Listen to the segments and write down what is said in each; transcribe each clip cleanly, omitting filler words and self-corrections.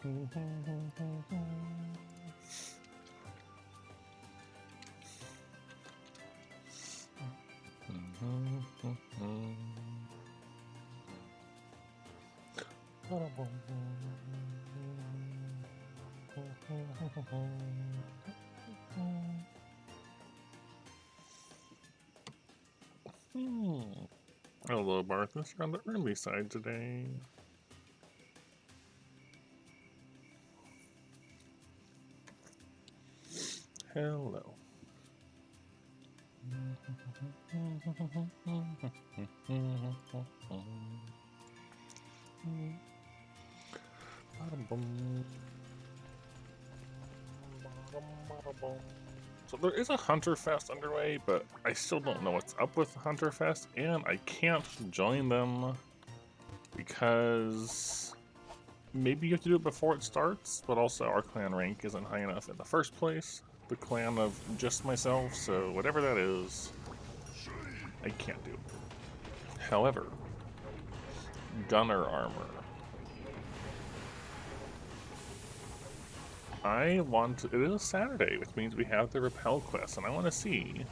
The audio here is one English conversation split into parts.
Hello, Martha. You're on the early side today. Hello. So there is a Hunter Fest underway, but I still don't know what's up with the Hunter Fest, and I can't join them because maybe you have to do it before it starts, but also our clan rank isn't high enough in the first place. The clan of just myself, so whatever that is, I can't do. However, Gunner armor. It is Saturday, which means we have the Repel quest, and I want to see.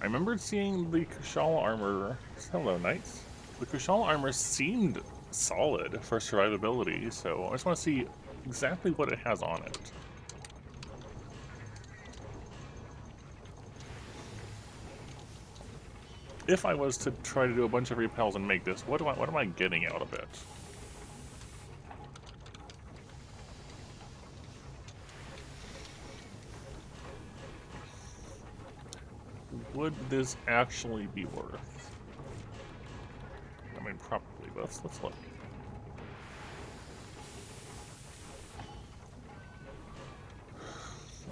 I remembered seeing the Kushala armor. Hello, Knights. The Kushala armor seemed solid for survivability, so I just want to see exactly what it has on it. If I was to try to do a bunch of repels and make this, what am I getting out of it? Would this actually be worth? I mean, probably, but let's look.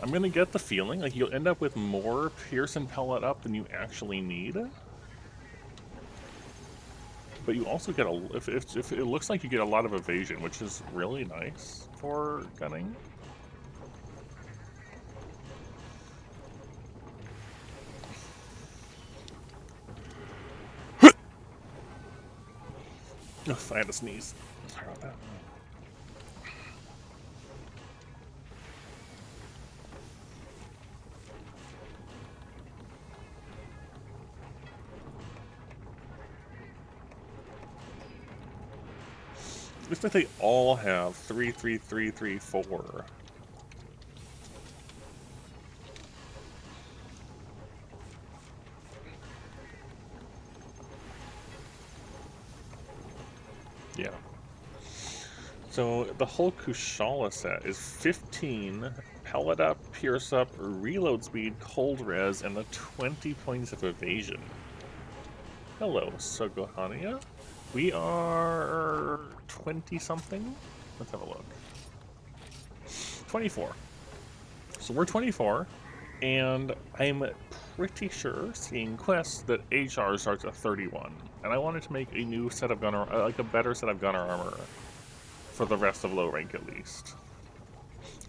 I'm gonna get the feeling like you'll end up with more Pierce and Pellet up than you actually need. But you also get if it looks like you get a lot of evasion, which is really nice for gunning. Ugh, I had to sneeze. Sorry about that. Looks like they all have 3, 3, 3, 3, 4. Yeah. So the whole Kushala set is 15 pellet up, pierce up, reload speed, cold res, and the 20 points of evasion. Hello, Sogohania. We are 20 something. Let's have a look. 24. So we're 24, and I'm pretty sure seeing quests that HR starts at 31. And I wanted to make a new set of gunner, like a better set of gunner armor for the rest of low rank at least.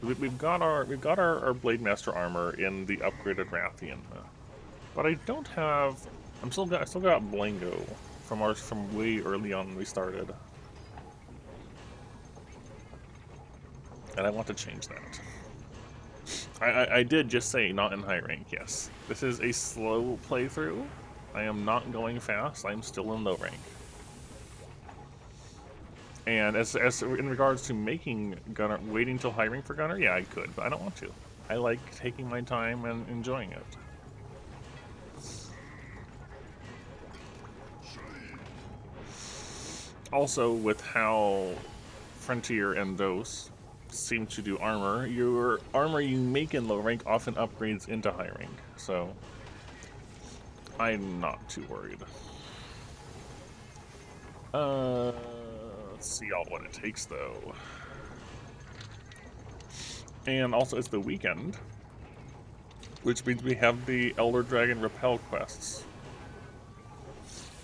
We've got our Blade Master armor in the upgraded Rathian, but I don't have. I still got Blango from way early on when we started, and I want to change that. I did just say not in high rank. Yes, this is a slow playthrough. I am not going fast. I'm still in low rank. And as in regards to making Gunner, waiting till high rank for Gunner, yeah, I could, but I don't want to. I like taking my time and enjoying it. Also, with how Frontier and DOS seem to do armor, your armor you make in low rank often upgrades into high rank, so I'm not too worried. Let's see all what it takes though. And also it's the weekend, which means we have the Elder Dragon Repel quests.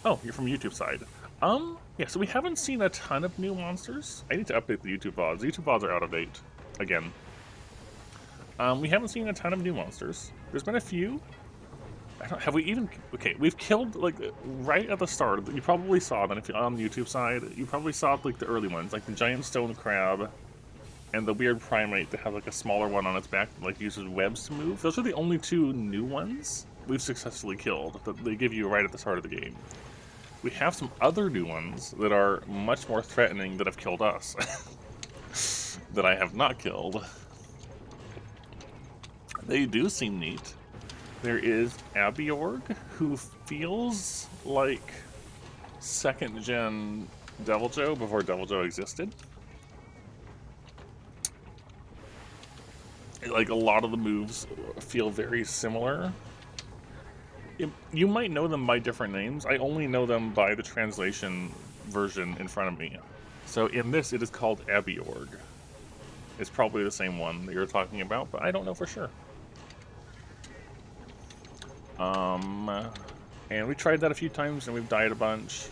Oh, you're from YouTube side. Yeah, so we haven't seen a ton of new monsters. I need to update the YouTube VODs. The YouTube VODs are out of date, again. We haven't seen a ton of new monsters. There's been a few. Have we even... Okay, we've killed, like, right at the start. You probably saw them if you're on the YouTube side. You probably saw, like, the early ones, like the giant stone crab and the weird primate that has like a smaller one on its back that like uses webs to move. Those are the only two new ones we've successfully killed that they give you right at the start of the game. We have some other new ones that are much more threatening that have killed us that I have not killed. They do seem neat. There is Abiorg, who feels like second gen Deviljho before Deviljho existed. Like a lot of the moves feel very similar. You might know them by different names. I only know them by the translation version in front of me. So in this, it is called Abiorg. It's probably the same one that you're talking about, but I don't know for sure. And we tried that a few times and we've died a bunch.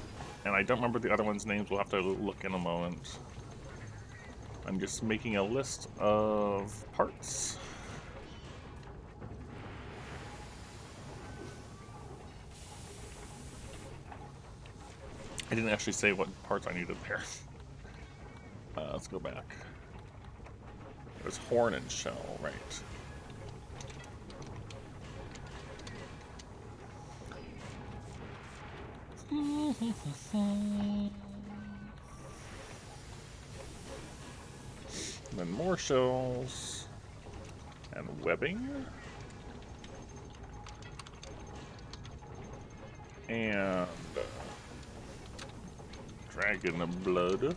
And I don't remember the other one's names. We'll have to look in a moment. I'm just making a list of parts. I didn't actually say what parts I needed there. Let's go back. It was horn and shell, right. Then more shells and webbing. And dragon blood.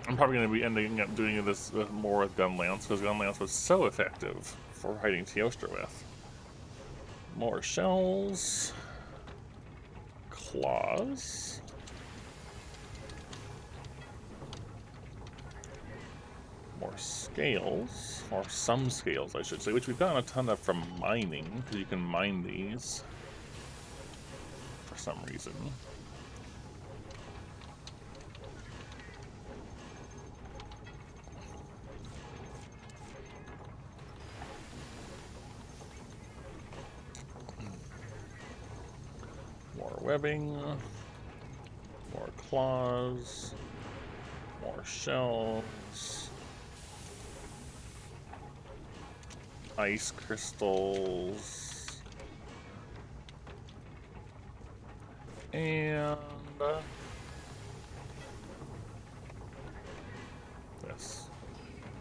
I'm probably going to be ending up doing this more with Gunlance, because Gunlance was so effective for fighting Teostra with. More shells. Claws. More scales, or some scales I should say, which we've gotten a ton of from mining, because you can mine these for some reason. More webbing, more claws, more shells, ice crystals, and this.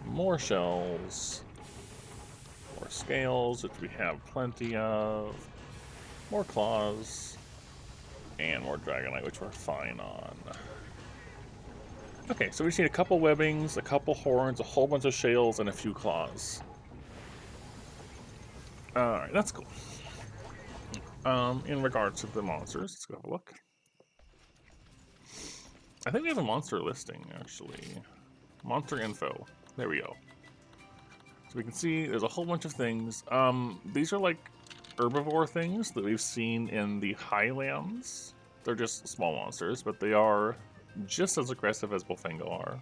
More shells, more scales, which we have plenty of, more claws, and more dragonite, which we're fine on. Okay, so we just need a couple webbings, a couple horns, a whole bunch of shells, and a few claws. Alright, that's cool. In regards to the monsters, let's go have a look. I think we have a monster listing, actually. Monster info. There we go. So we can see there's a whole bunch of things. These are like herbivore things that we've seen in the Highlands. They're just small monsters, but they are just as aggressive as Bullfango are.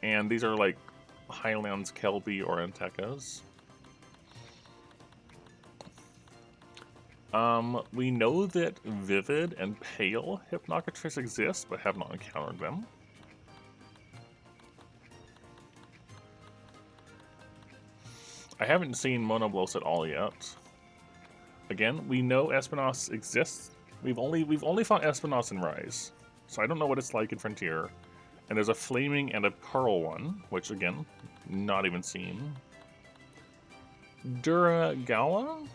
And these are like Highlands Kelpie or Antekas. We know that Vivid and Pale Hypnocatrix exist, but have not encountered them. I haven't seen Monoblos at all yet. Again, we know Espinos exists. We've only fought Espinos in Rise, so I don't know what it's like in Frontier. And there's a Flaming and a Pearl one, which again, not even seen. Duragwa?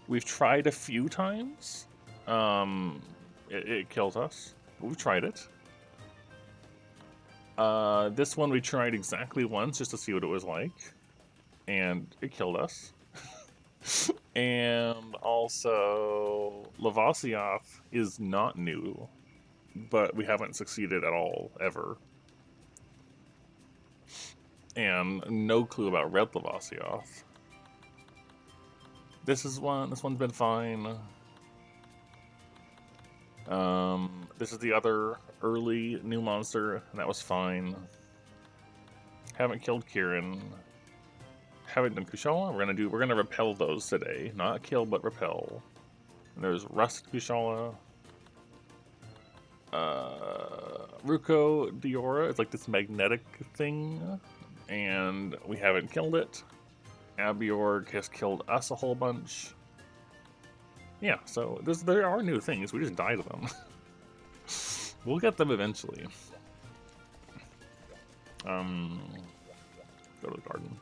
We've tried a few times. It kills us. We've tried it. This one we tried exactly once just to see what it was like. And it killed us. And also, Lavasioth is not new, but we haven't succeeded at all, ever. And no clue about Red Lavasioth. This one's been fine. This is the other early new monster, and that was fine. Haven't killed Kieran. Haven't done Kushala. We're gonna repel those today. Not kill, but repel. And there's Rusted Kushala. Ruko Diora is like this magnetic thing, and we haven't killed it. Abiorg has killed us a whole bunch. Yeah, so there are new things. We just die to them. We'll get them eventually. Go to the garden.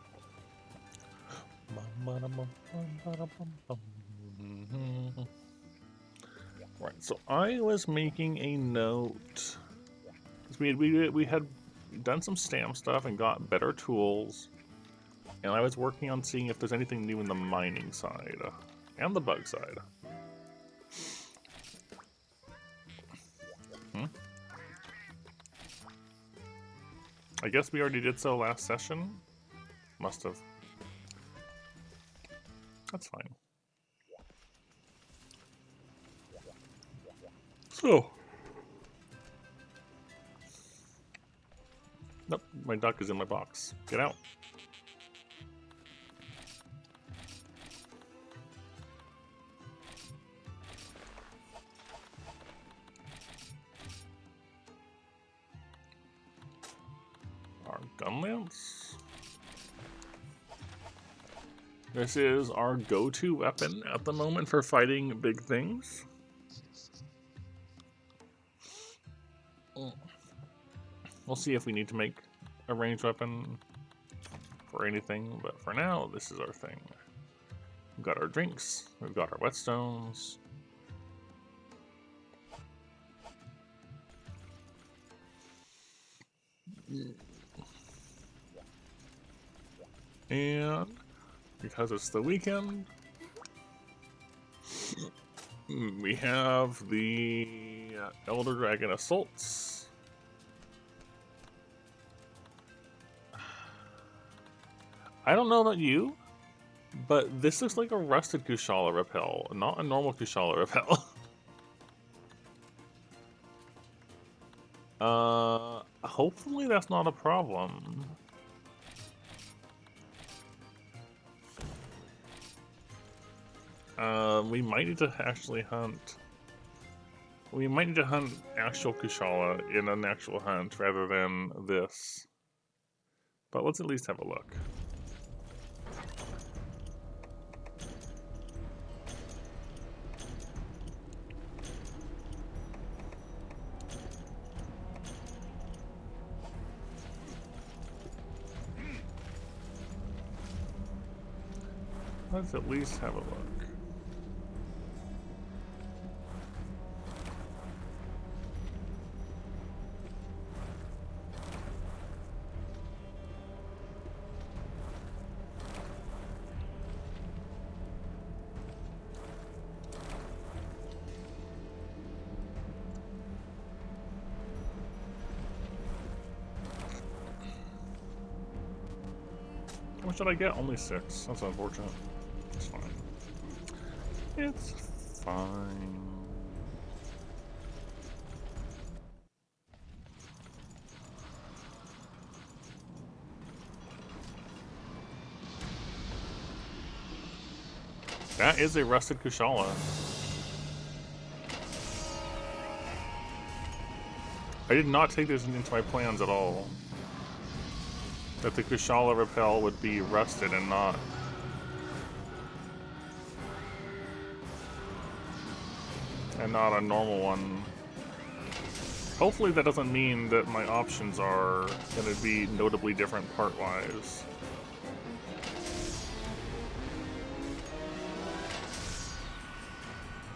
Right, so I was making a note. We had done some stamp stuff and got better tools, and I was working on seeing if there's anything new in the mining side and the bug side. I guess we already did so last session. Must have. That's fine. So. Nope, my duck is in my box. Get out. Our gun lance. This is our go-to weapon at the moment for fighting big things. We'll see if we need to make a ranged weapon for anything, but for now, this is our thing. We've got our drinks, we've got our whetstones. And because it's the weekend, we have the Elder Dragon Assaults. I don't know about you, but this looks like a Rusted Kushala Repel, not a normal Kushala Repel. Hopefully that's not a problem. We might need to actually hunt. We might need to hunt actual Kushala in an actual hunt rather than this. But let's at least have a look. Let's at least have a look. How much did I get? Only 6. That's unfortunate. It's fine. It's fine. That is a Rusted Kushala. I did not take this into my plans at all. That the Kushala Repel would be rusted and not. And not a normal one. Hopefully that doesn't mean that my options are going to be notably different part-wise.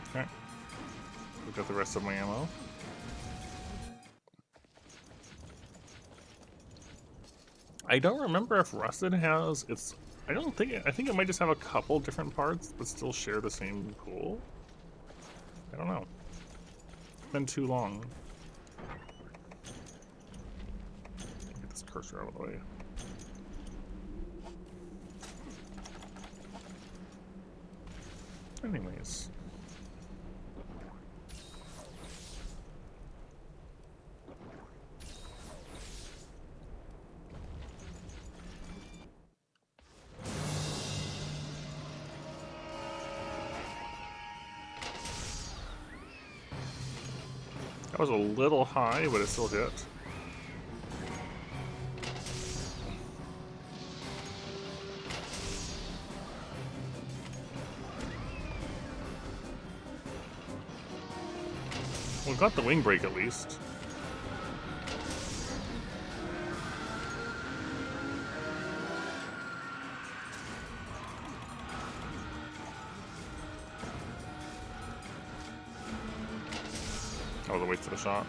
Okay. We've got the rest of my ammo. I don't remember if Rusted has its... I think it might just have a couple different parts that still share the same pool. I don't know. It's been too long. Get this cursor out of the way. Anyways. That was a little high, but it still hit. We got the wing break at least. Oh, the wait for the shot.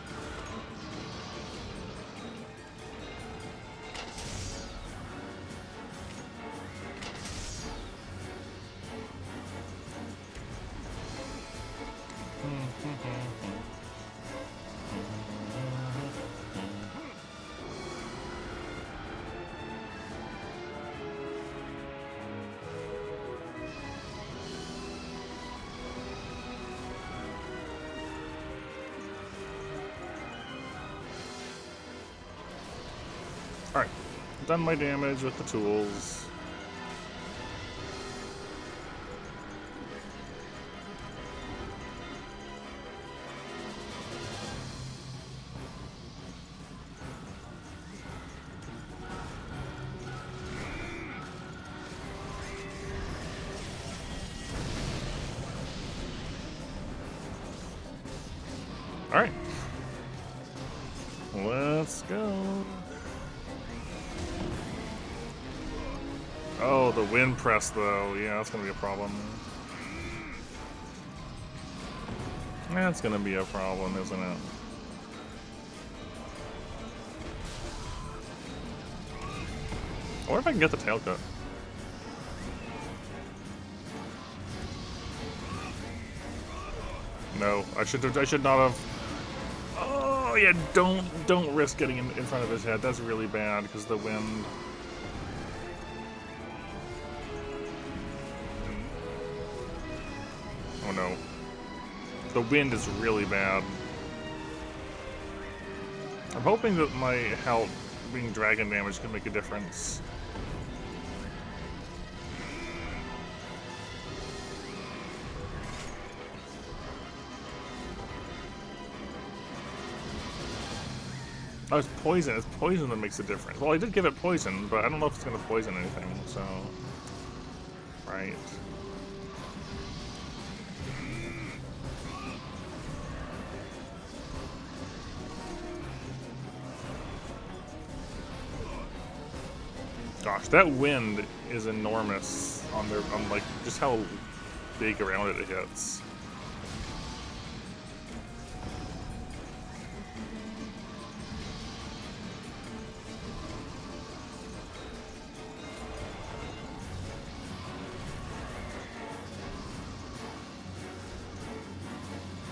Alright, done my damage with the tools. Alright. Let's go. Oh, the wind press though. Yeah, that's gonna be a problem. That's gonna be a problem, isn't it? I wonder if I can get the tail cut. No, I should not have. Oh yeah, don't risk getting in front of his head. That's really bad because the wind. Oh no. The wind is really bad. I'm hoping that my health being dragon damage can make a difference. Oh, it's poison. It's poison that makes a difference. Well, I did give it poison, but I don't know if it's going to poison anything, so... Right. Gosh, that wind is enormous on their, on like, just how big around it hits.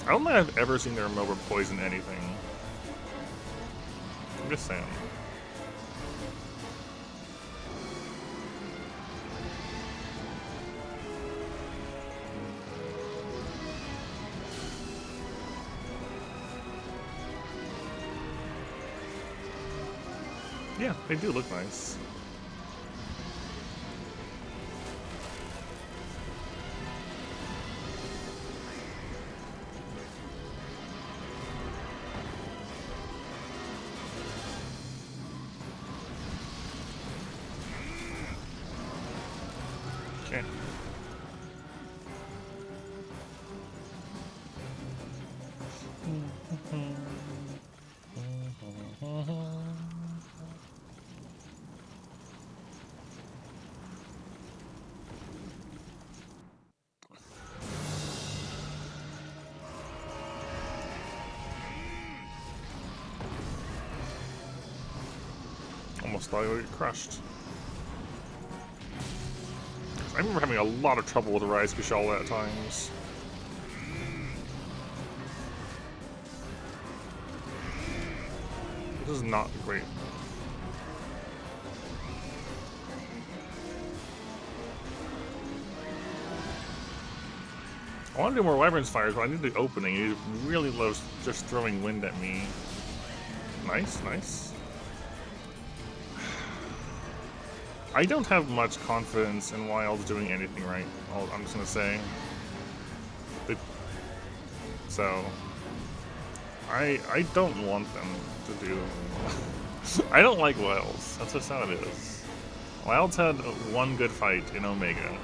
I don't think I've ever seen their remover poison anything. I'm just saying. Yeah, they do look nice. Okay. Almost thought I would get crushed. I remember having a lot of trouble with Rise Kashal at times. This is not great. I want to do more Wyvern's Fires, but I need the opening. He really loves just throwing wind at me. Nice, nice. I don't have much confidence in Wild's doing anything right, I'm just gonna say. So, I don't want them to do... I don't like Wilds. That's just how it is. Wilds had one good fight in Omega.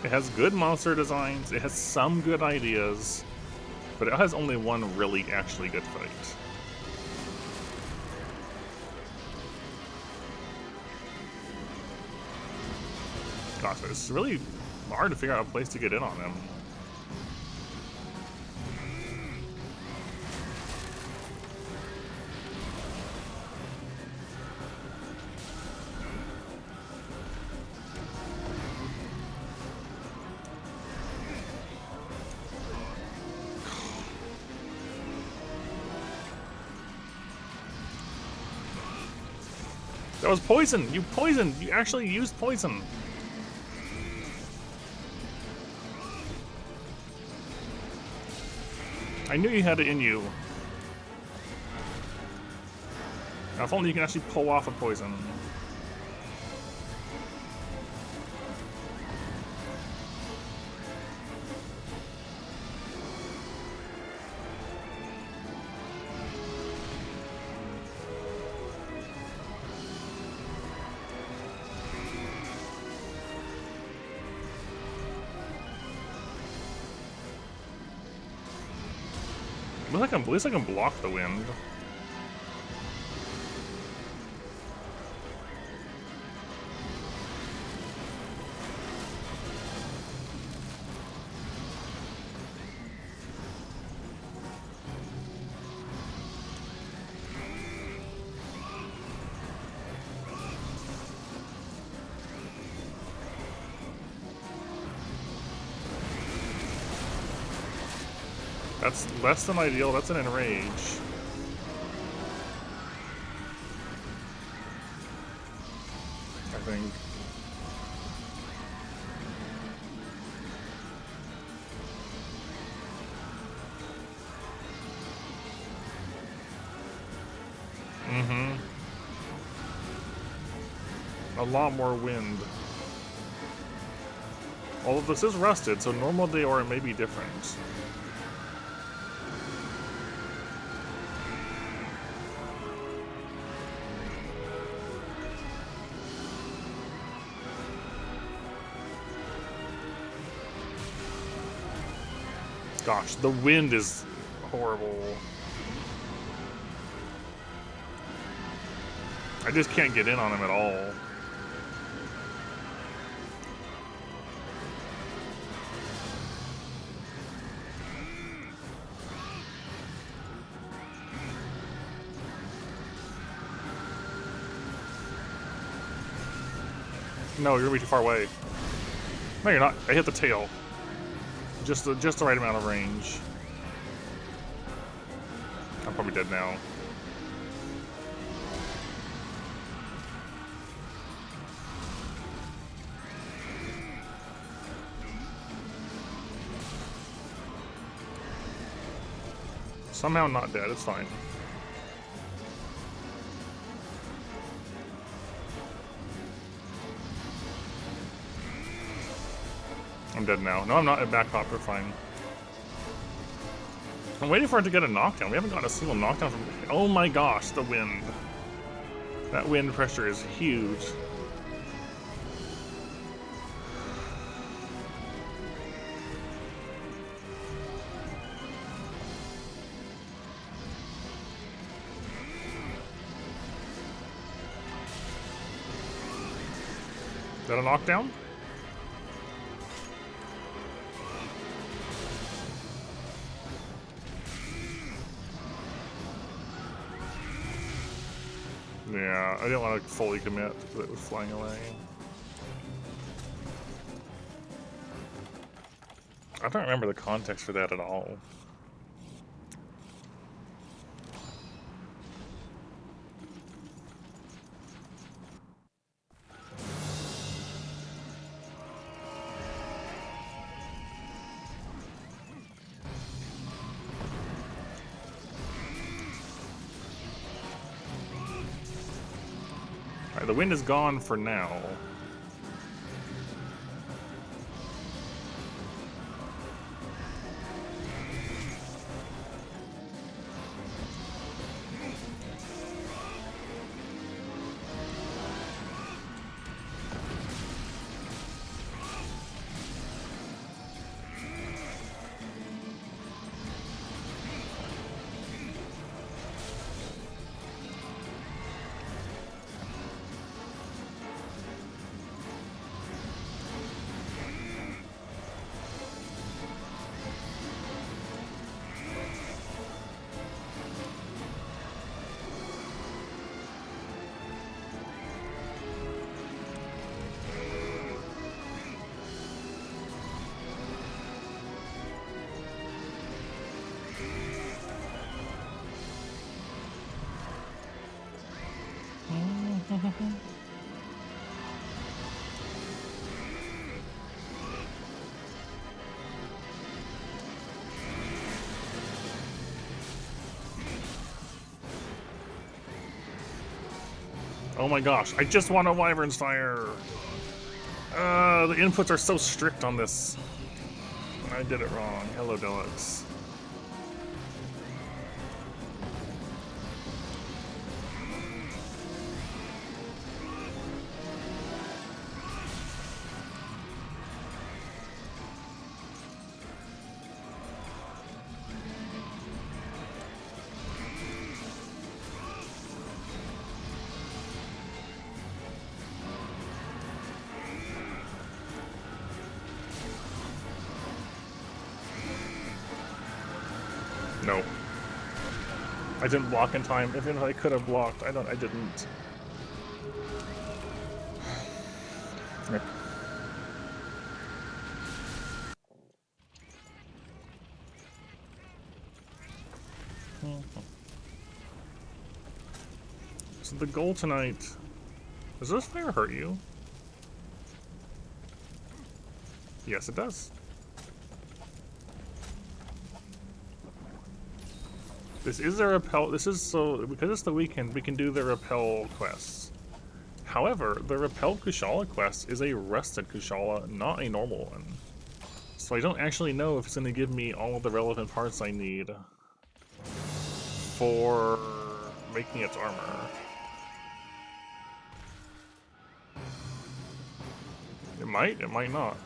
It has good monster designs, it has some good ideas, but it has only one really actually good fight. Gosh, it's really hard to figure out a place to get in on him. That was poison! You poisoned! You actually used poison! I knew you had it in you. Now, if only you can actually pull off a poison. At least I can block the wind. That's less than ideal, that's an enrage. I think. A lot more wind. All of this is rusted, so normal day aura may be different. Gosh, the wind is horrible. I just can't get in on him at all. No, you're gonna be too far away. No, you're not. I hit the tail. Just the right amount of range. I'm probably dead now. Somehow not dead, it's fine. I'm dead now. No, I'm not. At back hop, we're fine. I'm waiting for it to get a knockdown. We haven't gotten a single knockdown from... Oh my gosh, the wind. That wind pressure is huge. Is that a knockdown? Yeah, I didn't want to fully commit because it was flying away. I don't remember the context for that at all. Alright, the wind is gone for now. Oh my gosh, I just want a Wyvern's Fire! The inputs are so strict on this. I did it wrong. Hello, Deluxe. No. I didn't block in time. Even if I could have blocked, I didn't. Yeah. So the goal tonight... Does this fire hurt you? Yes, it does. This is a repel. This is so because it's the weekend. We can do the repel quests. However, the repel Kushala quest is a rested Kushala, not a normal one. So I don't actually know if it's going to give me all of the relevant parts I need for making its armor. It might not.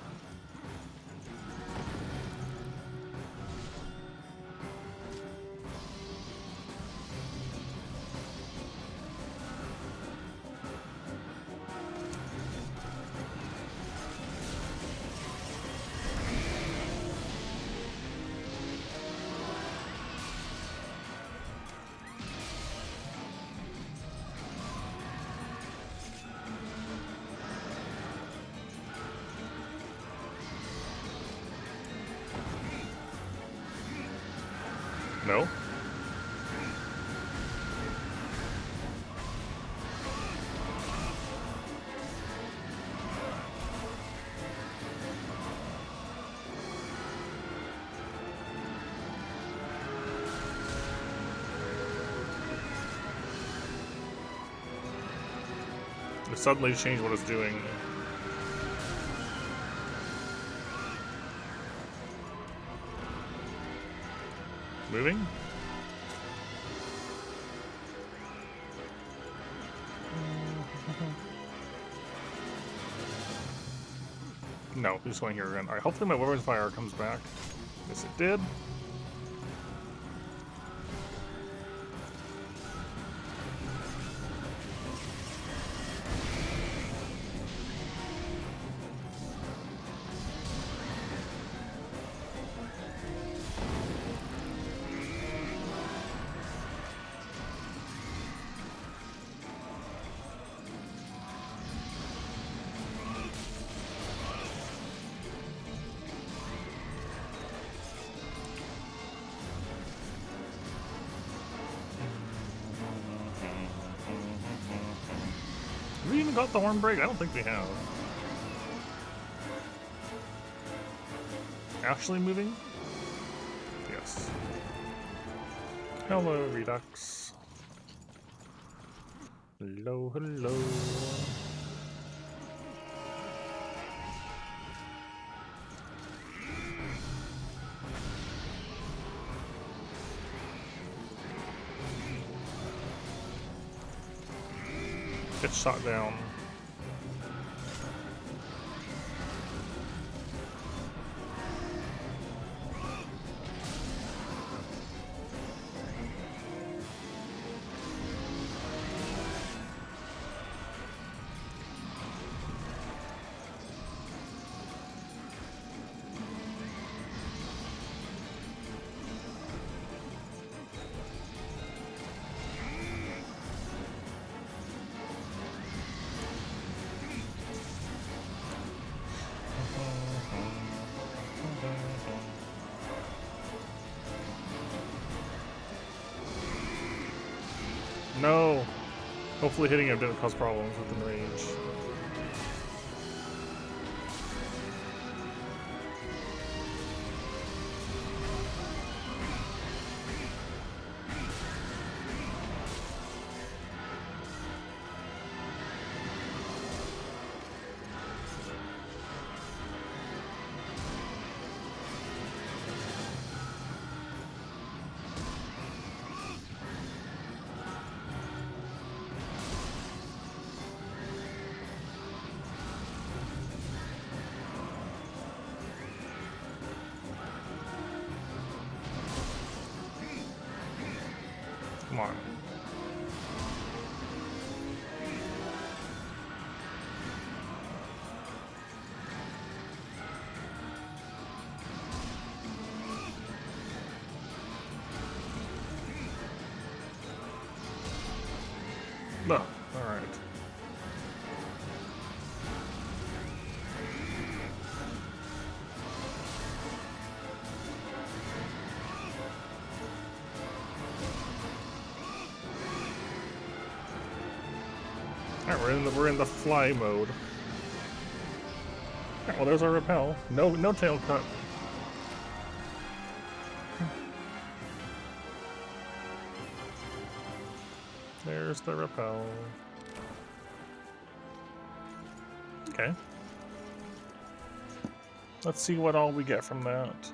No? It suddenly changed what it's doing. Moving? No, just going here again. Alright, hopefully my Wyvern's Fire comes back. Yes, it did. Have we even got the horn break? I don't think we have. Actually moving? Yes. Hello, Redux. Hello, hello. Get shot down. No! Hopefully hitting him didn't cause problems within range. Come on. No. Alright. Alright, we're in the fly mode. Alright, well there's our repel. No tail cut. There's the repel. Okay. Let's see what all we get from that.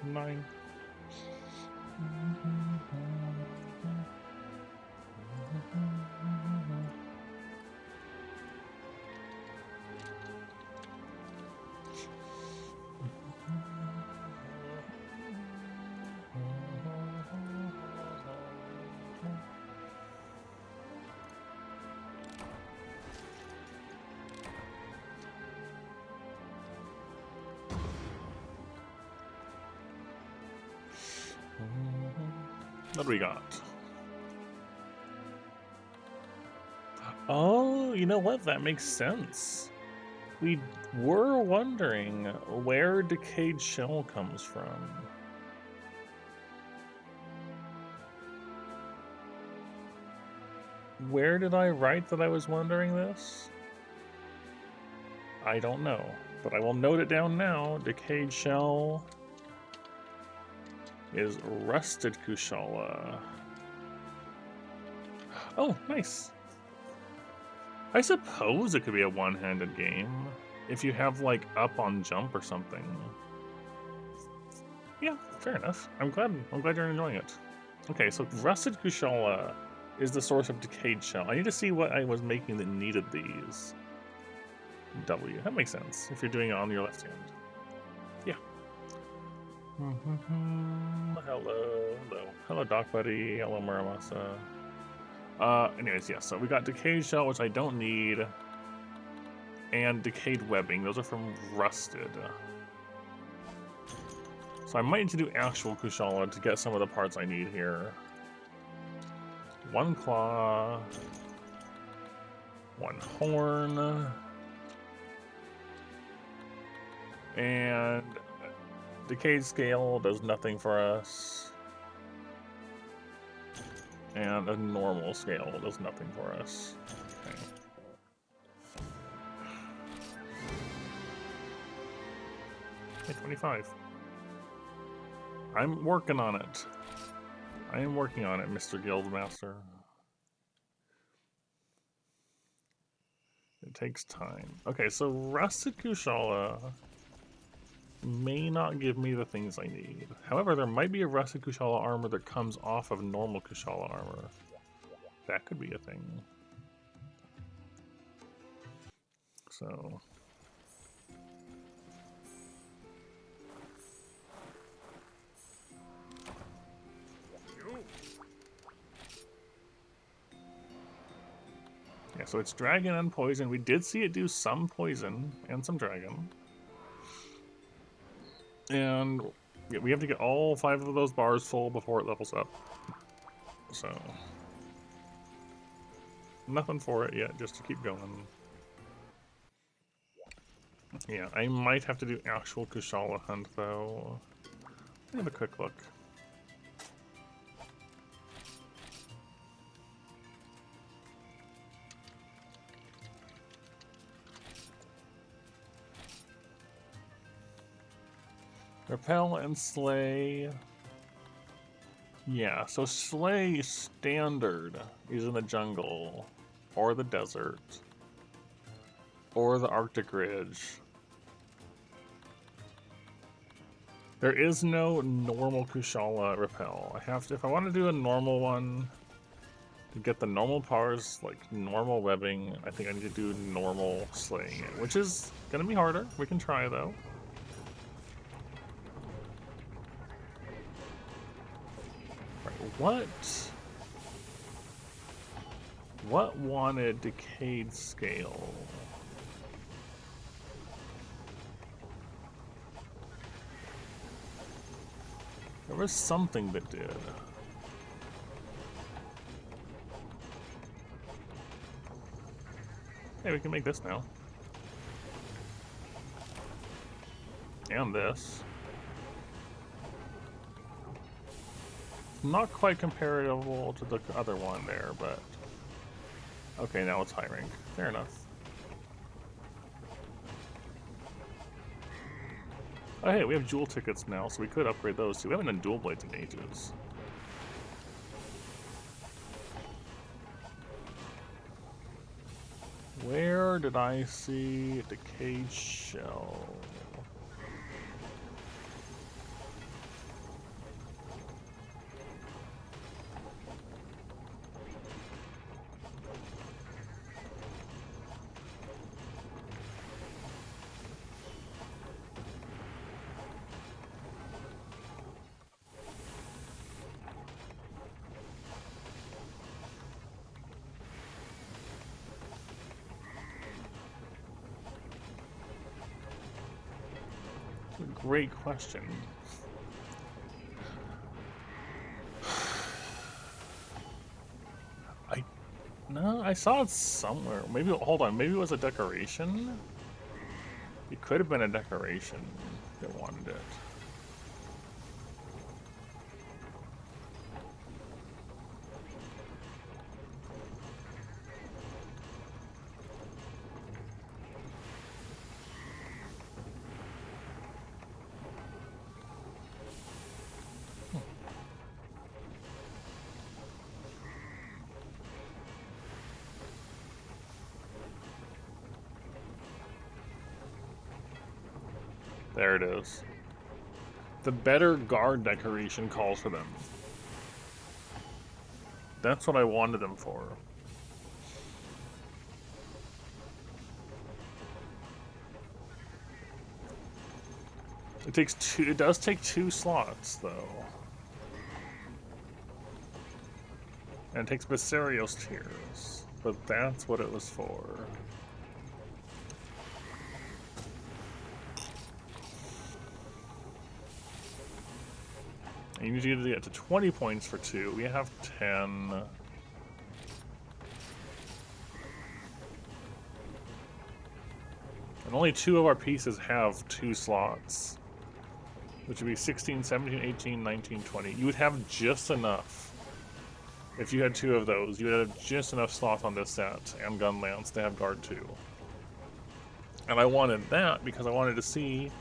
Nine. What do we got? Oh, you know what? That makes sense. We were wondering where decayed shell comes from. Where did I write that I was wondering this? I don't know, but I will note it down now. Decayed shell is rusted Kushala. Oh, nice. I suppose it could be a one-handed game if you have like up on jump or something. Yeah, fair enough. I'm glad you're enjoying it. Okay, so rusted Kushala is the source of decayed shell. I need to see what I was making that needed these. W. That makes sense if you're doing it on your left hand. Yeah. Hello, Doc Buddy. Hello, Muramasa. Anyways, yeah, so we got decayed shell, which I don't need, and decayed webbing. Those are from rusted. So I might need to do actual Kushala to get some of the parts I need here. One claw, one horn, and Decayed Scale does nothing for us. And a normal scale does nothing for us. Okay. Okay, 25. I'm working on it. I am working on it, Mr. Guildmaster. It takes time. Okay, so Rusted Kushala may not give me the things I need. However, there might be a Rusted Kushala armor that comes off of normal Kushala armor. That could be a thing. So... yeah, so it's dragon and poison. We did see it do some poison and some dragon. And yeah, we have to get all 5 of those bars full before it levels up. So... nothing for it yet, just to keep going. Yeah, I might have to do actual Kushala hunt, though. Let me have a quick look. Repel and Slay. Yeah, so Slay standard is in the jungle, or the desert, or the Arctic Ridge. There is no normal Kushala Repel. I have to, if I want to do a normal one, to get the normal powers, like normal webbing, I think I need to do normal slaying it, which is gonna be harder. We can try though. Right, what wanted Decayed Scale? There was something that did. Hey, we can make this now. And this. Not quite comparable to the other one there, but... okay, now it's high rank. Fair enough. Oh hey, we have jewel tickets now, so we could upgrade those too. We haven't done dual blades in ages. Where did I see Decayed Shell? Great question. No, I saw it somewhere. Maybe, hold on, maybe it was a decoration? It could have been a decoration that wanted it. There it is. The better guard decoration calls for them. That's what I wanted them for. It takes two. It does take 2 slots, though. And it takes Basarios tears. But that's what it was for. And you need to get to 20 points for 2. We have 10. And only 2 of our pieces have 2 slots. which would be 16, 17, 18, 19, 20. You would have just enough. If you had 2 of those, you would have just enough sloth on this set and gun lance to have guard 2. And I wanted that because I wanted to see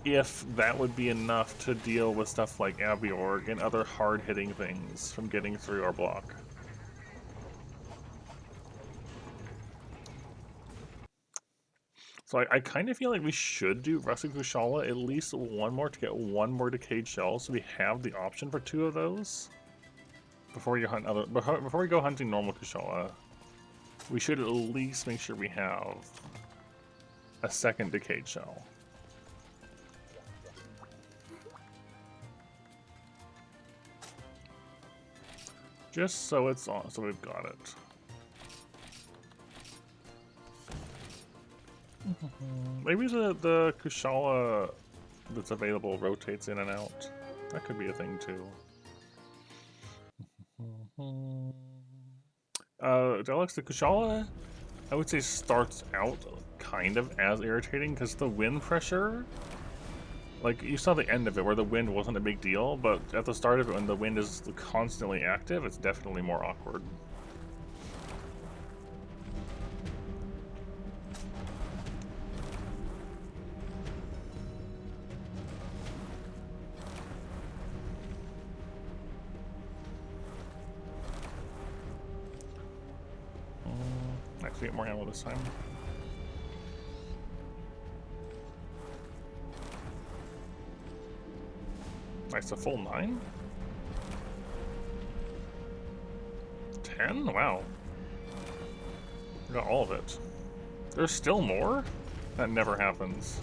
if that would be enough to deal with stuff like Abiorg and other hard-hitting things from getting through our block. So I kind of feel like we should do Rustic Kushala at least one more to get one more Decayed Shell, so we have the option for 2 of those before you hunt other. Before we go hunting normal Kushala, we should at least make sure we have a second Decayed Shell. Just so it's on, so we've got it. Maybe the Kushala that's available rotates in and out. That could be a thing too. Delix, the Kushala, I would say starts out kind of as irritating because the wind pressure, like you saw the end of it where the wind wasn't a big deal, but at the start of it when the wind is constantly active, it's definitely more awkward. Actually get more ammo this time. Nice, a full 9? 10? Wow. We got all of it. There's still more? That never happens.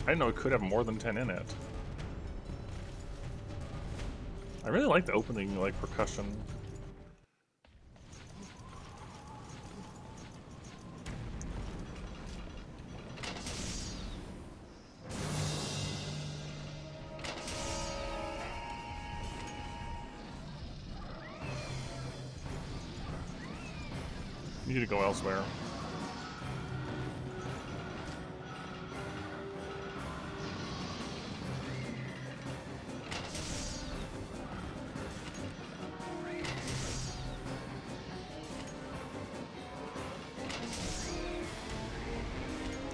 I didn't know it could have more than 10 in it. I really like the opening, like, percussion. You need to go elsewhere.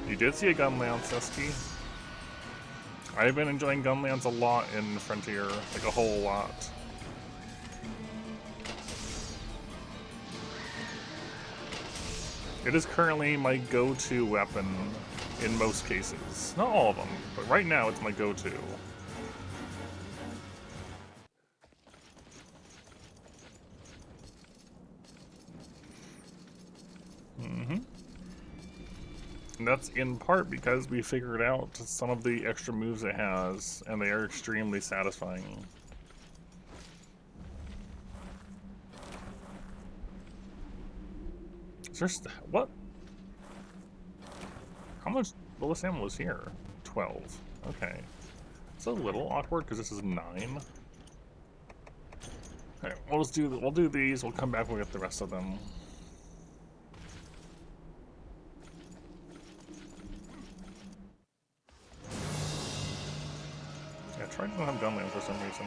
You did see a gun lance, Esky. I've been enjoying gun lance a lot in Frontier, like a whole lot. It is currently my go-to weapon in most cases. Not all of them, but right now it's my go-to. And that's in part because we figured out some of the extra moves it has, and they are extremely satisfying. Is there what? How much bullet ammo was here? 12. Okay. It's a little awkward because this is 9. Okay, we'll do these. We'll come back. We'll get the rest of them. Yeah, try to not have gunland for some reason.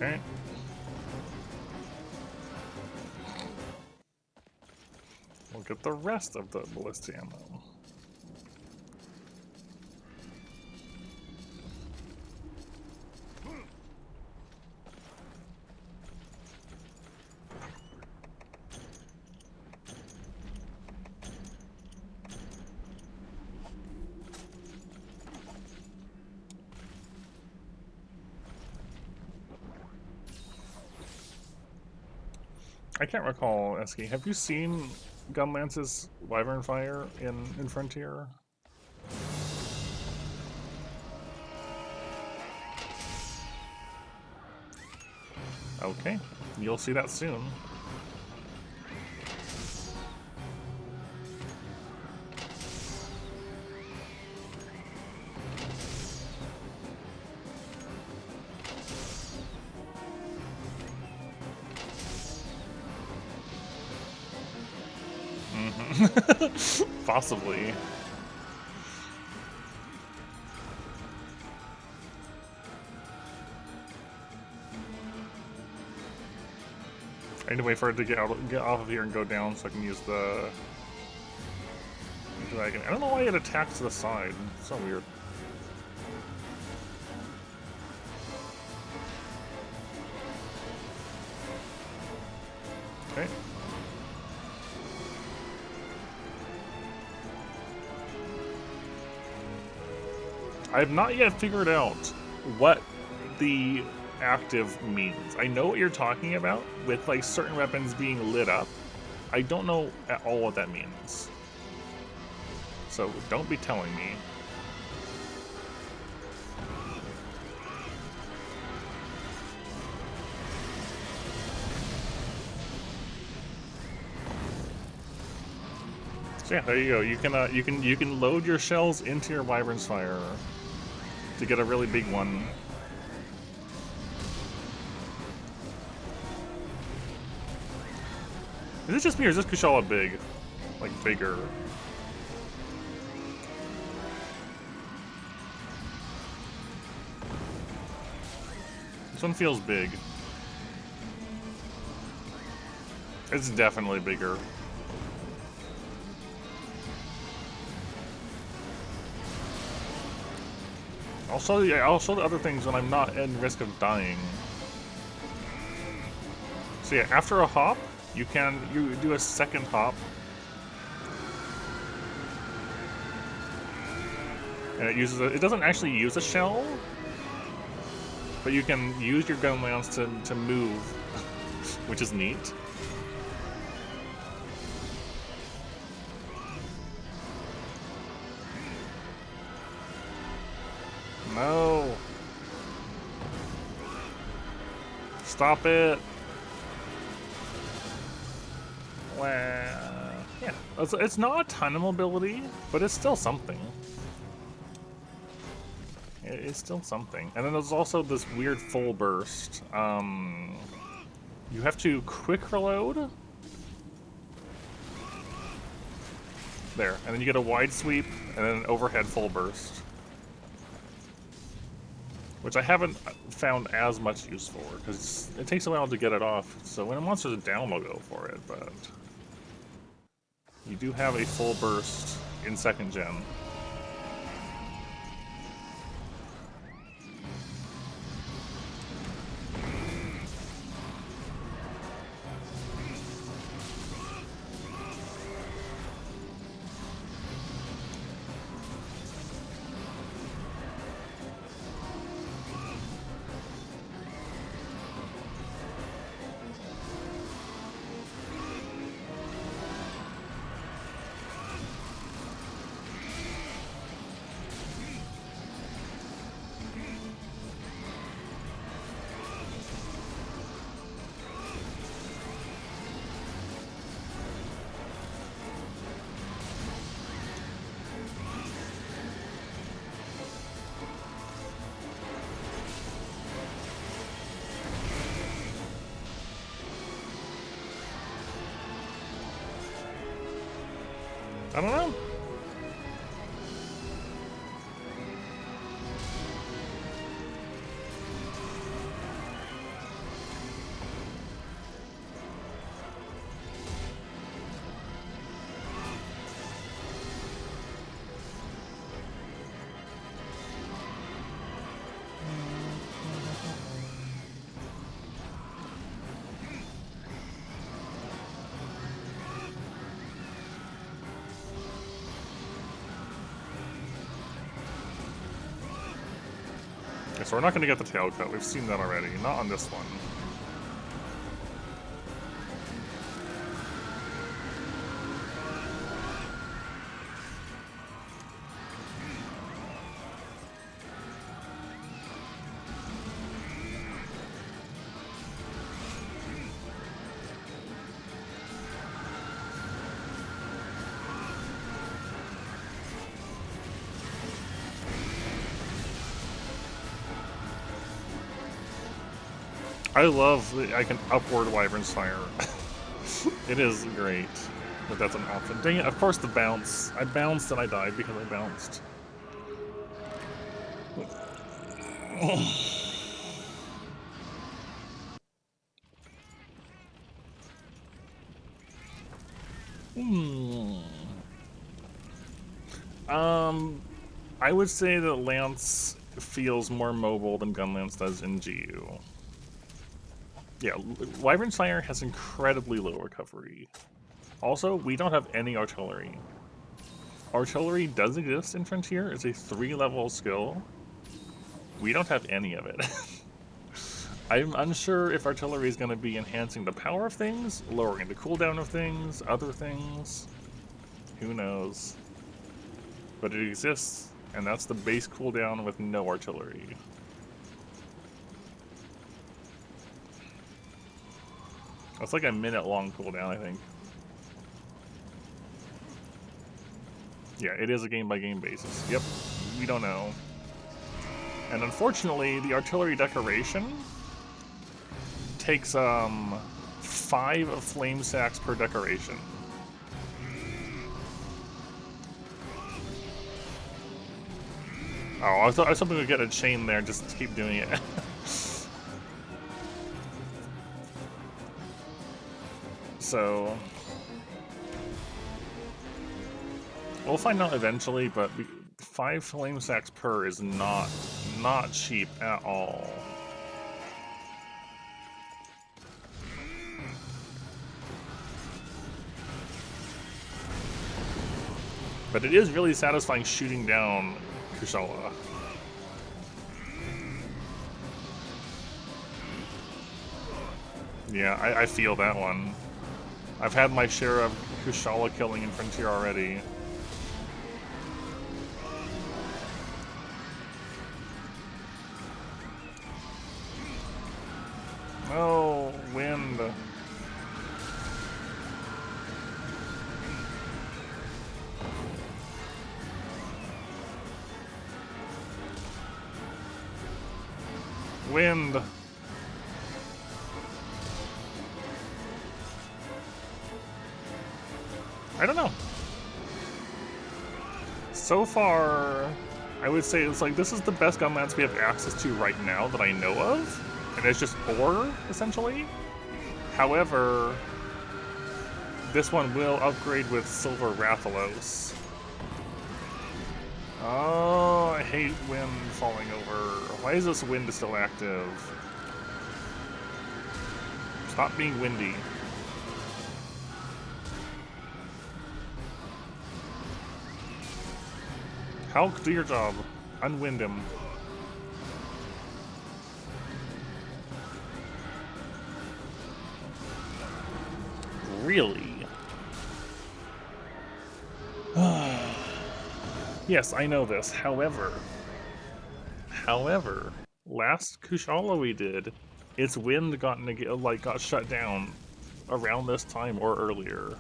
Okay. We'll get the rest of the ballistic ammo. I can't recall, Esky. Have you seen Gunlance's Wyvern Fire in Frontier? Okay, you'll see that soon. Possibly. I need to wait for it to get off of here and go down so I can use the dragon. I don't know why it attacks to the side. It's so weird. Okay. I have not yet figured out what the active means. I know what you're talking about with like certain weapons being lit up. I don't know at all what that means. So don't be telling me. So yeah, there you go. You can load your shells into your Wyvern's Fire to get a really big one. Is it just me or is this Kushala big? Like bigger? This one feels big. It's definitely bigger. I'll show the other things when I'm not in risk of dying. So yeah, after a hop, you do a second hop. And it doesn't actually use a shell, but you can use your gun lance to move, which is neat. No. Stop it. Well, yeah. It's not a ton of mobility, but it's still something. It's still something. And then there's also this weird full burst. You have to quick reload. There. And then you get a wide sweep, and then an overhead full burst. Which I haven't found as much use for, because it takes a while to get it off. So when a monster's down, I'll go for it, but... You do have a full burst in 2nd gen. I don't know. Okay, so we're not going to get the tail cut. We've seen that already. Not on this one. I love that I can upward Wyvern's Fire. It is great. But that's an option. Dang it, of course the bounce. I bounced and I died because I bounced. I would say that Lance feels more mobile than Gunlance does in GU. Yeah, Wyvern Sire has incredibly low recovery. Also, we don't have any artillery. Artillery does exist in Frontier. It's a 3-level skill. We don't have any of it. I'm unsure if artillery is going to be enhancing the power of things, lowering the cooldown of things, other things. Who knows? But it exists, and that's the base cooldown with no artillery. That's like a minute-long cooldown, I think. Yeah, it is a game-by-game basis. Yep, we don't know. And unfortunately, the artillery decoration takes 5 flame sacks per decoration. Oh, I thought something would get a chain there, just to keep doing it. So we'll find out eventually, but 5 flame sacks per is not cheap at all. But it is really satisfying shooting down Kushala. Yeah, I feel that one. I've had my share of Kushala killing in Frontier already. Oh, wind. Wind. I don't know. So far, I would say it's like this is the best gunlance we have access to right now that I know of. And it's just ore, essentially. However, this one will upgrade with Silver Rathalos. Oh, I hate wind falling over. Why is this wind still active? Stop being windy. Hulk, do your job. Unwind him. Really? Yes, I know this. However, last Kushala we did, its wind got shut down around this time or earlier,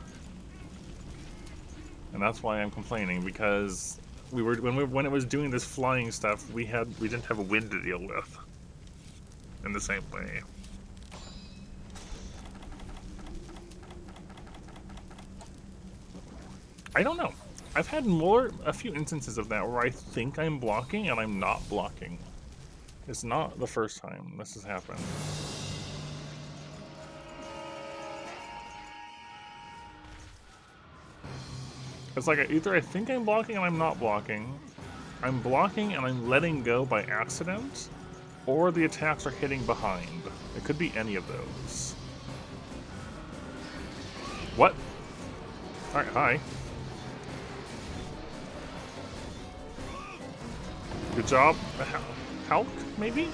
and that's why I'm complaining, because when it was doing this flying stuff, we didn't have a wind to deal with in the same way. I don't know. I've had a few instances of that where I think I'm blocking and I'm not blocking. It's not the first time this has happened. It's like either I think I'm blocking and I'm not blocking, I'm blocking and I'm letting go by accident, or the attacks are hitting behind. It could be any of those. What? Alright, hi. Good job. Hulk, maybe?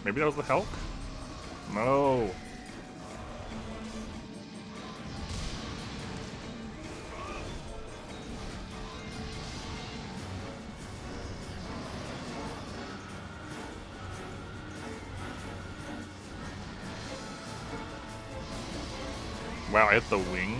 Maybe that was the Hulk? No. Wow, I hit the wing?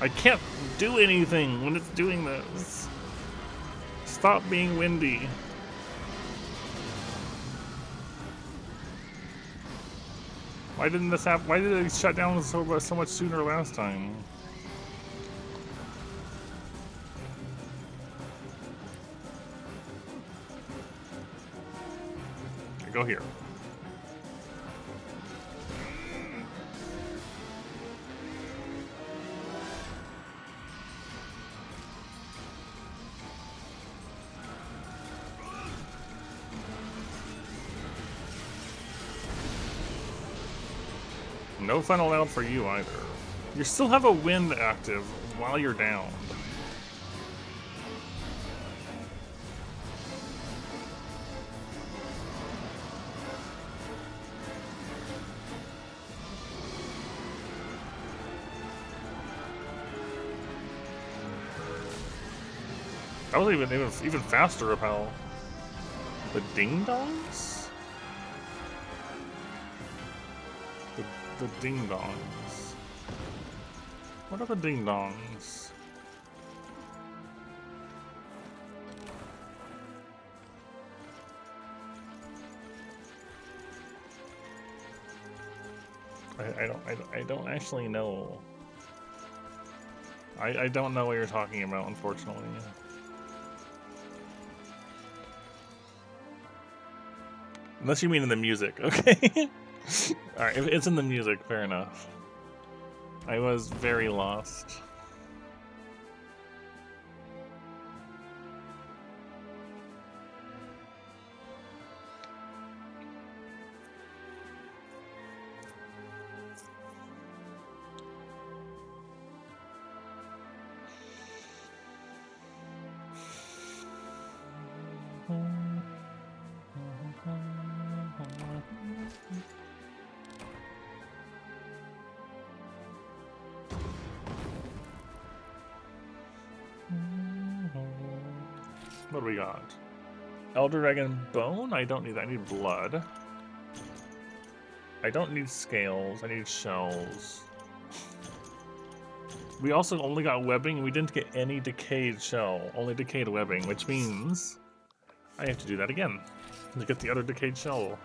I can't do anything when it's doing this. Stop being windy. Why didn't this happen? Why did it shut down so much sooner last time? Okay, go here. No final out for you either. You still have a wind active while you're down. That was even faster repel. The ding dongs? The ding dongs. What are the ding dongs? I don't actually know. I don't know what you're talking about, unfortunately. Unless you mean in the music, okay? Alright, if it's in the music, fair enough. I was very lost. What do we got? Elder Dragon Bone? I don't need that. I need blood. I don't need scales. I need shells. We also only got webbing, and we didn't get any decayed shell. Only decayed webbing, which means I have to do that again to get the other decayed shell.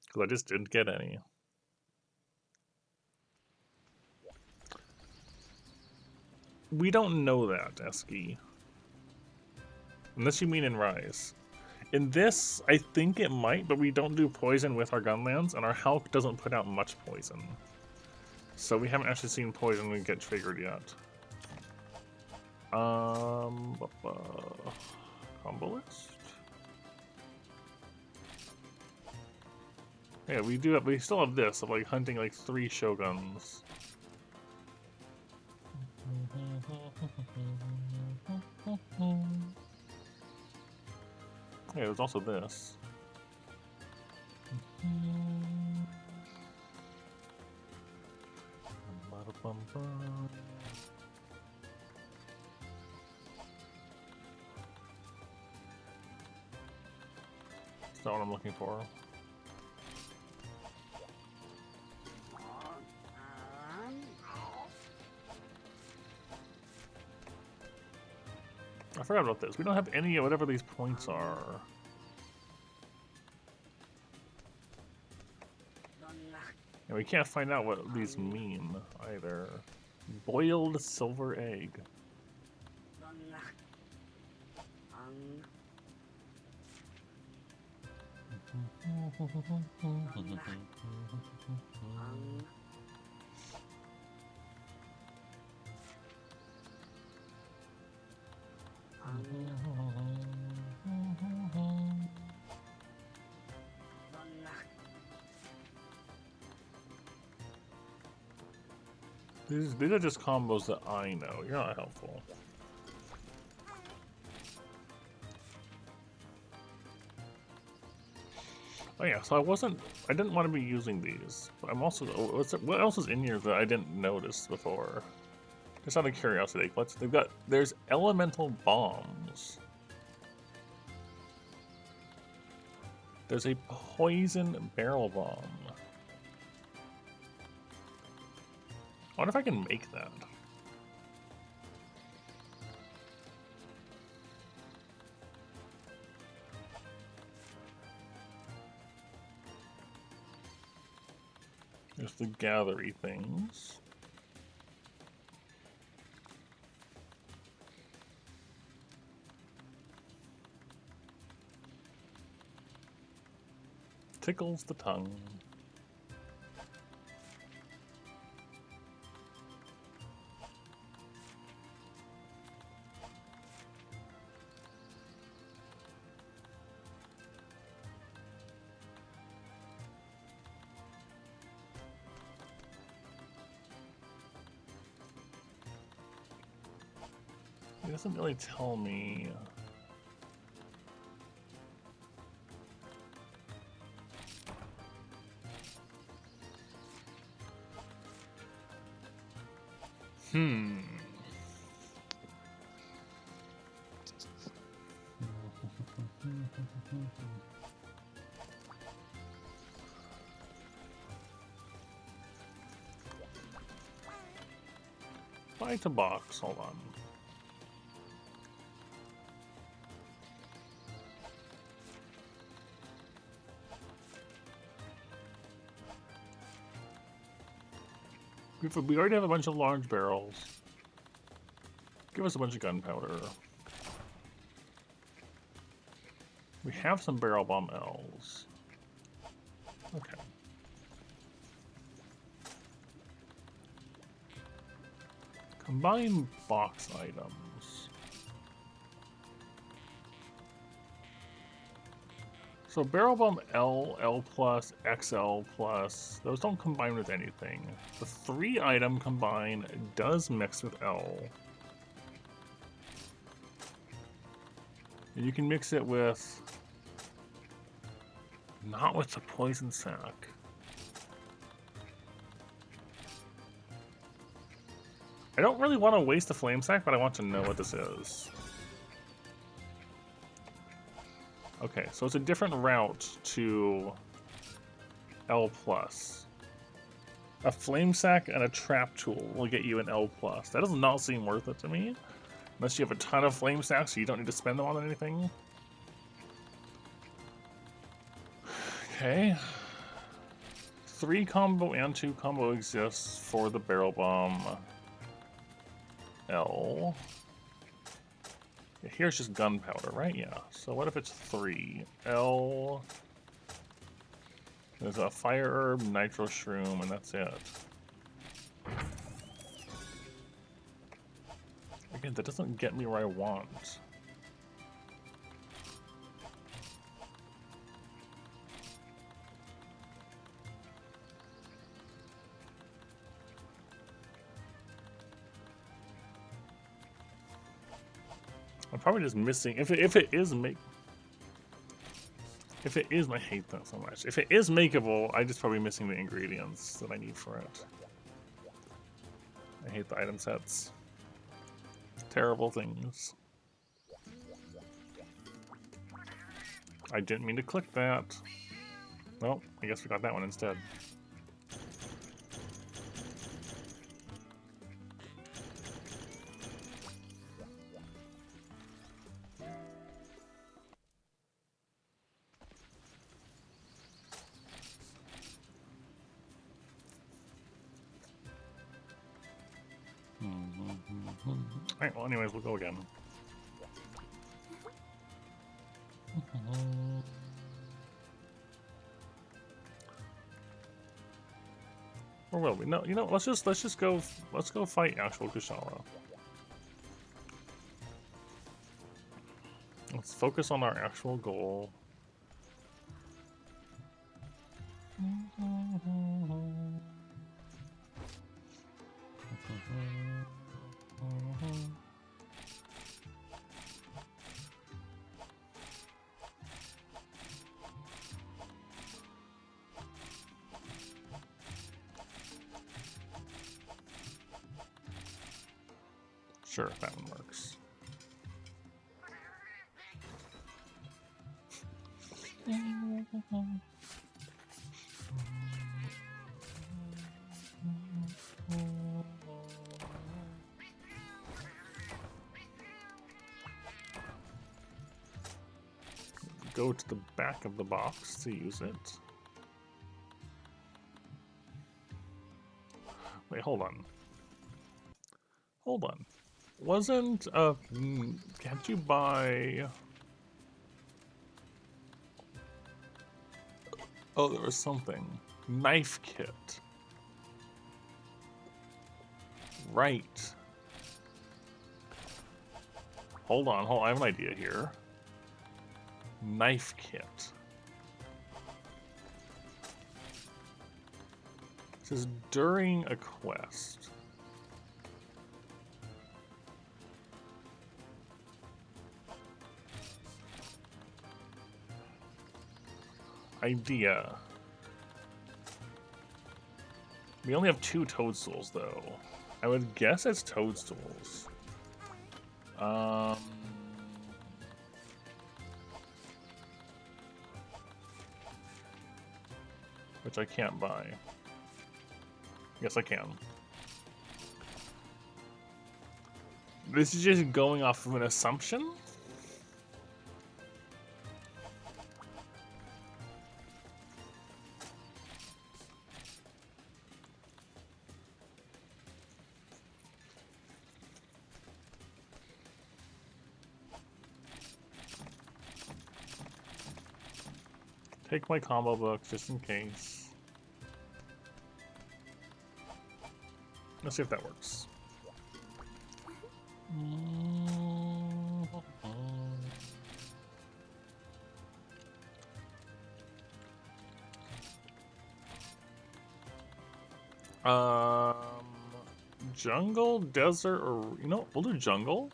Because I just didn't get any. We don't know that, Eski. Unless you mean in Rise. In this, I think it might, but we don't do poison with our gunlands, and our Hulk doesn't put out much poison. So we haven't actually seen poison get triggered yet. Combo list? Yeah, we still have this of like hunting like 3 shoguns. Yeah, there's also this. That's not what I'm looking for. I forgot about this. We don't have any of whatever these points are. And we can't find out what these mean either. Boiled silver egg. These are just combos that I know. You're not helpful. Oh yeah, so I didn't want to be using these. But I'm also, what else is in here that I didn't notice before? Just out of curiosity, there's elemental bombs. There's a poison barrel bomb. wonder if I can make that. There's the gathery things. Tickles the tongue. It doesn't really tell me. Find a box, hold on. We already have a bunch of large barrels. Give us a bunch of gunpowder. We have some barrel bomb L's. Okay. Combine box items. So barrel bomb L, L plus, XL plus, those don't combine with anything. The 3 item combine does mix with L. And you can mix it with, not with the poison sac. I don't really want to waste a flame sac, but I want to know what this is. Okay, so it's a different route to L+. A flame sac and a trap tool will get you an L+. That does not seem worth it to me. Unless you have a ton of flame sacks, so you don't need to spend them on anything. Okay. 3 combo and 2 combo exists for the barrel bomb L. Here's just gunpowder, right? Yeah. So what if it's 3? L. There's a fire herb, nitro shroom, and that's it. Again, that doesn't get me where I want. I'm probably just missing. If it is I hate that so much. If it is makeable, I'm just probably missing the ingredients that I need for it. I hate the item sets. Terrible things. I didn't mean to click that. Well, I guess we got that one instead. Alright, well anyways, we'll go again. Or will we? No, you know, let's go fight actual Kushala. Let's focus on our actual goal. Sure, that one works. go to the back of the box to use it. Wait, hold on. Hold on. Wasn't, can't you buy... Oh, there was something. Knife kit. Right. Hold on, I have an idea here. Knife kit. It says during a quest. Idea. We only have 2 toadstools, though. I would guess it's toadstools. Which I can't buy. Yes, I can. This is just going off of an assumption? Take my combo book just in case. Let's see if that works. Jungle, desert, or we'll do jungle.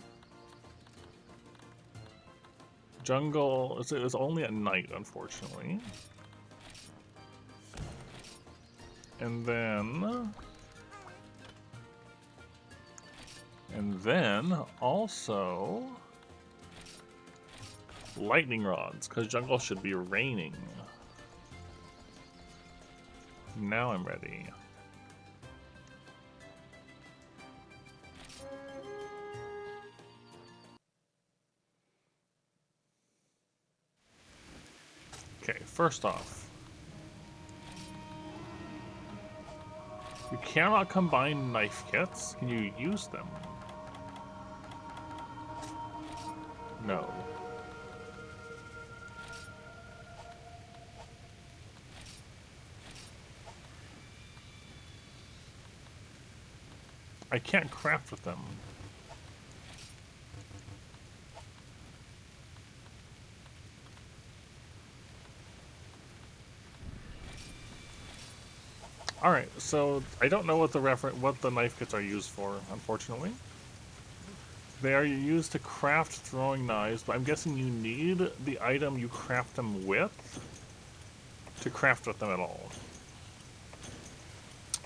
Jungle is only at night, unfortunately. And then also lightning rods, because jungle should be raining. Now I'm ready. Okay, first off, you cannot combine knife kits. Can you use them? No. I can't craft with them. Alright, so I don't know what the knife kits are used for, unfortunately. They are used to craft throwing knives, but I'm guessing you need the item you craft them with to craft with them at all.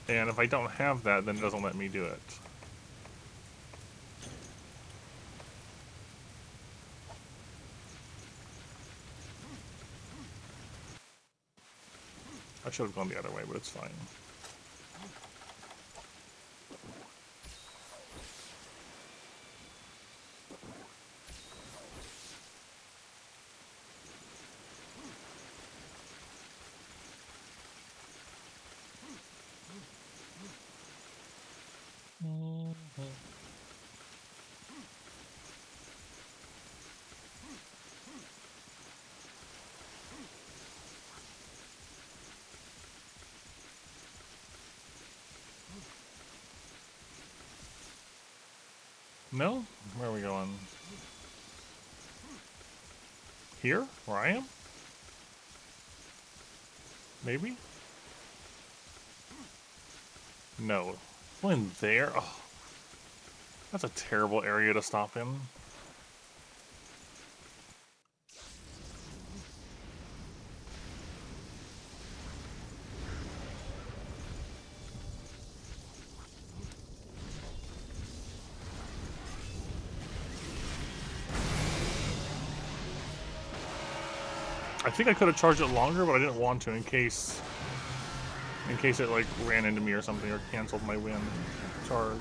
And if I don't have that, then it doesn't let me do it. I should have gone the other way, but it's fine. No? Where are we going? Here? Where I am? Maybe? No. Well, in there? Oh, that's a terrible area to stop in. I think I could have charged it longer, but I didn't want to in case it like ran into me or something or canceled my wind charge.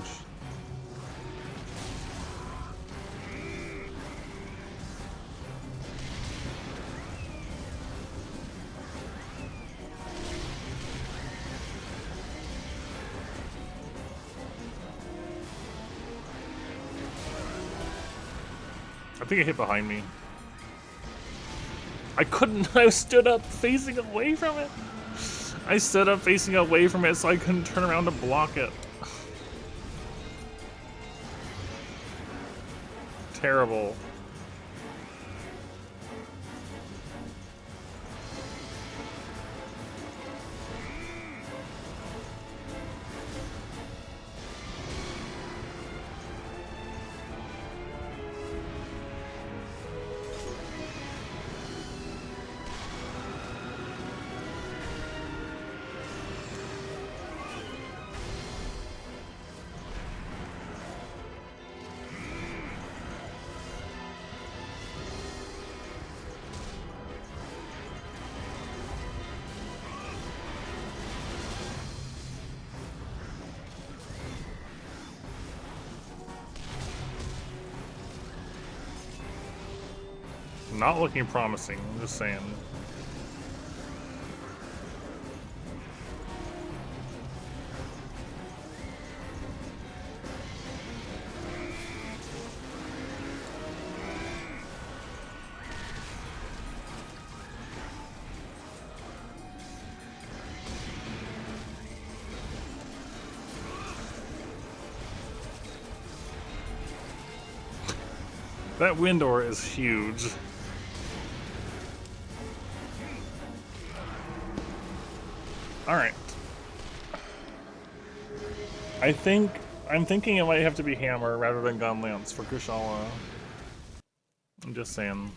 I think it hit behind me. I couldn't. I stood up facing away from it. I stood up facing away from it so I couldn't turn around to block it. Terrible. Not looking promising, I'm just saying. That wind door is huge. Alright. I'm thinking it might have to be hammer rather than gun lance for Kushala. I'm just saying.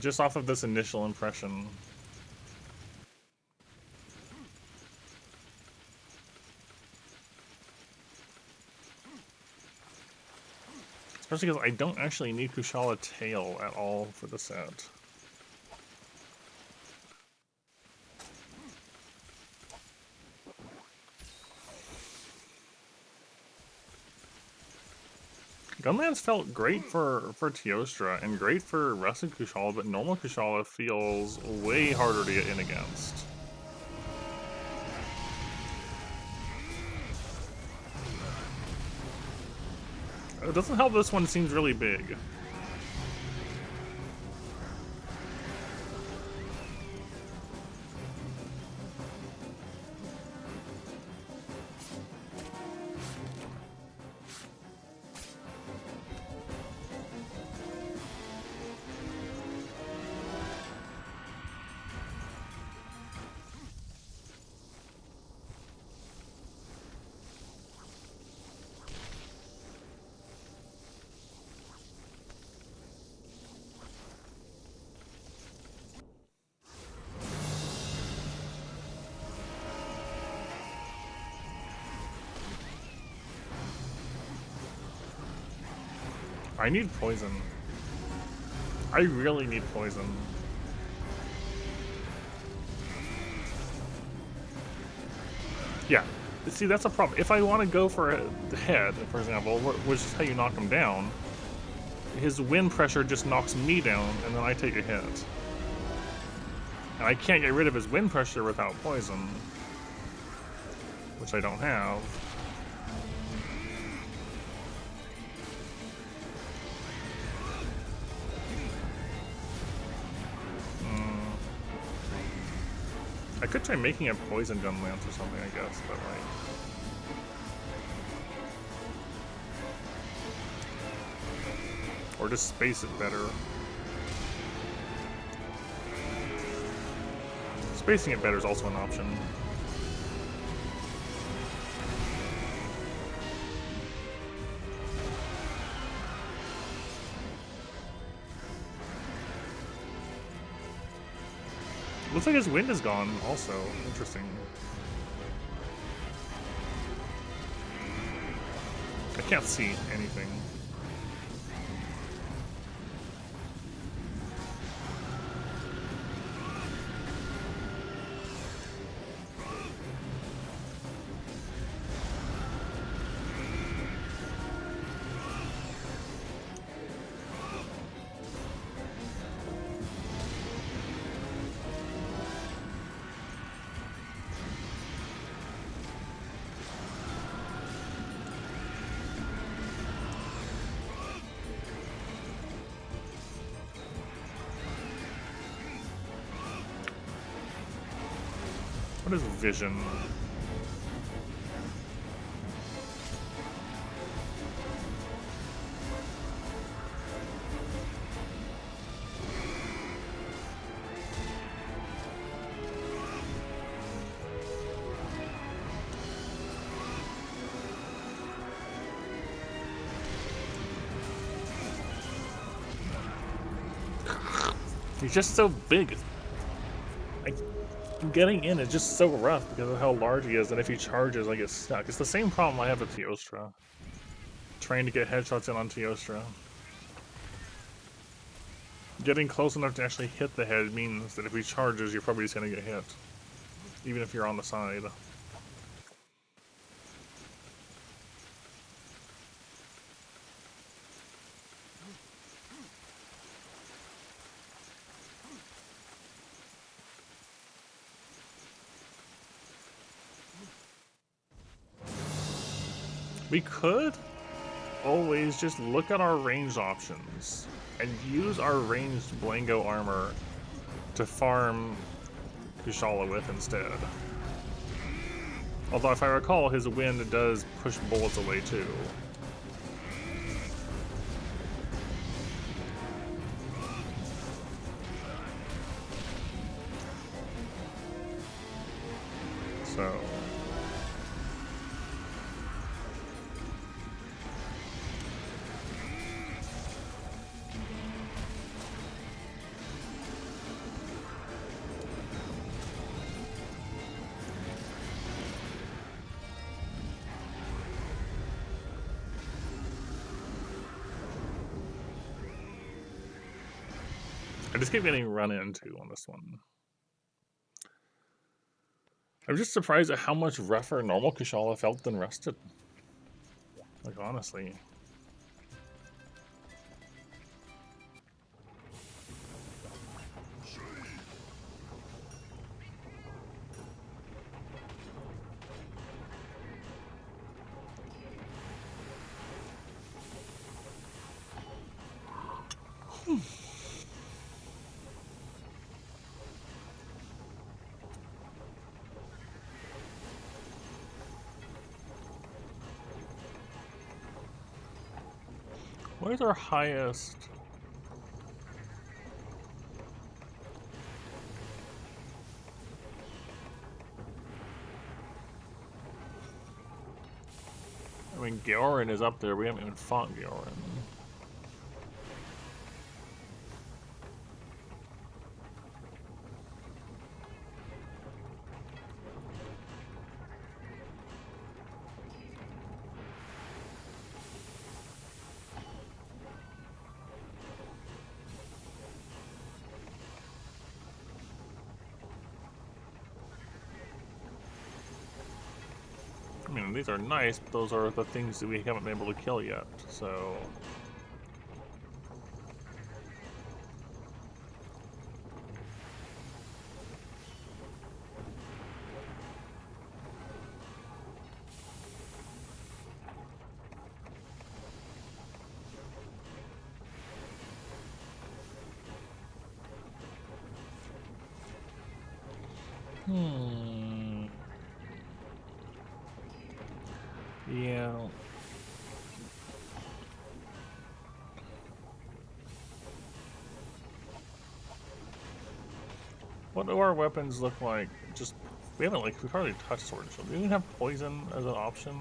Just off of this initial impression. Especially because I don't actually need Kushala tail at all for the set. Gunlance felt great for Teostra and great for Rusted Kushala, but normal Kushala feels way harder to get in against. It doesn't help this one seems really big. I need poison. I really need poison. Yeah. See, that's a problem. If I want to go for the head, for example, which is how you knock him down, his wind pressure just knocks me down, and then I take a hit. And I can't get rid of his wind pressure without poison, which I don't have. I could try making a poison gun lance or something, I guess, but like... Or just space it better. Spacing it better is also an option. Looks like his wind is gone, also. Interesting. I can't see anything. What is vision? He's just so big. Getting in is just so rough because of how large he is, and if he charges, I get stuck. It's the same problem I have with Teostra. Trying to get headshots in on Teostra. Getting close enough to actually hit the head means that if he charges, you're probably just going to get hit. Even if you're on the side. We could always just look at our range options and use our ranged Blango armor to farm Kushala with instead. Although if I recall, his wind does push bullets away too. So... I just keep getting run into on this one. I'm just surprised at how much rougher normal Kushala felt than Rusted. Like, honestly. Where's our highest? I mean, Gioran is up there. We haven't even fought Gioran. I mean, these are nice, but those are the things that we haven't been able to kill yet, so... Yeah. What do our weapons look like? Just, we hardly touched Sword and Shield. Do we even have poison as an option?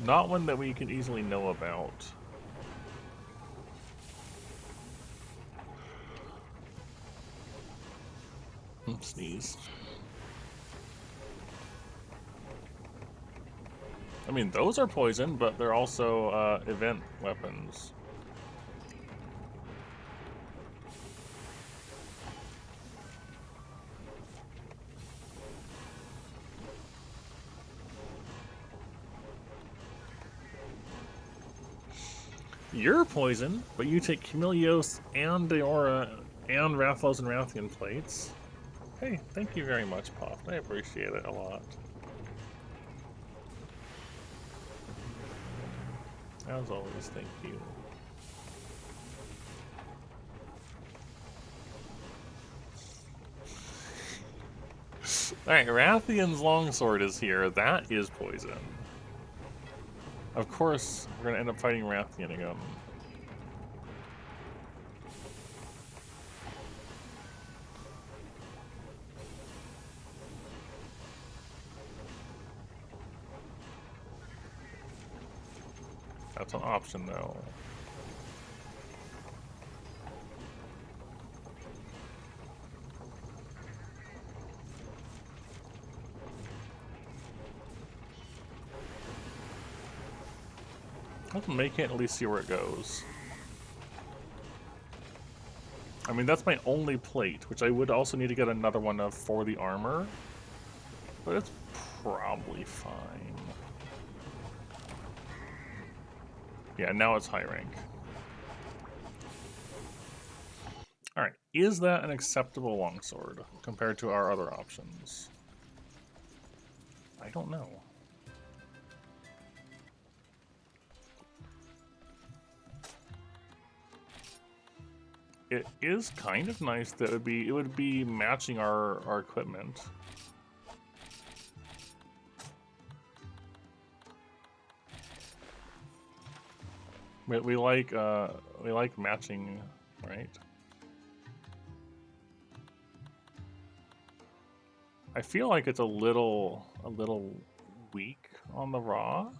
Not one that we can easily know about. Sneeze. I mean, those are poison, but they're also event weapons. You're poison, but you take Camilios and Deora and Rathlos and Rathian plates. Hey, thank you very much, Puff. I appreciate it a lot. As always, thank you. Alright, Rathian's longsword is here. That is poison. Of course, we're gonna end up fighting Rathian again. That's an option, though. I'll make it and at least see where it goes. I mean, that's my only plate, which I would also need to get another one of for the armor. But it's probably fine. Yeah, now it's high rank. Alright, is that an acceptable longsword compared to our other options? I don't know. It is kind of nice that it would be matching our equipment. We like matching, right? I feel like it's a little weak on the raw,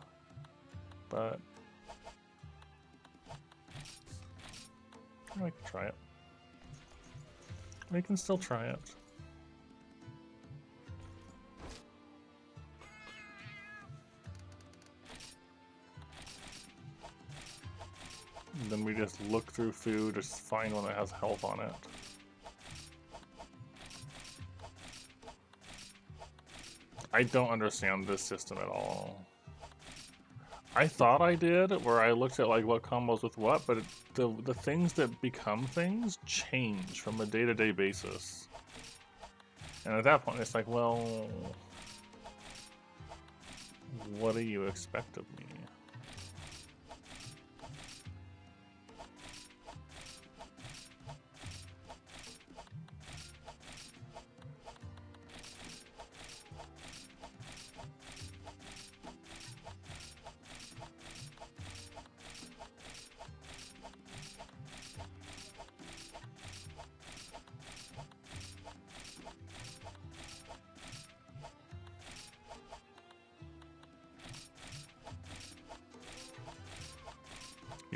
but I can try it. We can still try it. And then we just look through food, just find one that has health on it. I don't understand this system at all. I thought I did, where I looked at like what combos with what, but the things that become things change from a day-to-day basis. And at that point, it's like, well, what do you expect of me?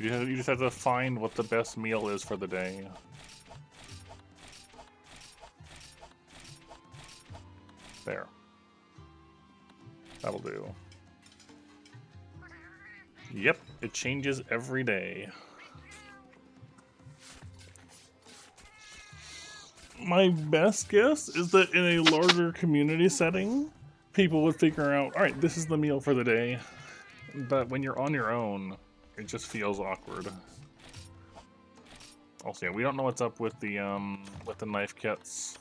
You just have to find what the best meal is for the day. There. That'll do. Yep, it changes every day. My best guess is that in a larger community setting, people would figure out, alright, this is the meal for the day. But when you're on your own, it just feels awkward. Also, yeah, we don't know what's up with the knife kits.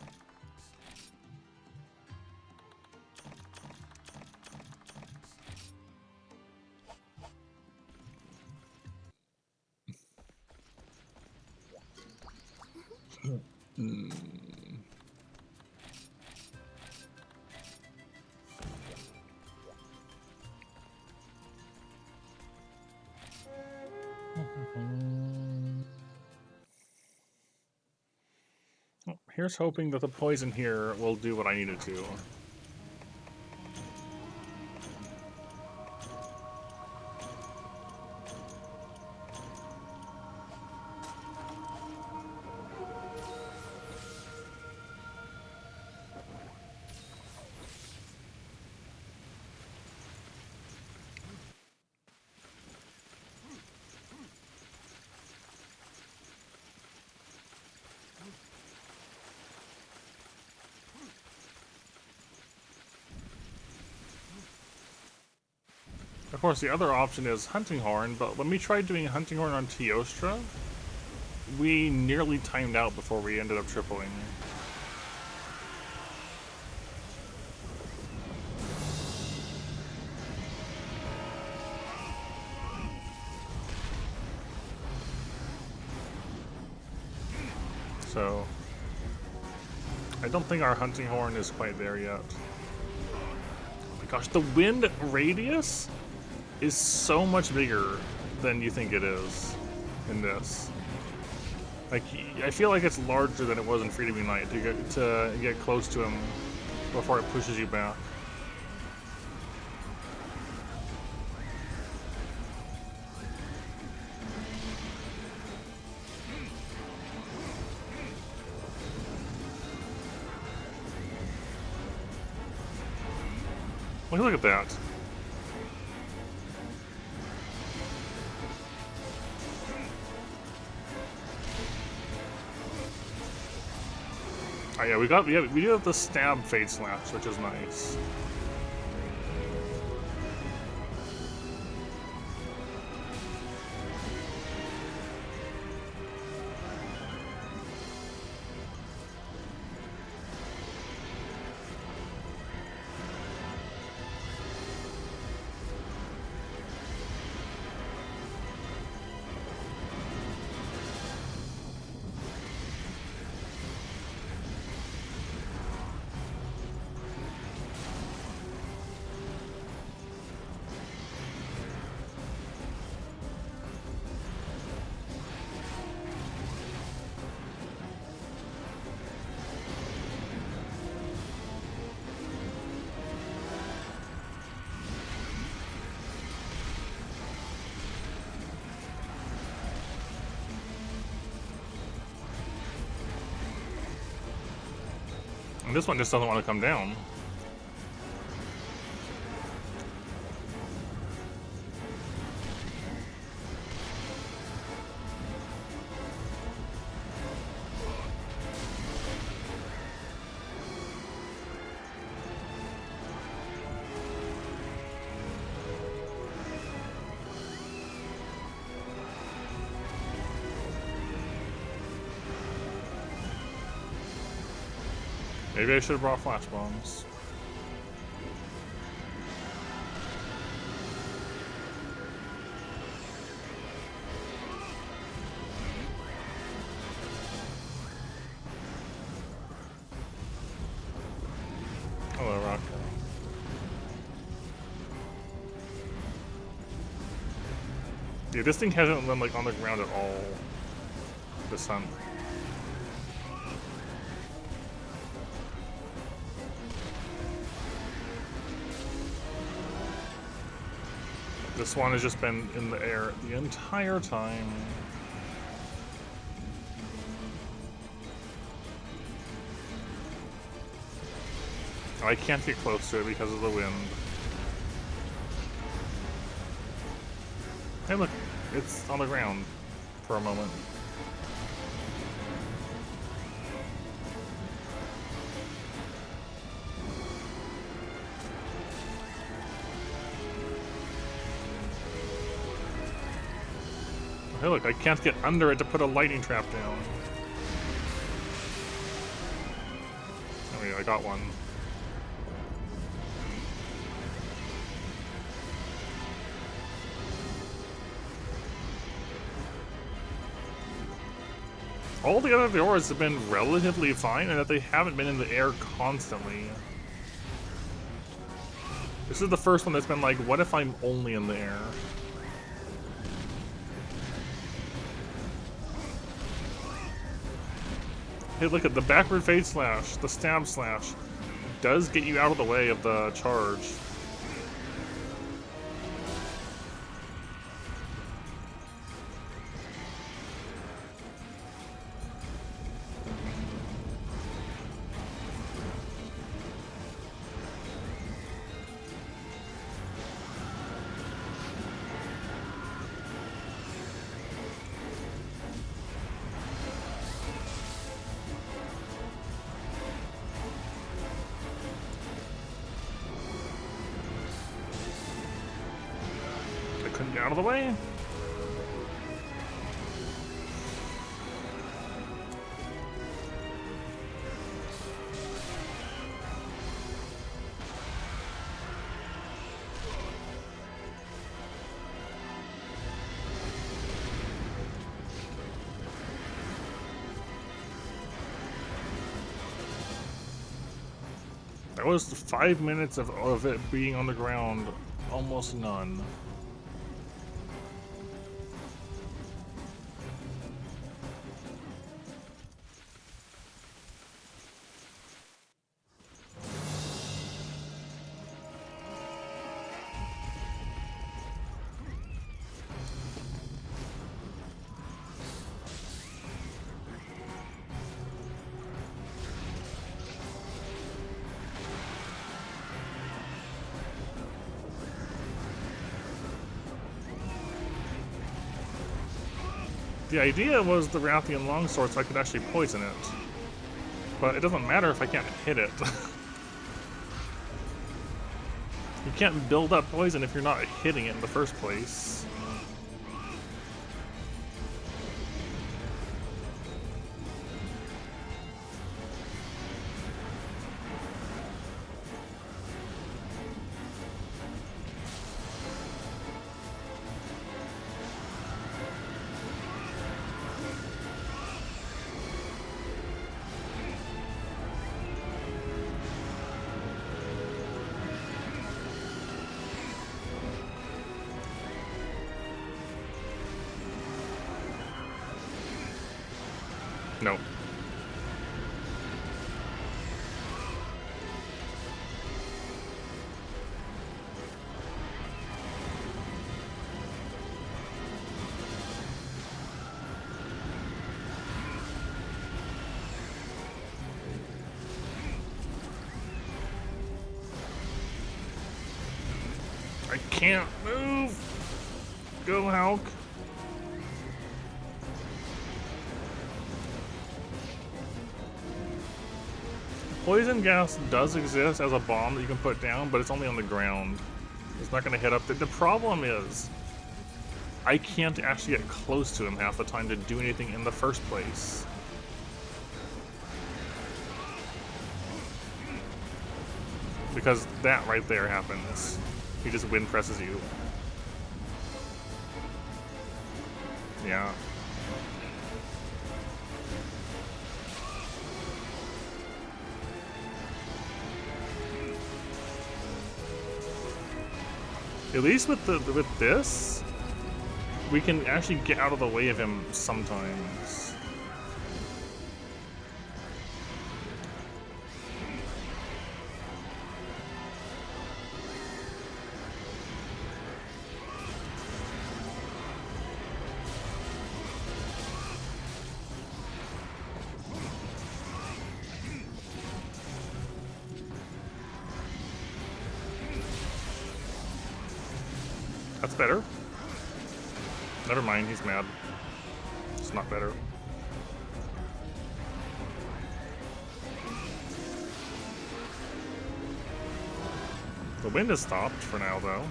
Here's hoping that the poison here will do what I need it to. Of course, the other option is Hunting Horn, but when we tried doing Hunting Horn on Teostra, we nearly timed out before we ended up tripling. So I don't think our hunting horn is quite there yet. Oh my gosh, the wind radius is so much bigger than you think it is in this. Like, I feel like it's larger than it was in Freedom Unite to get close to him before it pushes you back. Look at that. Oh yeah, we do have the stab fade slash, which is nice. And this one just doesn't want to come down. Maybe I should have brought flash bombs. Hello, Rock. Yeah, this thing hasn't been like on the ground at all this time. This one has just been in the air the entire time. I can't get close to it because of the wind. Hey look, it's on the ground for a moment. Hey look, I can't get under it to put a lightning trap down. Oh yeah, I got one. All the other Vioras have been relatively fine, and that they haven't been in the air constantly. This is the first one that's been like, what if I'm only in the air? Hey, look at the backward fade slash, the stab slash, does get you out of the way of the charge. Couldn't get out of the way. That was 5 minutes of it being on the ground. Almost none. The idea was the Rathian longsword so I could actually poison it. But it doesn't matter if I can't hit it. You can't build up poison if you're not hitting it in the first place. No. I can't move! Go, Hulk! Poison gas does exist as a bomb that you can put down, but it's only on the ground. It's not going to hit up. The problem is, I can't actually get close to him half the time to do anything in the first place. Because that right there happens. He just wind presses you. Yeah. At least with this, we can actually get out of the way of him sometimes. That's better. Never mind, he's mad. It's not better. The wind has stopped for now, though.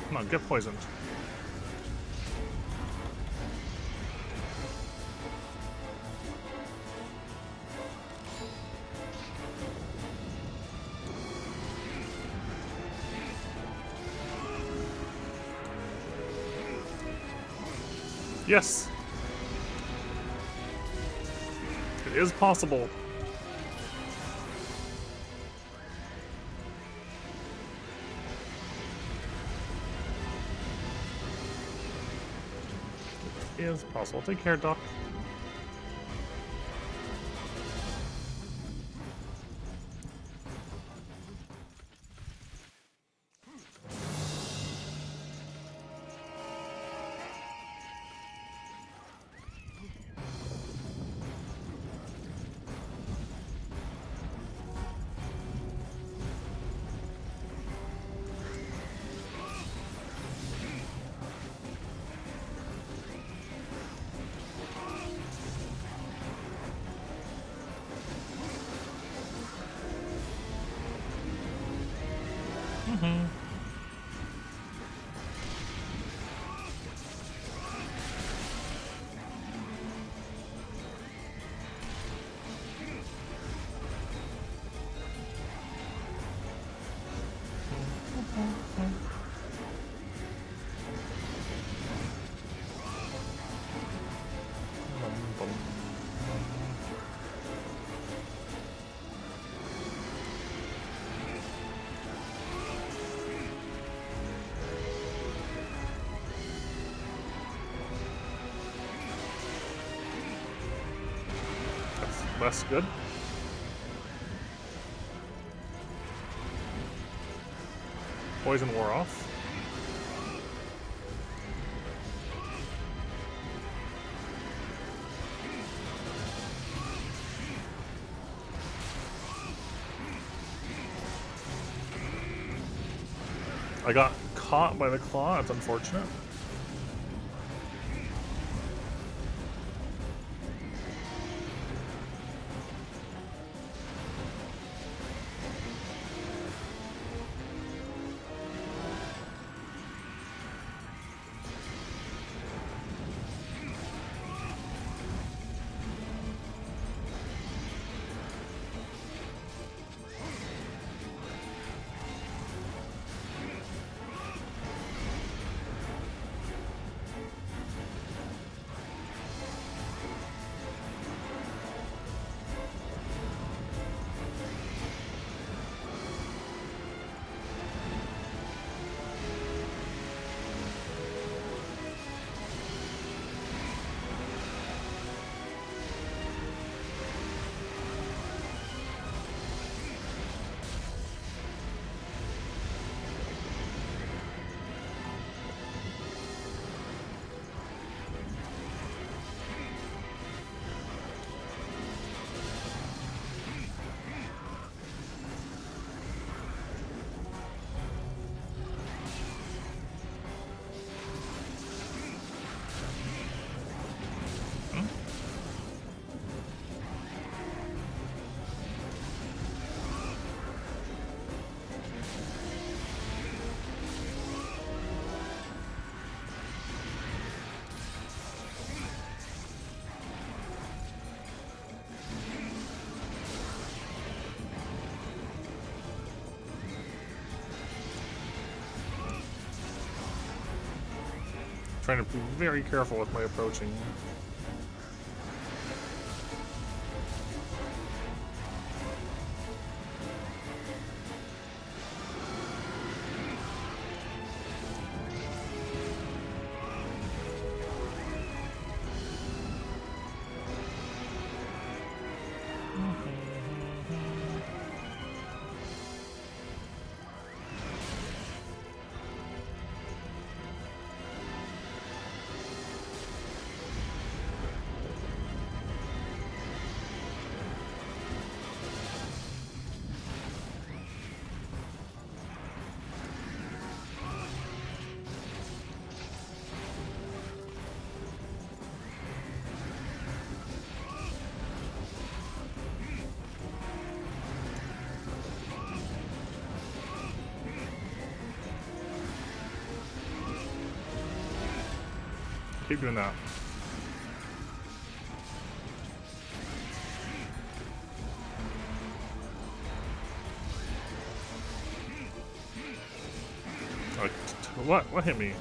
Come on, get poisoned. Yes! It is possible. It is possible. Take care, Doc. That's good. Poison wore off. I got caught by the claw. That's unfortunate. Trying to be very careful with my approaching. Keep doing that. Like, what? What hit me?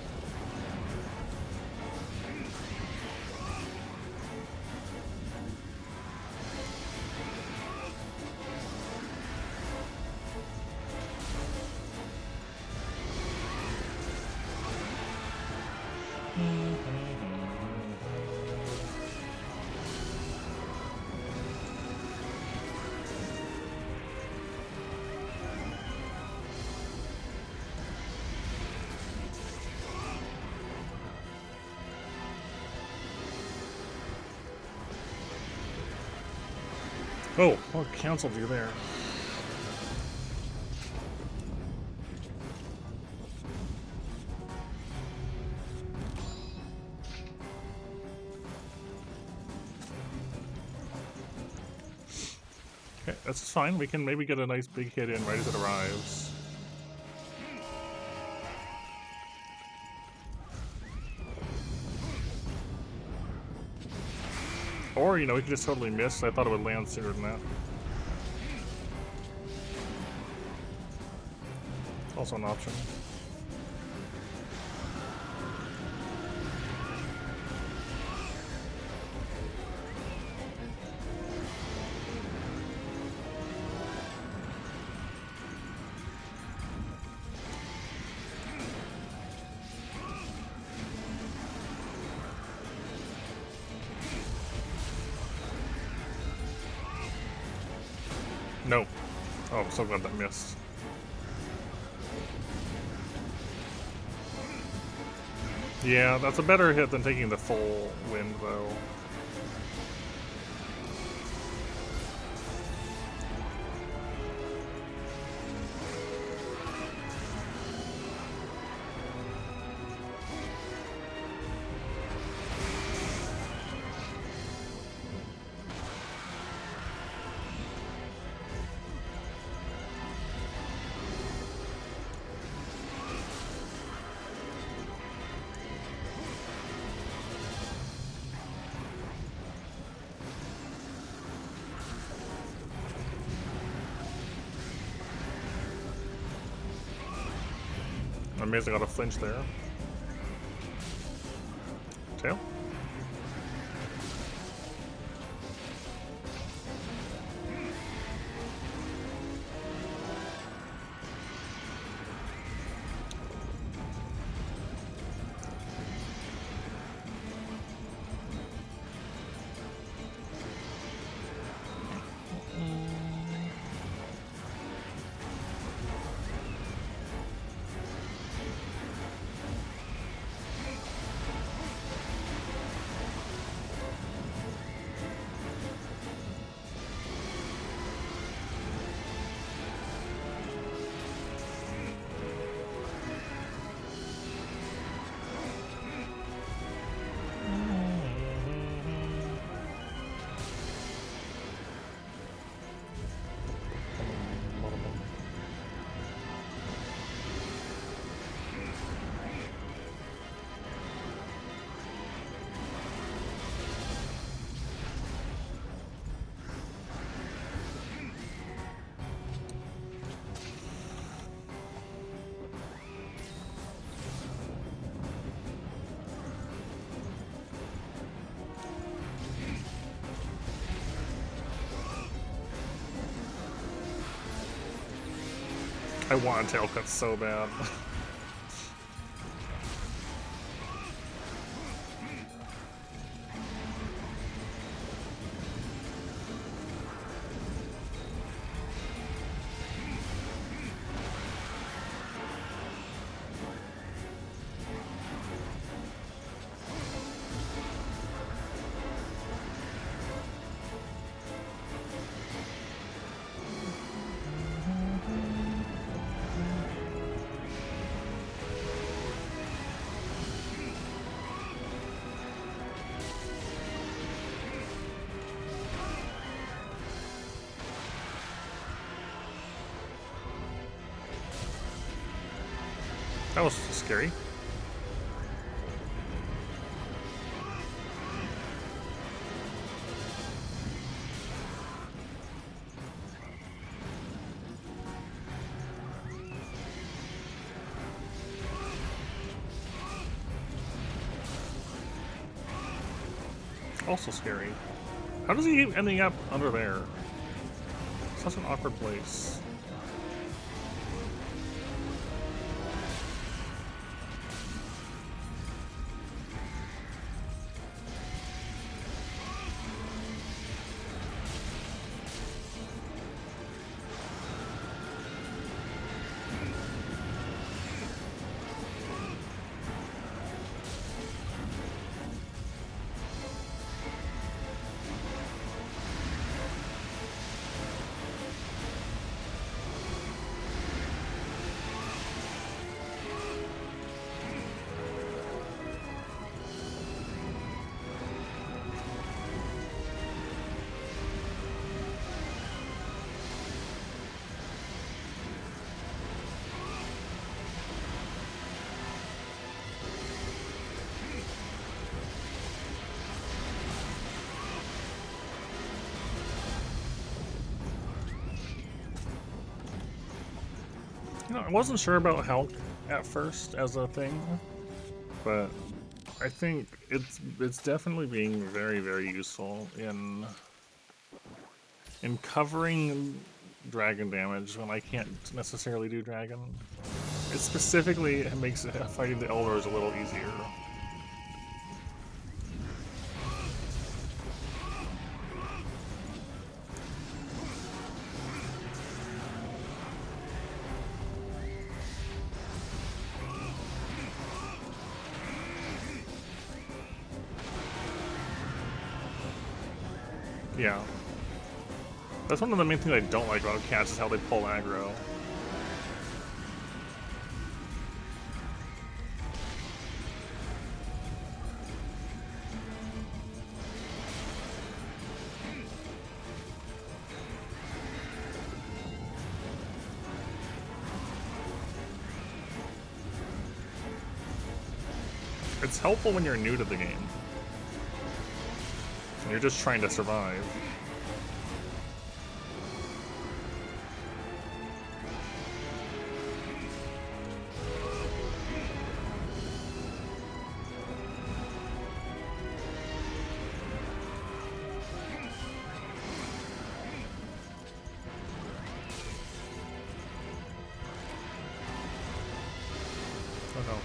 Oh, what canceled you there? Okay, that's fine. We can maybe get a nice big hit in right as it arrives. Or, you know, we could just totally miss. I thought it would land sooner than that. Also an option. No. Oh, I'm so glad that missed. Yeah, that's a better hit than taking the full wind, though. Amazing, I got a flinch there. Tail. I want a tail cut so bad. That was scary. Also scary. How does he keep ending up under there? Such an awkward place. wasn't sure about Hulk at first as a thing, but I think it's definitely being very, very useful in covering dragon damage when I can't necessarily do dragon. It specifically makes fighting the elders a little easier. Yeah. That's one of the main things I don't like about cats is how they pull aggro. It's helpful when you're new to the game. And you're just trying to survive. Oh no.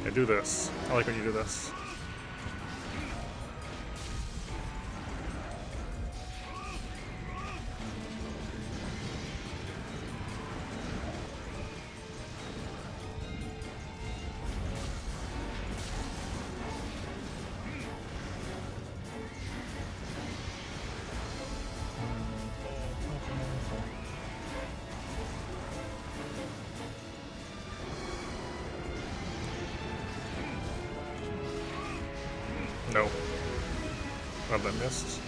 Yeah, do this. I like when you do this. No. Oh, that missed.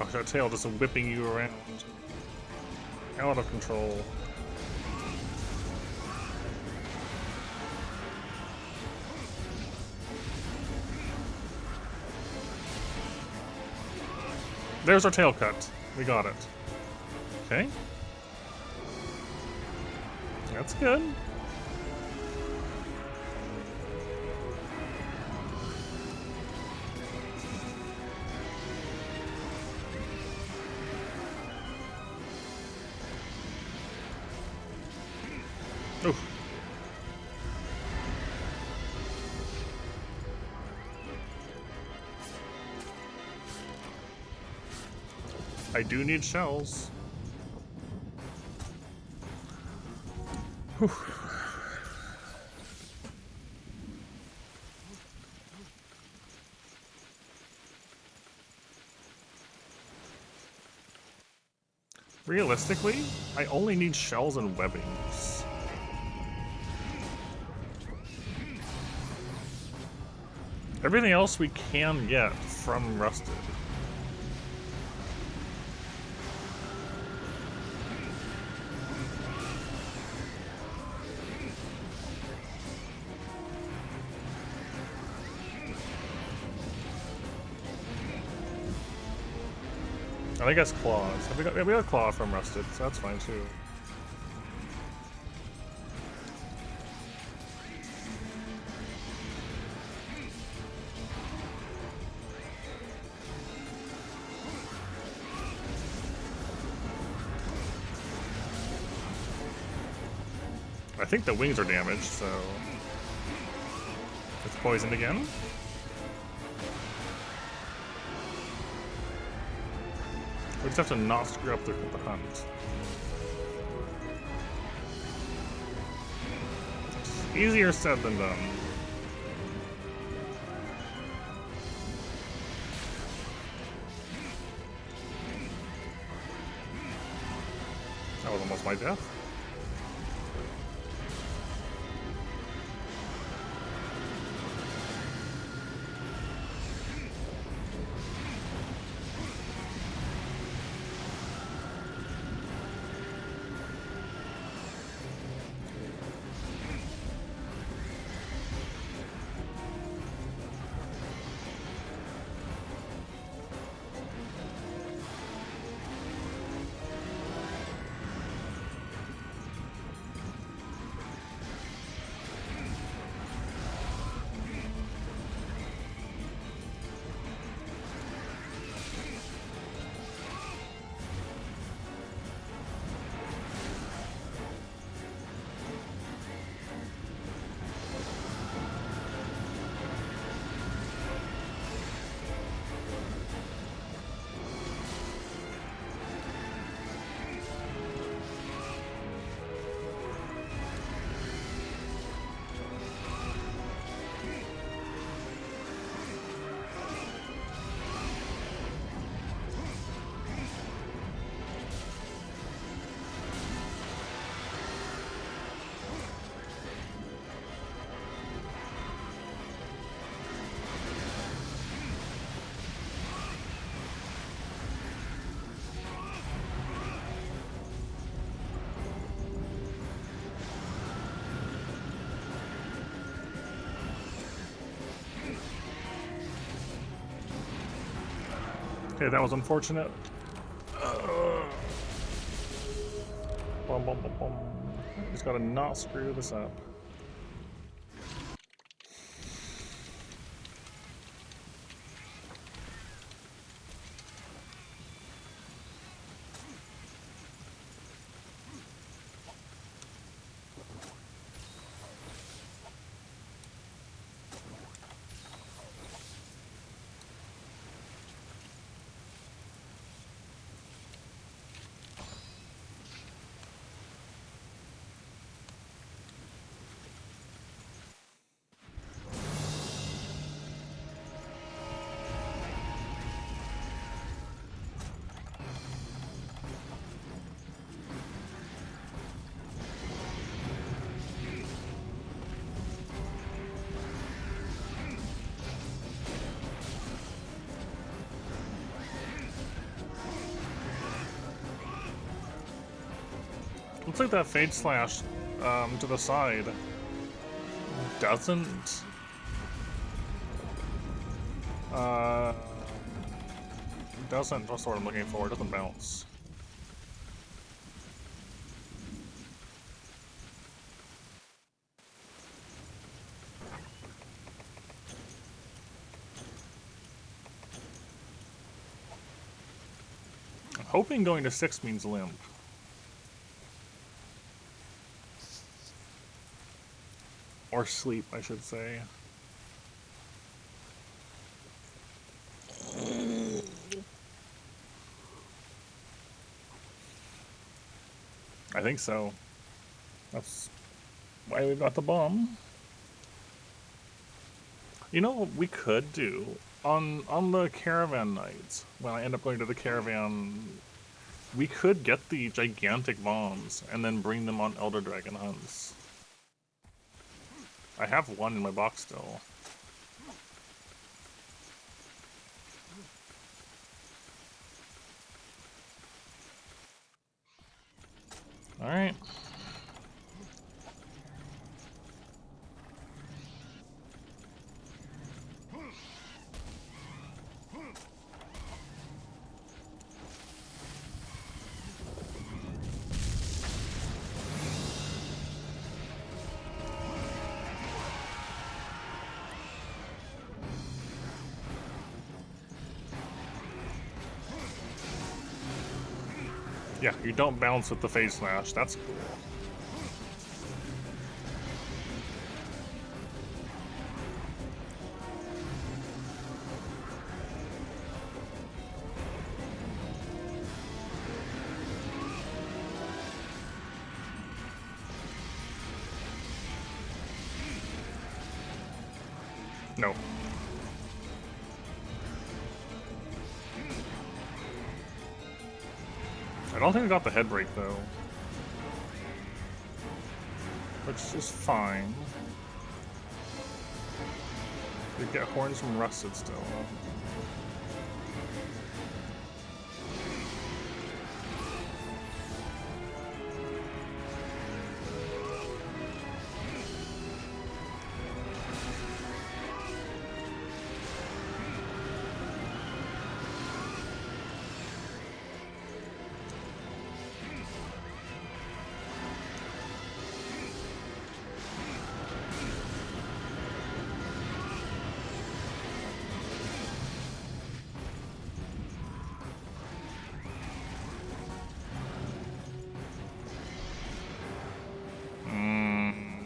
Oh, that tail just whipping you around. Out of control. There's our tail cut. We got it. Okay. That's good. Oof. I do need shells. Whew. Realistically, I only need shells and webbings. Everything else we can get from Rusted. I think that's claws. We got claw from Rusted, so that's fine too. I think the wings are damaged, so it's poisoned again. We just have to not screw up the hunt. Easier said than done. That was almost my death. Okay, that was unfortunate. Bum, bum, bum, bum. Just gotta not screw this up. Looks like that Fade Slash to the side doesn't what's the word I'm looking for? It doesn't bounce. Hoping going to 6 means limp. Or sleep, I should say. I think so. That's why we got the bomb. You know what we could do? On the caravan nights, when I end up going to the caravan, we could get the gigantic bombs and then bring them on Elder Dragon hunts. I have one in my box still. Alright. Yeah, you don't bounce with the phase smash. That's cool. No. I don't think I got the head break though. Which is fine. We get horns from Rusted still.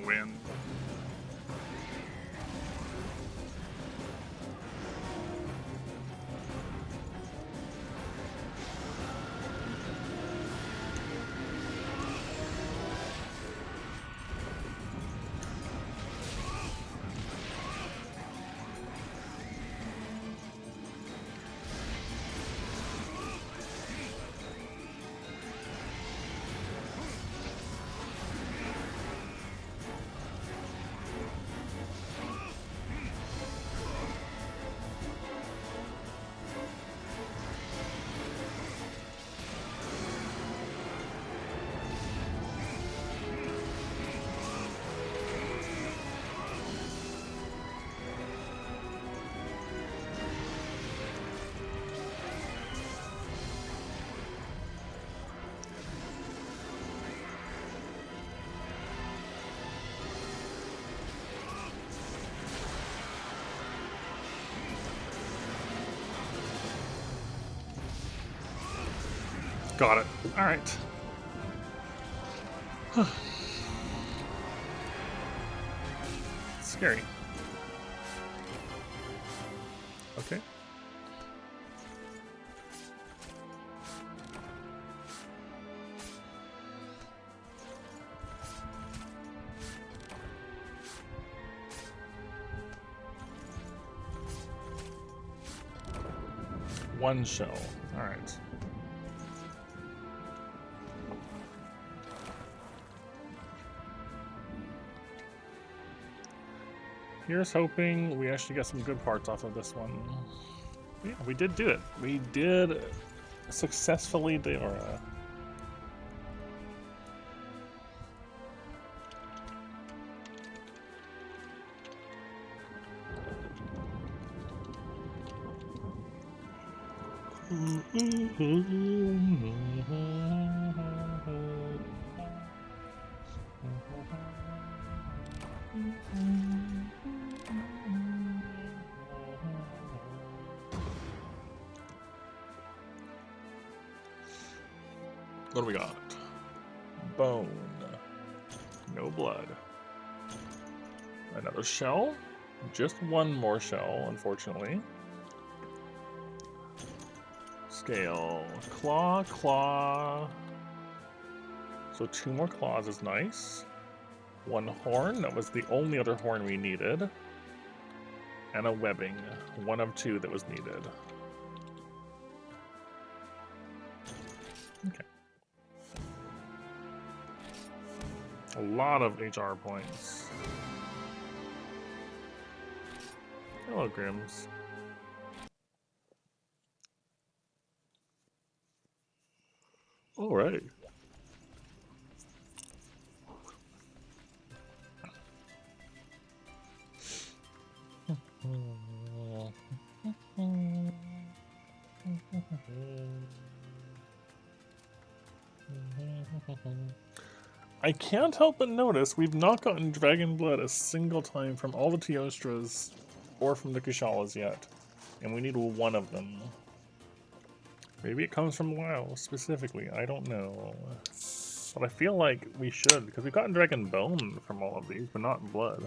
Win. Got it. Alright. Scary. Okay. One shell. Alright. Here's hoping we actually get some good parts off of this one. Yeah, we did do it. We did successfully Deora. What do we got? Bone. No blood. Another shell. Just one more shell, unfortunately. Scale. Claw, claw. So 2 more claws is nice. 1 horn. That was the only other horn we needed. And a webbing. 1 of 2 that was needed. Okay. A lot of HR points. Hello, Grims. Alright. I can't help but notice we've not gotten Dragon Blood a single time from all the Teostras or from the Kushalas yet. And we need 1 of them. Maybe it comes from WoW specifically, I don't know. But I feel like we should, because we've gotten Dragon Bone from all of these, but not Blood.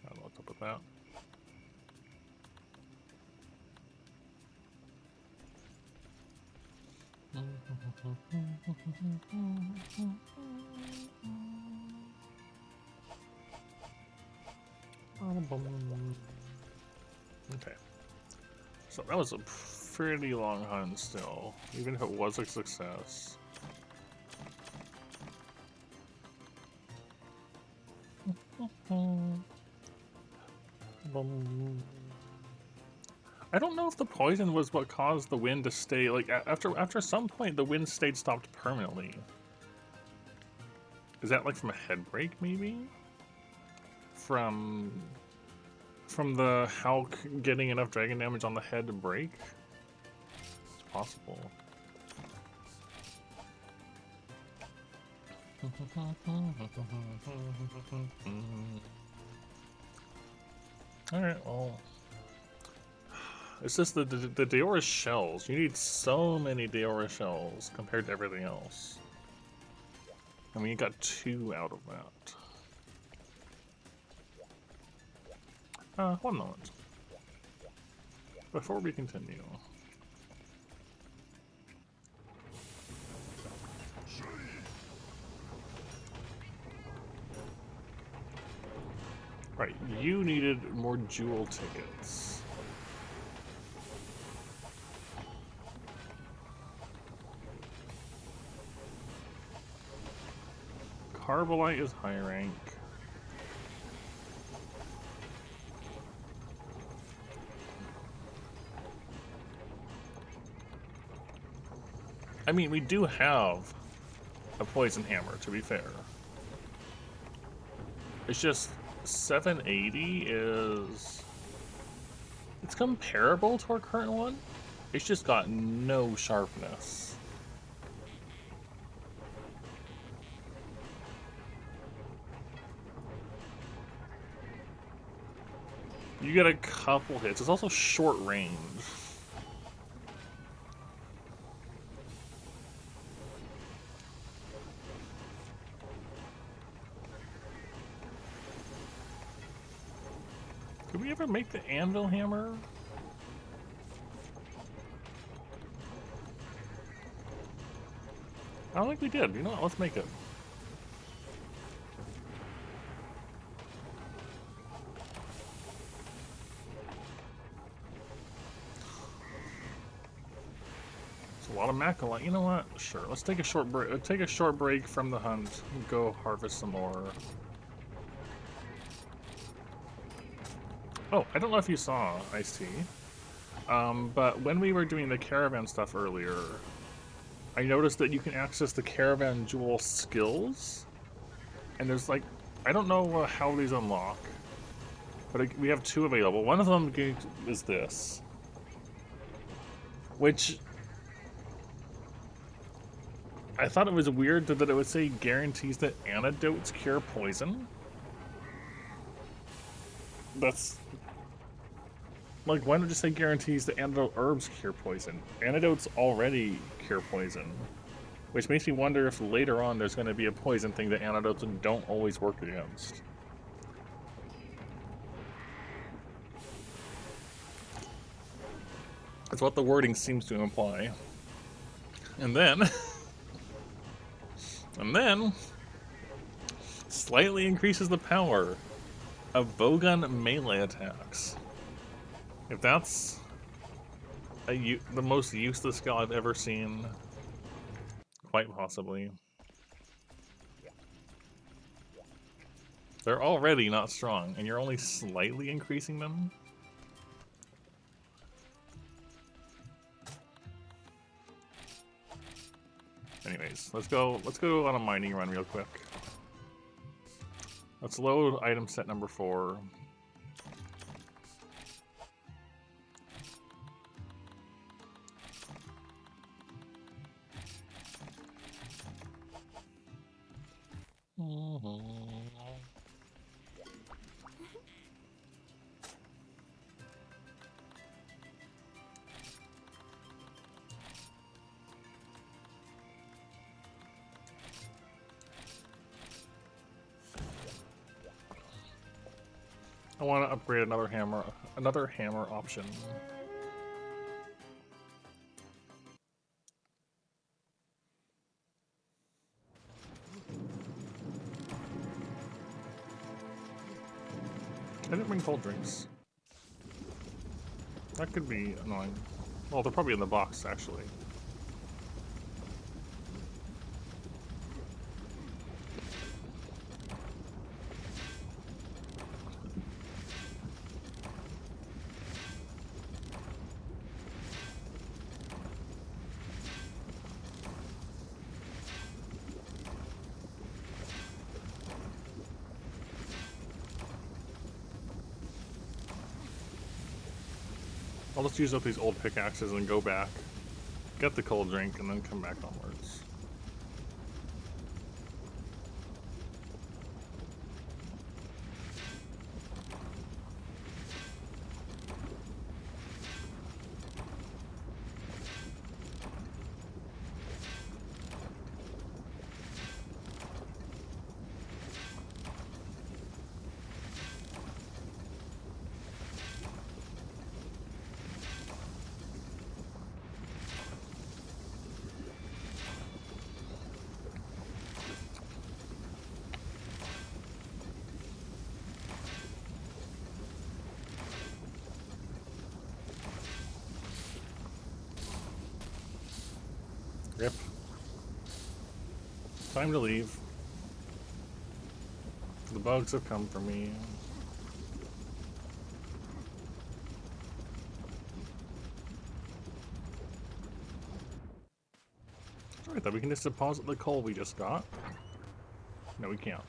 I don't know what's up with that. Okay. So that was a pretty long hunt still, even if it was a success. I don't know if the poison was what caused the wind to stay, like, after some point the wind stayed stopped permanently. Is that like from a head break, maybe? From the Hulk getting enough dragon damage on the head to break? It's possible. Alright, well... It's just the Deora shells. You need so many Deora shells compared to everything else. I mean, you got 2 out of that. 1 moment. Before we continue. Right, you needed more jewel tickets. Carbolite is high rank. I mean, we do have a poison hammer, to be fair. It's just 780 is... It's comparable to our current one. It's just got no sharpness. You get a couple hits. It's also short range. Did we ever make the anvil hammer? I don't think we did. You know what? Let's make it. A lot of Macalite. You know what? Sure. Let's take a short break. Take a short break from the hunt and go harvest some more. Oh, I don't know if you saw, I see. But when we were doing the caravan stuff earlier, I noticed that you can access the caravan jewel skills, and there's like, I don't know how these unlock, but we have 2 available. One of them is this, which I thought it was weird that it would say guarantees that antidotes cure poison. That's like, why not just say guarantees that antidote herbs cure poison? Antidotes already cure poison. Which makes me wonder if later on there's going to be a poison thing that antidotes don't always work against. That's what the wording seems to imply. And then... and then... slightly increases the power of bowgun melee attacks. If that's the most useless skill I've ever seen, quite possibly. They're already not strong, and you're only slightly increasing them? Anyways, let's go on a mining run real quick. Let's load item set number 4. I want to upgrade another hammer option. I didn't bring cold drinks. That could be annoying. Well, they're probably in the box, actually. I'll just use up these old pickaxes and go back, get the cold drink, and then come back onwards. Yep. Time to leave. The bugs have come for me. Alright, then we can just deposit the coal we just got. No, we can't.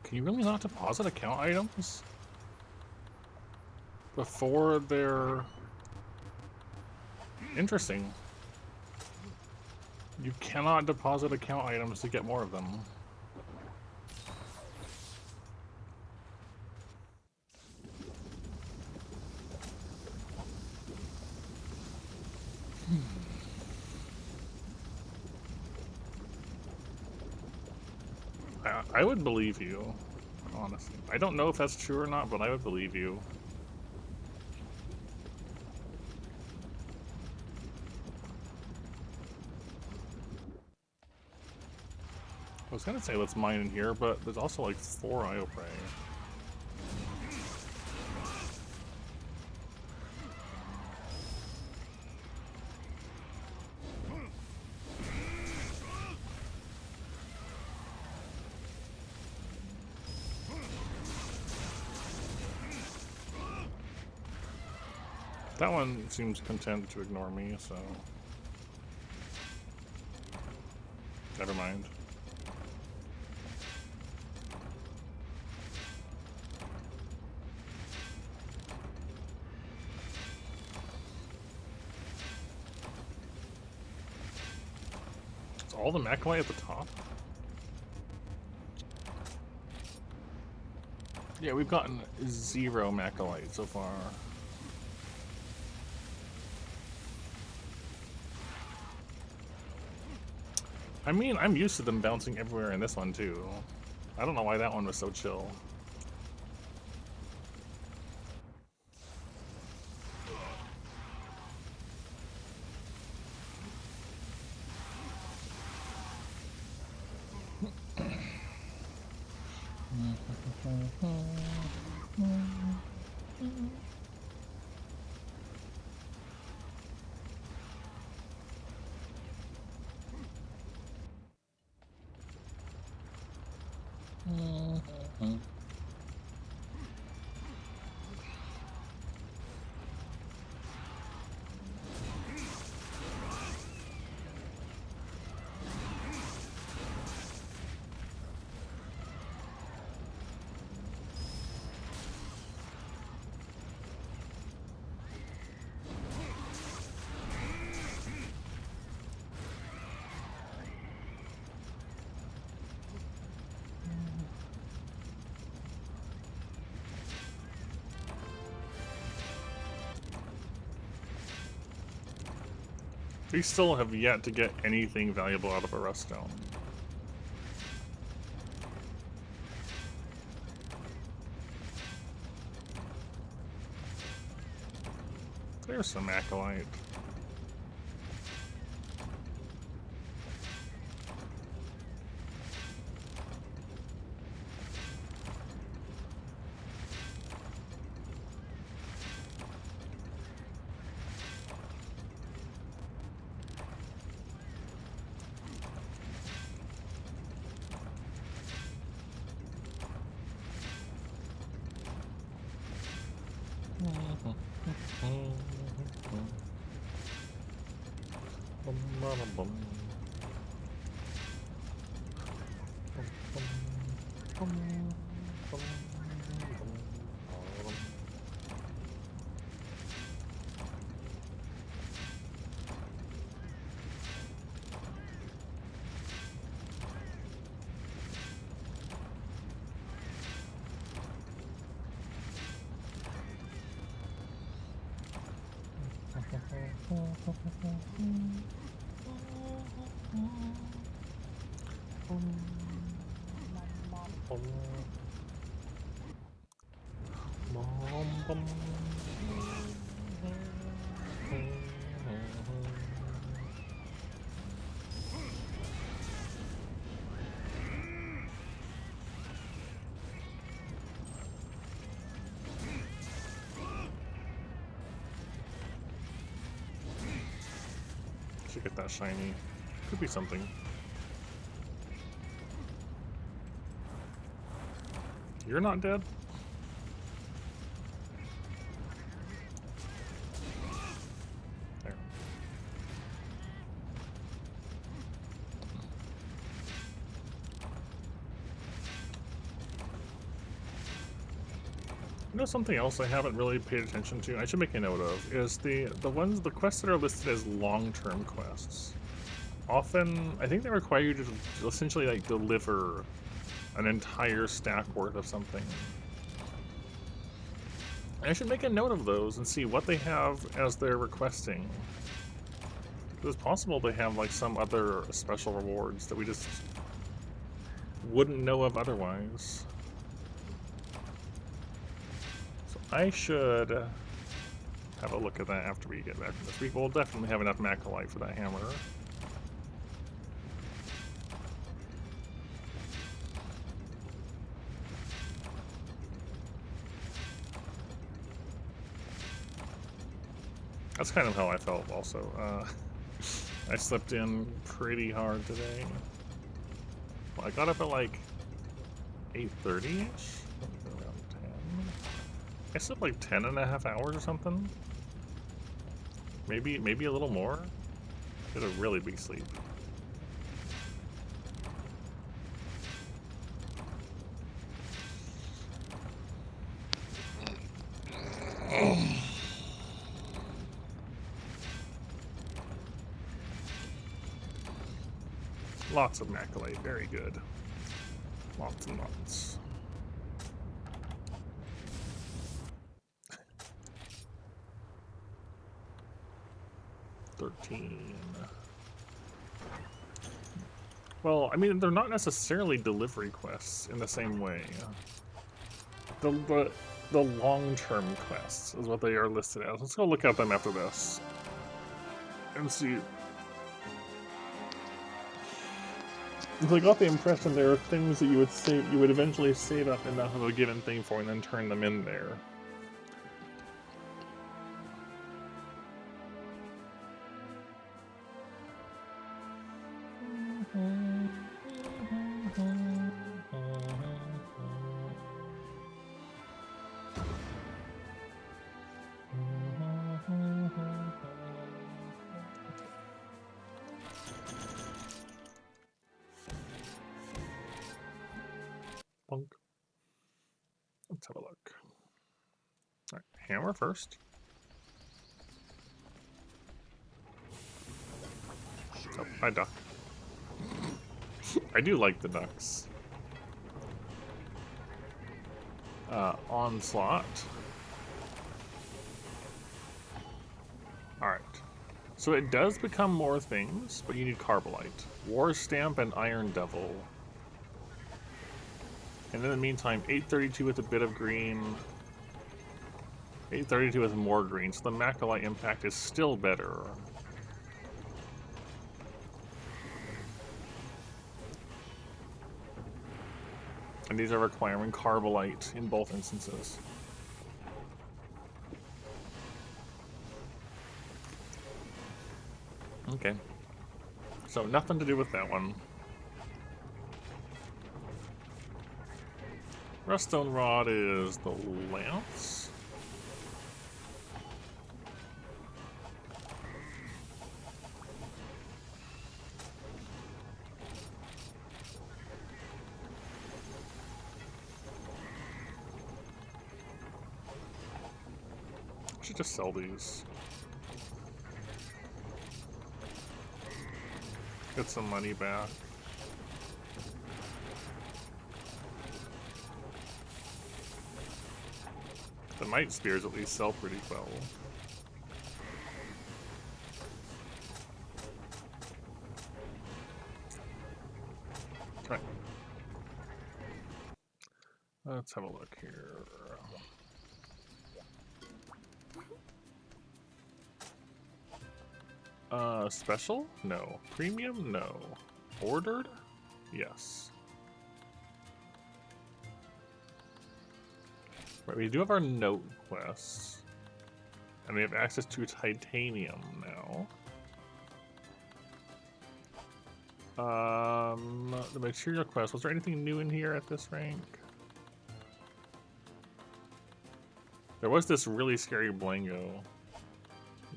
Can you really not deposit account items before they're interesting? You cannot deposit account items to get more of them. I would believe you, honestly. I don't know if that's true or not, but I would believe you. I was gonna say let's mine in here, but there's also like 4 IO prey. That one seems content to ignore me, so never mind. Is all the Macawai at the top? Yeah, we've gotten 0 Macawai so far. I mean, I'm used to them bouncing everywhere in this one too. I don't know why that one was so chill. We still have yet to get anything valuable out of a rust stone. There's some acolyte. Should get that shiny. Could be something. You're not dead? There. You know, something else I haven't really paid attention to, I should make a note of, is the quests that are listed as long-term quests. Often, I think they require you to essentially like deliver an entire stack worth of something. I should make a note of those and see what they have as they're requesting. It's possible they have like some other special rewards that we just wouldn't know of otherwise. So I should have a look at that after we get back from this week. We'll definitely have enough Macawai for that hammer. That's kind of how I felt also. I slept in pretty hard today. Well, I got up at like 8:30-ish? Around 10. I slept like 10 and a half hours or something. Maybe a little more? Get a really big sleep. Lots of macrolate, very good. Lots and lots. Well, I mean, they're not necessarily delivery quests in the same way. The long-term quests is what they are listed as. Let's go look at them after this and see. I got the impression there are things that you would eventually save up enough of a given thing for and then turn them in there. Punk. Let's have a look. All right, hammer first. Oh, hi, duck. I do like the ducks. Onslaught. Alright. So it does become more things, but you need Carbolite. War Stamp and Iron Devil. And in the meantime, 832 with a bit of green. 832 with more green, so the macrolite impact is still better. And these are requiring Carbolite in both instances. Okay. So nothing to do with that one. Ruststone Rod is the lance. I should just sell these. Get some money back. The Might Spears at least sell pretty well. Right. Let's have a look here. Special? No. Premium? No. Ordered? Yes. Right, we do have our note quests. And we have access to titanium now. The material quest. Was there anything new in here at this rank? There was this really scary Blango.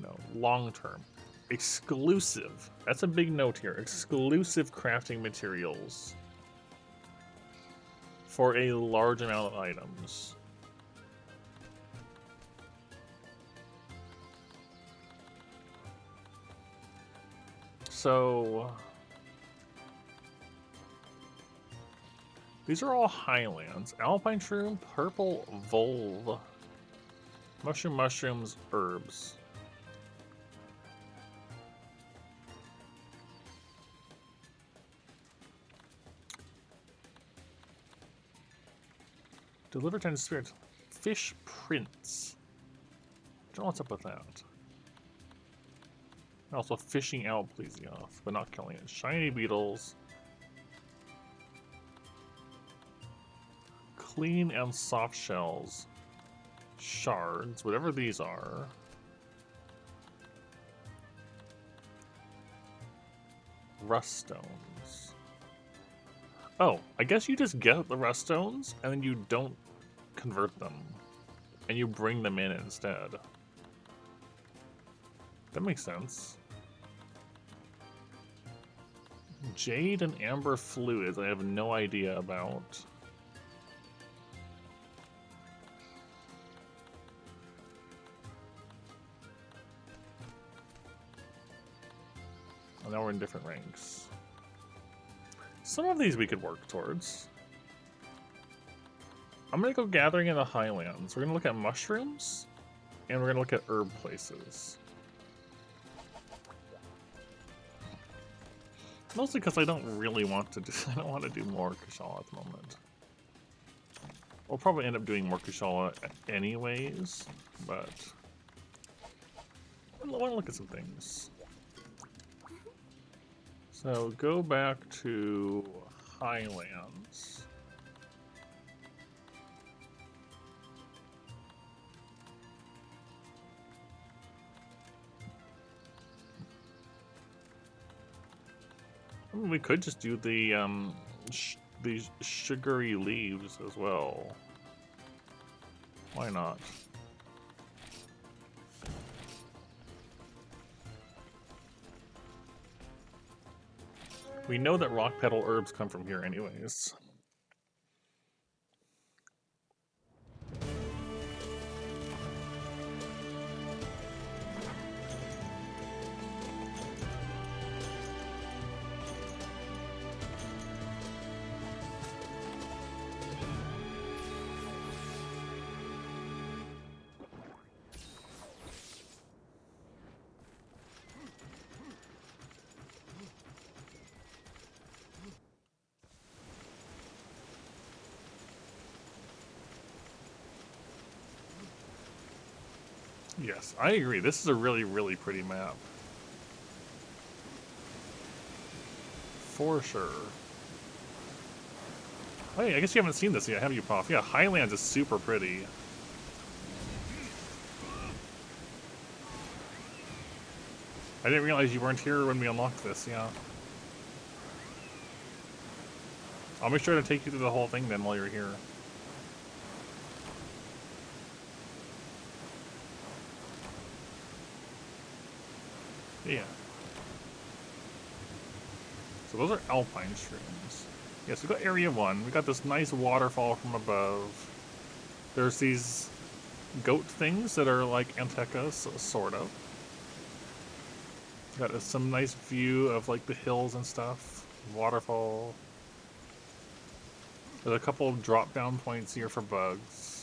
No, long term. Exclusive. That's a big note here. Exclusive crafting materials. For a large amount of items. So these are all highlands. Alpine shroom, purple volve, mushrooms, herbs. Deliver 10 spirits. Fish prints. I don't know what's up with that. Also fishing out Plesioth, but not killing it. Shiny beetles. Clean and soft shells. Shards, whatever these are. Rust stones. Oh, I guess you just get the rust stones and then you don't convert them. And you bring them in instead. That makes sense. Jade and amber fluids, I have no idea about. Now we're in different ranks. Some of these we could work towards. I'm gonna go gathering in the highlands. We're gonna look at mushrooms, and we're gonna look at herb places. Mostly because I don't really want to do. I don't want to do more Kushala at the moment. We'll probably end up doing more Kushala anyways, but I want to look at some things. So go back to Highlands. I mean, we could just do the these sugary leaves as well. Why not? We know that rock petal herbs come from here anyways. Yes, I agree. This is a really, really pretty map. For sure. Hey, I guess you haven't seen this yet, have you, Puff? Yeah, Highlands is super pretty. I didn't realize you weren't here when we unlocked this, yeah. I'll make sure to take you through the whole thing then while you're here. Yeah. So those are alpine streams. Yes, we got area 1. We got this nice waterfall from above. There's these goat things that are like Antecas, sort of. Got some nice view of like the hills and stuff. Waterfall. There's a couple of drop down points here for bugs.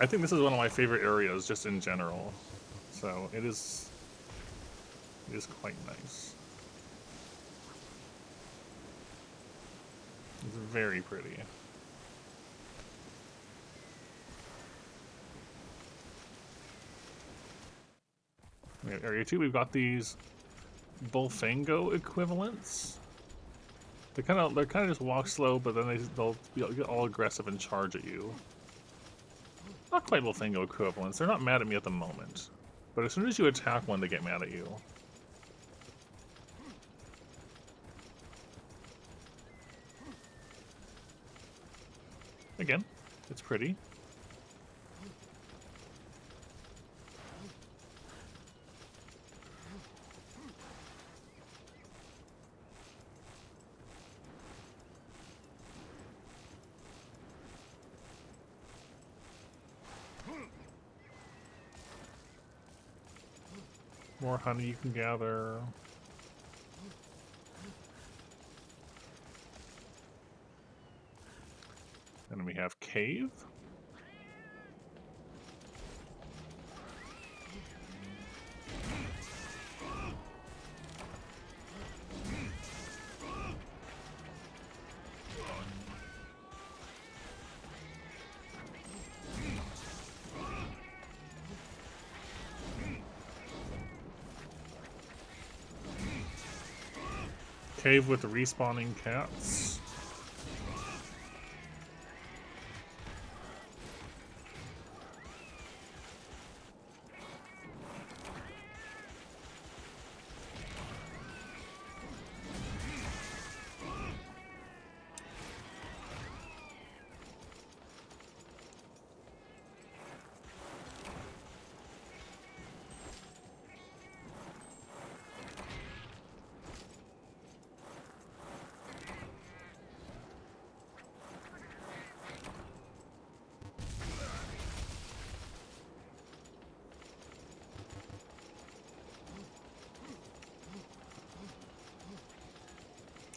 I think this is one of my favorite areas just in general. So it is quite nice. It's very pretty. We have area 2, we've got these Bullfango equivalents. They kind of just walk slow, but then they'll get all aggressive and charge at you. Not quite Bullfango equivalents. They're not mad at me at the moment. But as soon as you attack one, they get mad at you. Again, it's pretty. More honey you can gather. And we have cave. Cave with respawning cats.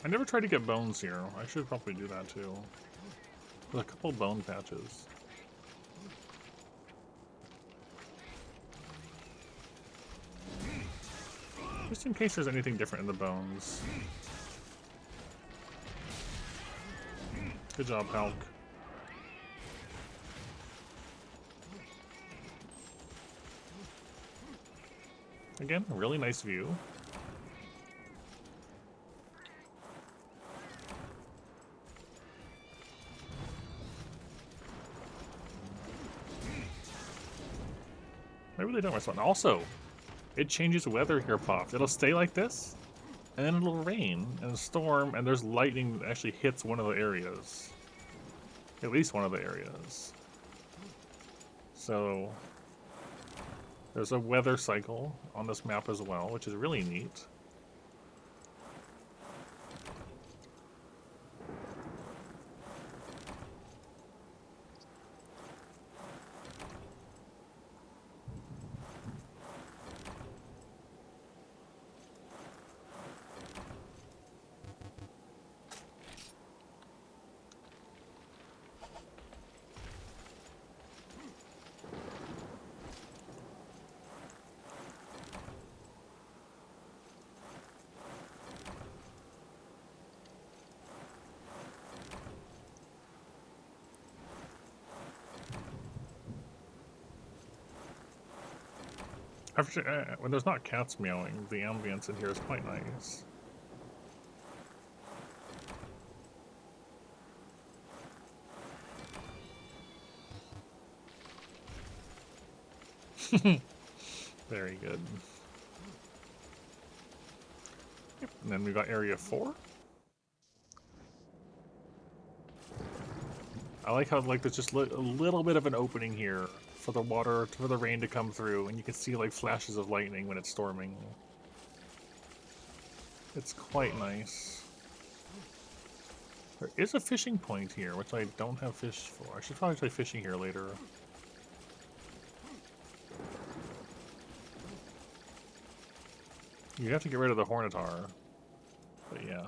I never tried to get bones here. I should probably do that too. There's a couple bone patches. Just in case there's anything different in the bones. Good job, Hulk. Again, a really nice view. Maybe they don't respond. Also, it changes weather here, Pops. It'll stay like this, and then it'll rain and storm, and there's lightning that actually hits one of the areas. At least one of the areas. So, there's a weather cycle on this map as well, which is really neat. When there's not cats meowing, the ambience in here is quite nice. Very good. Yep. And then we got area 4. I like how there's just a little bit of an opening here for the water, for the rain to come through, and you can see like flashes of lightning when it's storming. It's quite nice. There is a fishing point here, which I don't have fish for. I should probably try fishing here later. You have to get rid of the Hornitar. But yeah.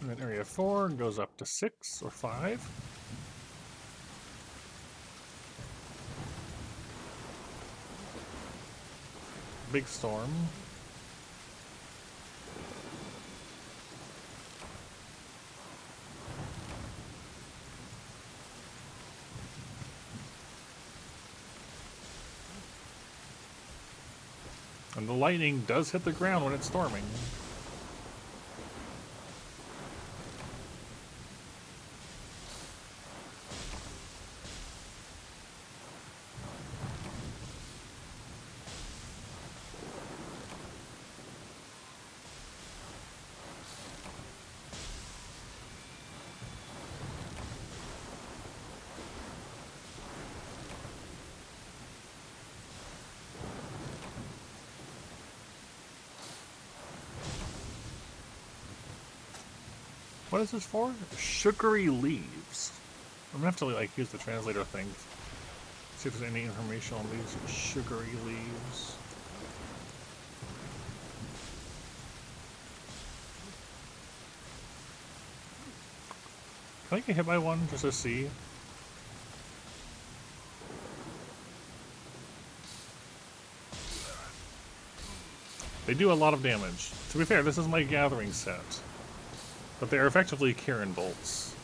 And then area 4 goes up to 6 or 5. Big storm. And the lightning does hit the ground when it's storming. What is this for? Sugary leaves. I'm gonna have to like use the translator thing. See if there's any information on these sugary leaves. Can I get hit by one just to see? They do a lot of damage. To be fair, this is my gathering set. But they are effectively Kieran bolts.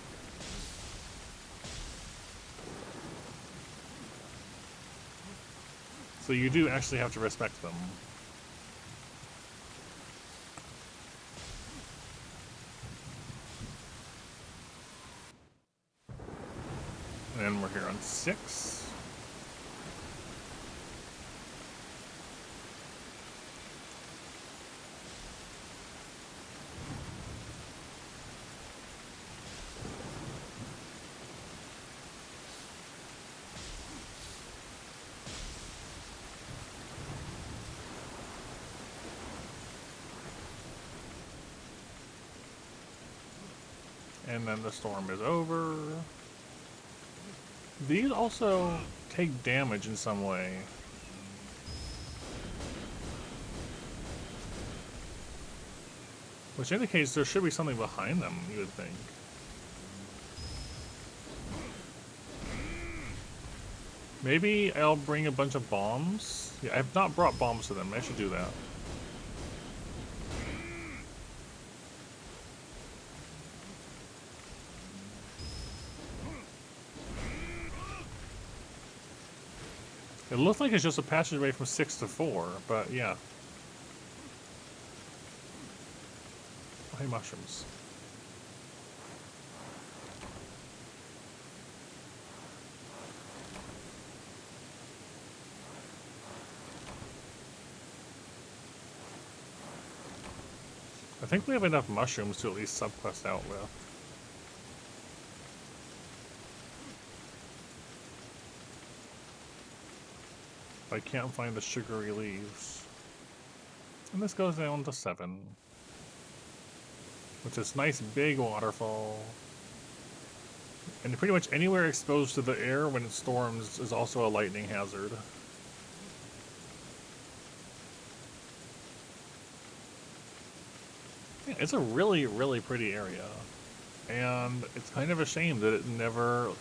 So you do actually have to respect them. And we're here on 6. And then the storm is over. These also take damage in some way. Which indicates there should be something behind them, you would think. Maybe I'll bring a bunch of bombs. Yeah, I've not brought bombs to them. I should do that. It looks like it's just a passageway from 6 to 4, but yeah. Oh, hey, mushrooms. I think we have enough mushrooms to at least subquest out with. I can't find the sugary leaves. And this goes down to 7. Which is nice big waterfall. And pretty much anywhere exposed to the air when it storms is also a lightning hazard. Yeah, it's a really, really pretty area. And it's kind of a shame that it never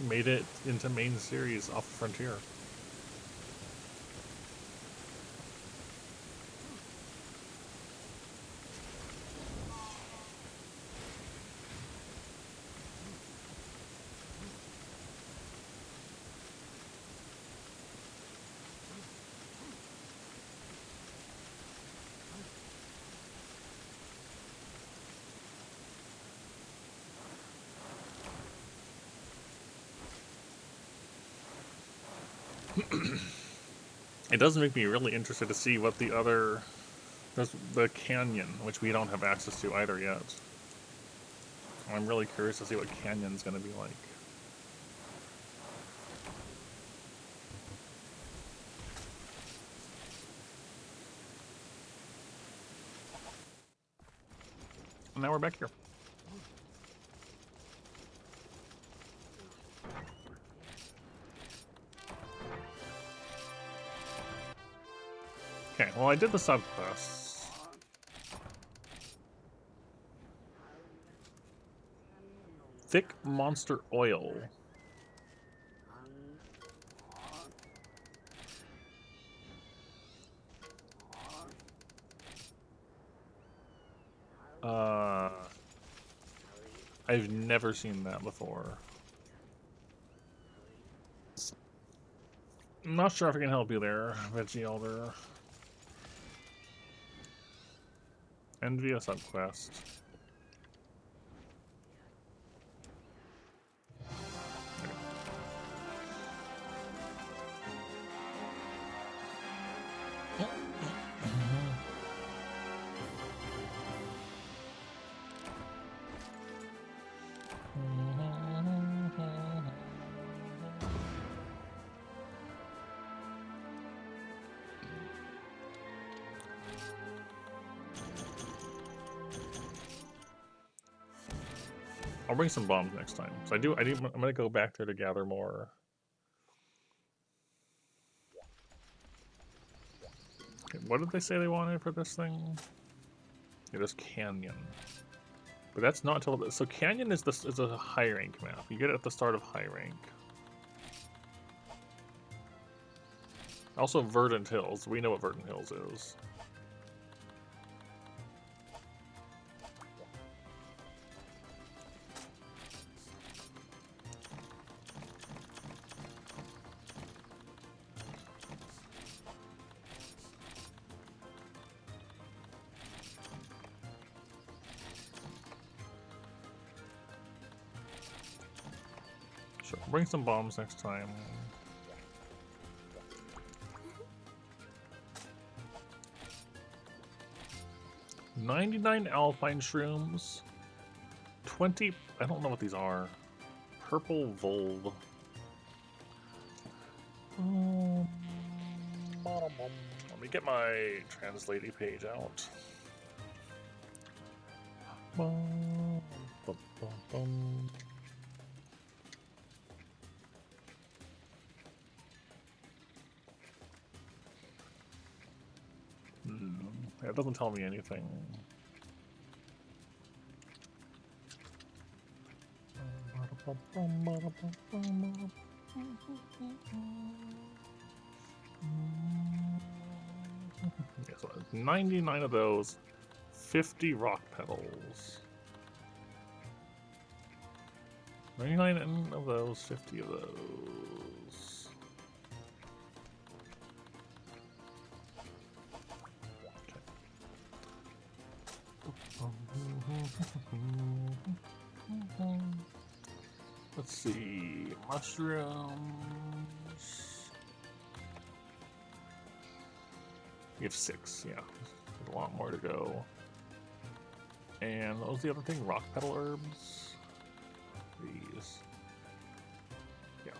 made it into main series off Frontier. It does make me really interested to see what the other... There's the canyon, which we don't have access to either yet. I'm really curious to see what canyon's going to be like. And now we're back here. Okay, well I did the subquests. Thick monster oil. I've never seen that before. I'm not sure if I can help you there, Veggie Elder. End via subquest. I'll bring some bombs next time. So I'm gonna go back there to gather more. Okay, what did they say they wanted for this thing? It is Canyon. But that's not until... So Canyon is a high rank map. You get it at the start of high rank. Also Verdant Hills. We know what Verdant Hills is. Sure, bring some bombs next time. $99 alpine shrooms. 20... I don't know what these are. Purple Volve. Let me get my translating page out. Bum, bum, bum. Yeah, it doesn't tell me anything. Yeah, so 99 of those, 50 rock petals. 99 of those, 50 of those. Okay. Let's see, mushrooms. We have 6, yeah. There's a lot more to go. And what was the other thing? Rock petal herbs? These. Yeah.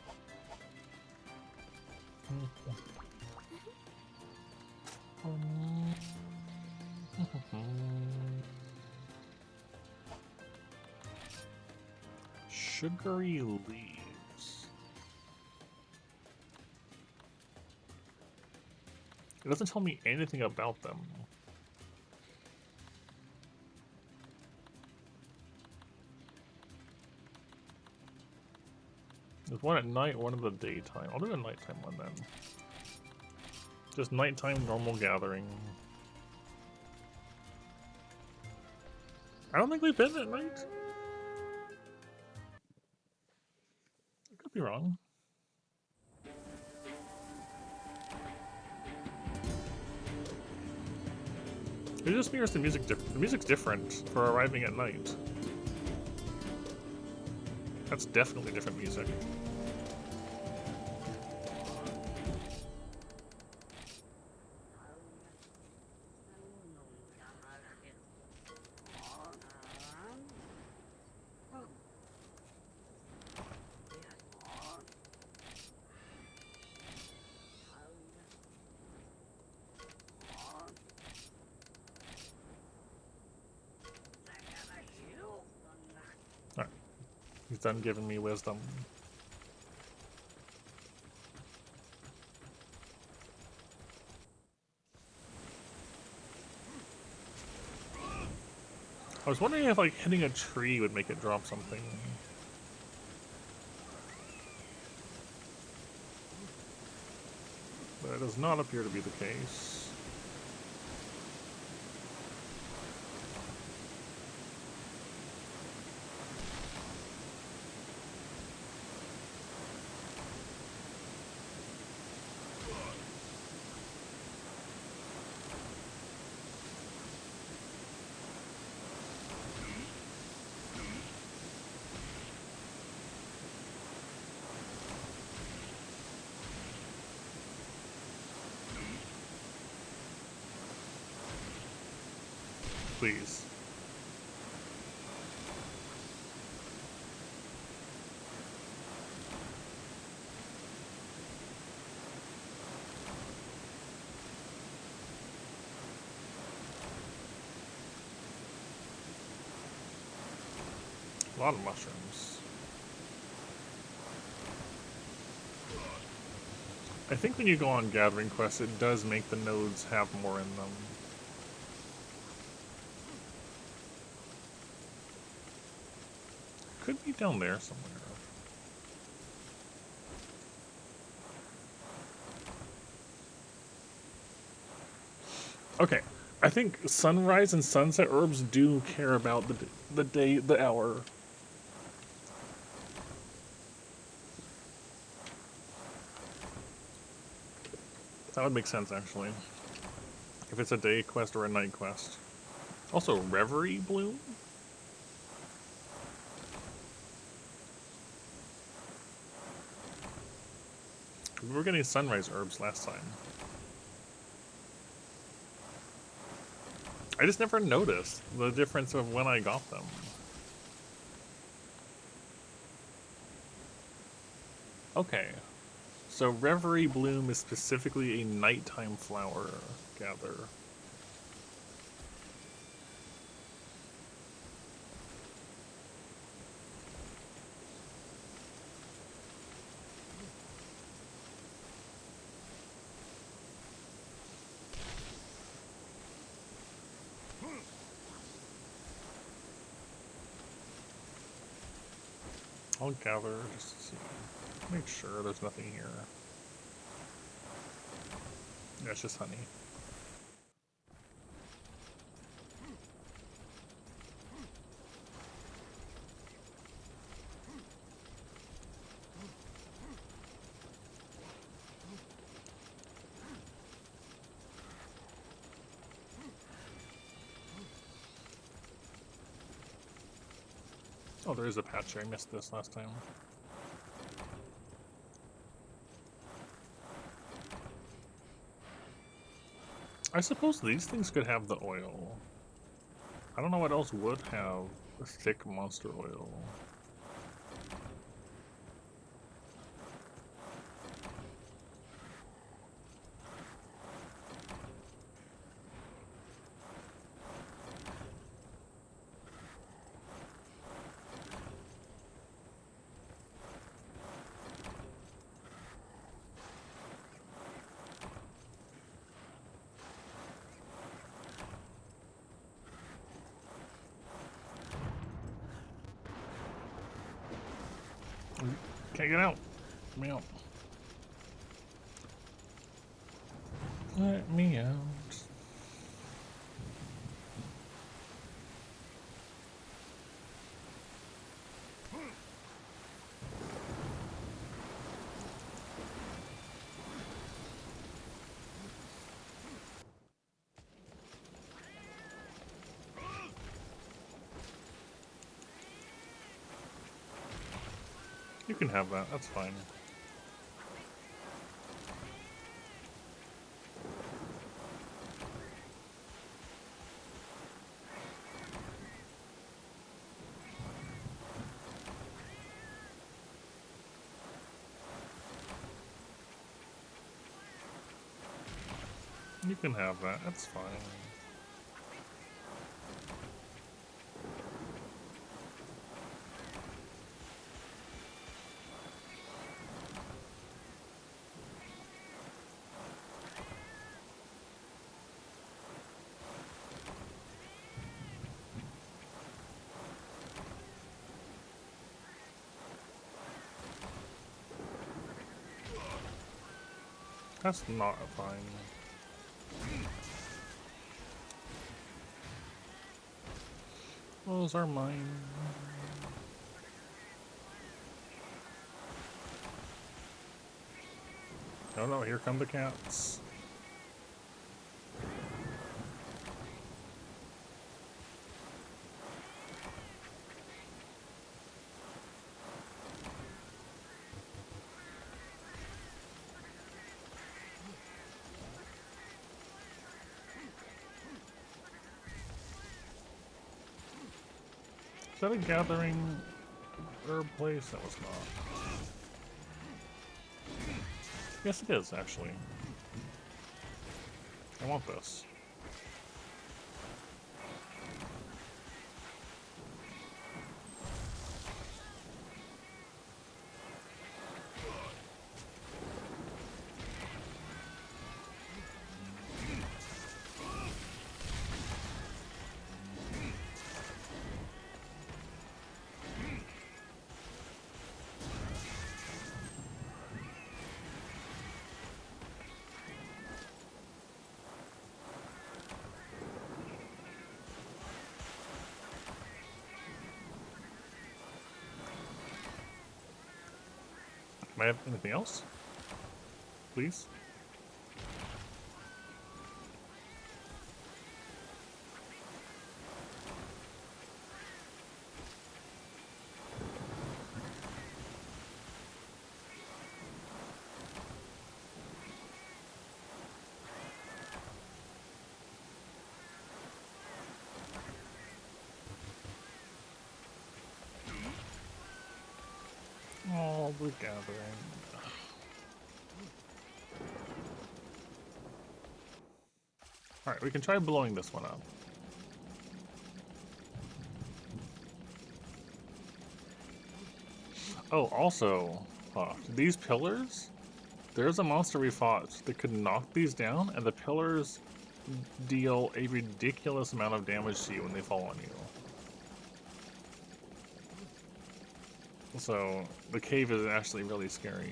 Sugary leaves. It doesn't tell me anything about them. There's one at night, one in the daytime. I'll do a nighttime one then. Just nighttime normal gathering. I don't think we've been at night. I could be wrong. It just mirrors the music. The music's different for arriving at night. That's definitely different music. Alright. He's done giving me wisdom. I was wondering if, like, hitting a tree would make it drop something. But it does not appear to be the case. Please. A lot of mushrooms. I think when you go on gathering quests, it does make the nodes have more in them. Could be down there somewhere. Okay, I think sunrise and sunset herbs do care about the day, the hour. That would make sense, actually. If it's a day quest or a night quest. Also, Reverie Bloom? We were getting sunrise herbs last time. I just never noticed the difference of when I got them. Okay. So Reverie Bloom is specifically a nighttime flower gather. I'll gather just to see. Make sure there's nothing here. Yeah, it's just honey. Oh, there is a patch here. I missed this last time. I suppose these things could have the oil. I don't know what else would have a thick monster oil. Can't get out. Let me out. Let me out. You can have that. That's fine. You can have that. That's fine. That's not fine. Those are mine. Oh no, here come the cats. Is that a gathering herb place? That was not. Yes, it is, actually. I want this. Can I have anything else? Please? Oh, we're gathering. Alright, we can try blowing this one up. Oh, also, these pillars, there's a monster we fought that could knock these down, and the pillars deal a ridiculous amount of damage to you when they fall on you. So the cave is actually really scary.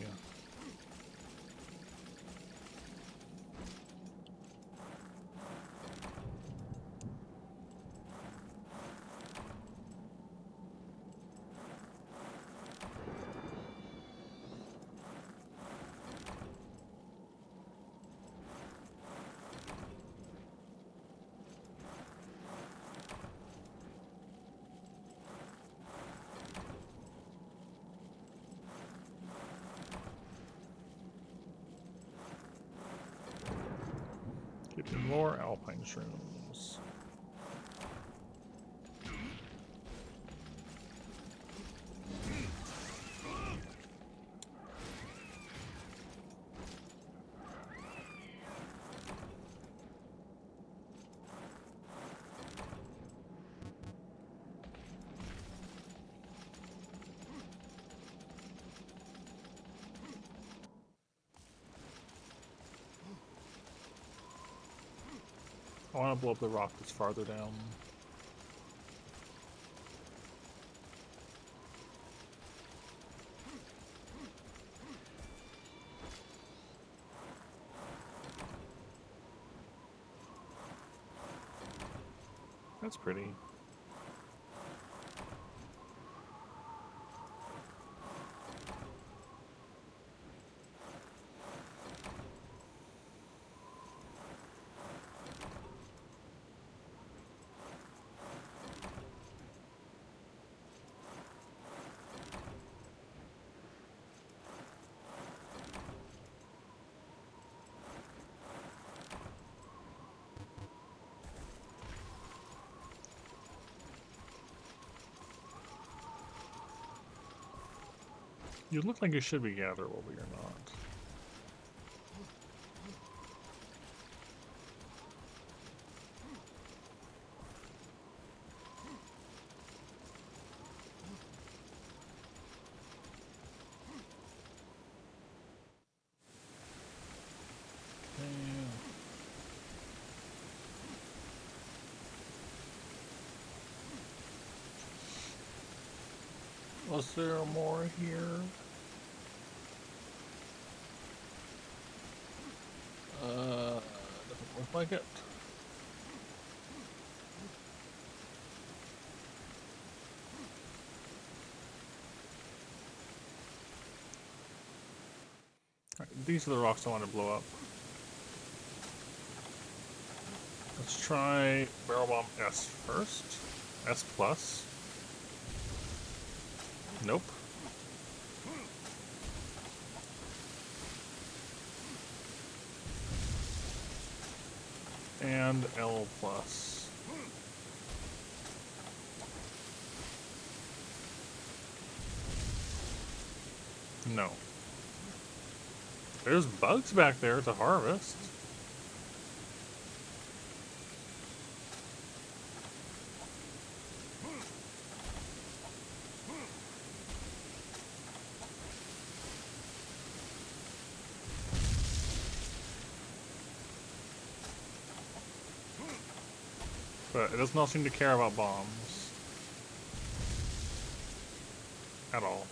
Getting more alpine shrooms. I want to blow up the rock that's farther down. That's pretty. You look like you should be gatherable, but you're not. Was there more here? Doesn't look like it. Alright, these are the rocks I want to blow up. Let's try Barrel Bomb S first. S plus. Nope. And L plus. No. There's bugs back there to harvest. But it does not seem to care about bombs. At all.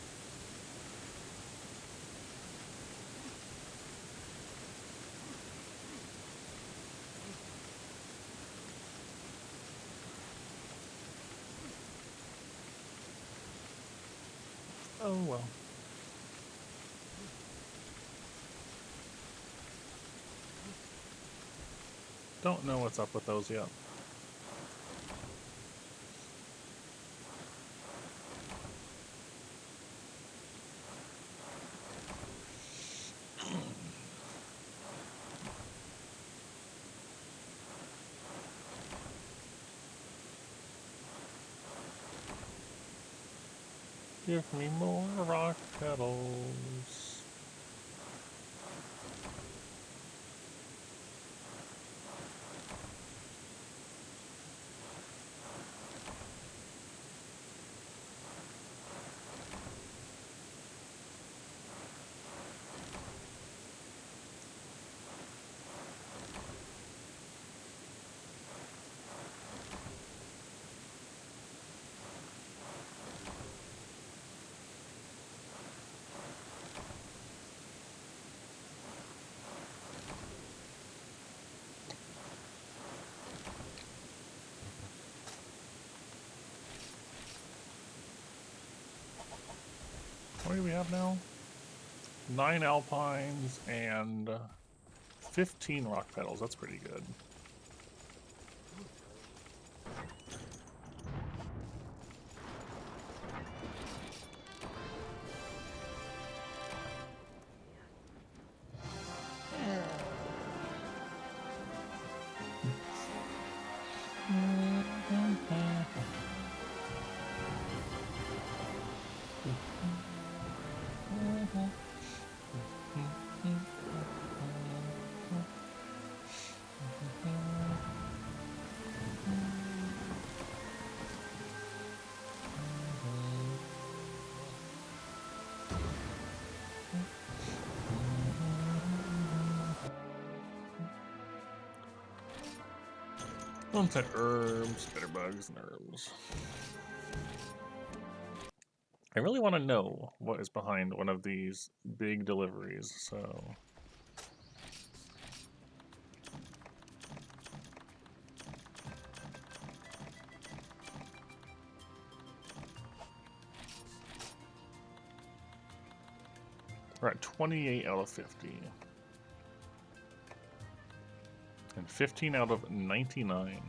Oh well. Don't know what's up with those yet. Give me more rock petals. What do we have now? 9 alpines and 15 rock petals. That's pretty good. Unset herbs, bitter bugs, and herbs. I really want to know what is behind one of these big deliveries, so... We're at 28 out of 50. And 15 out of 99.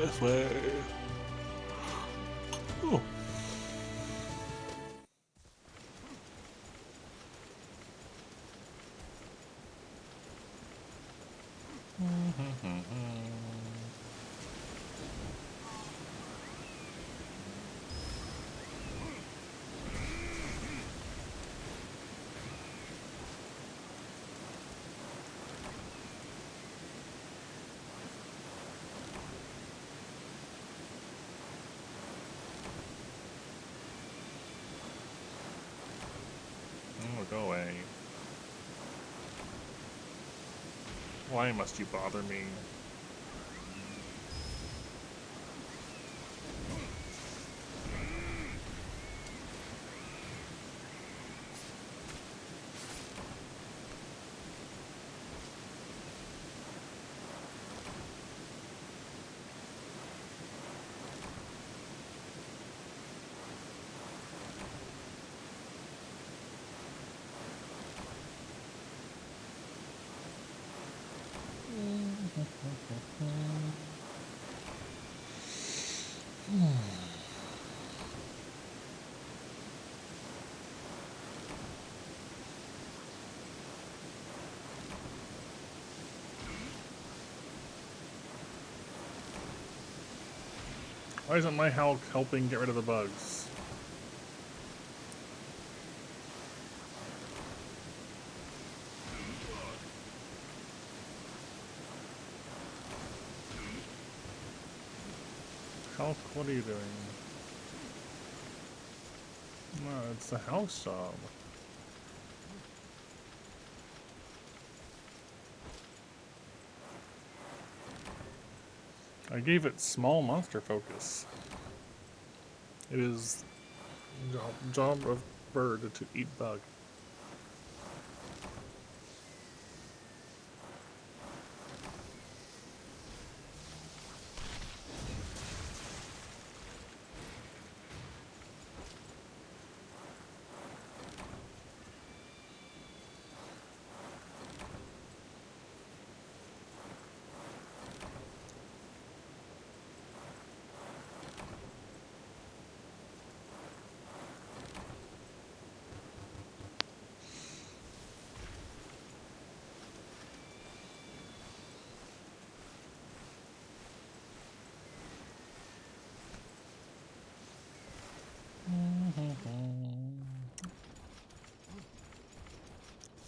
This way. Ooh. Oh, go away. Why must you bother me? Why isn't my Hulk helping get rid of the bugs? Hulk, what are you doing? No, it's the house job. I gave it small monster focus. It is job of bird to eat bug.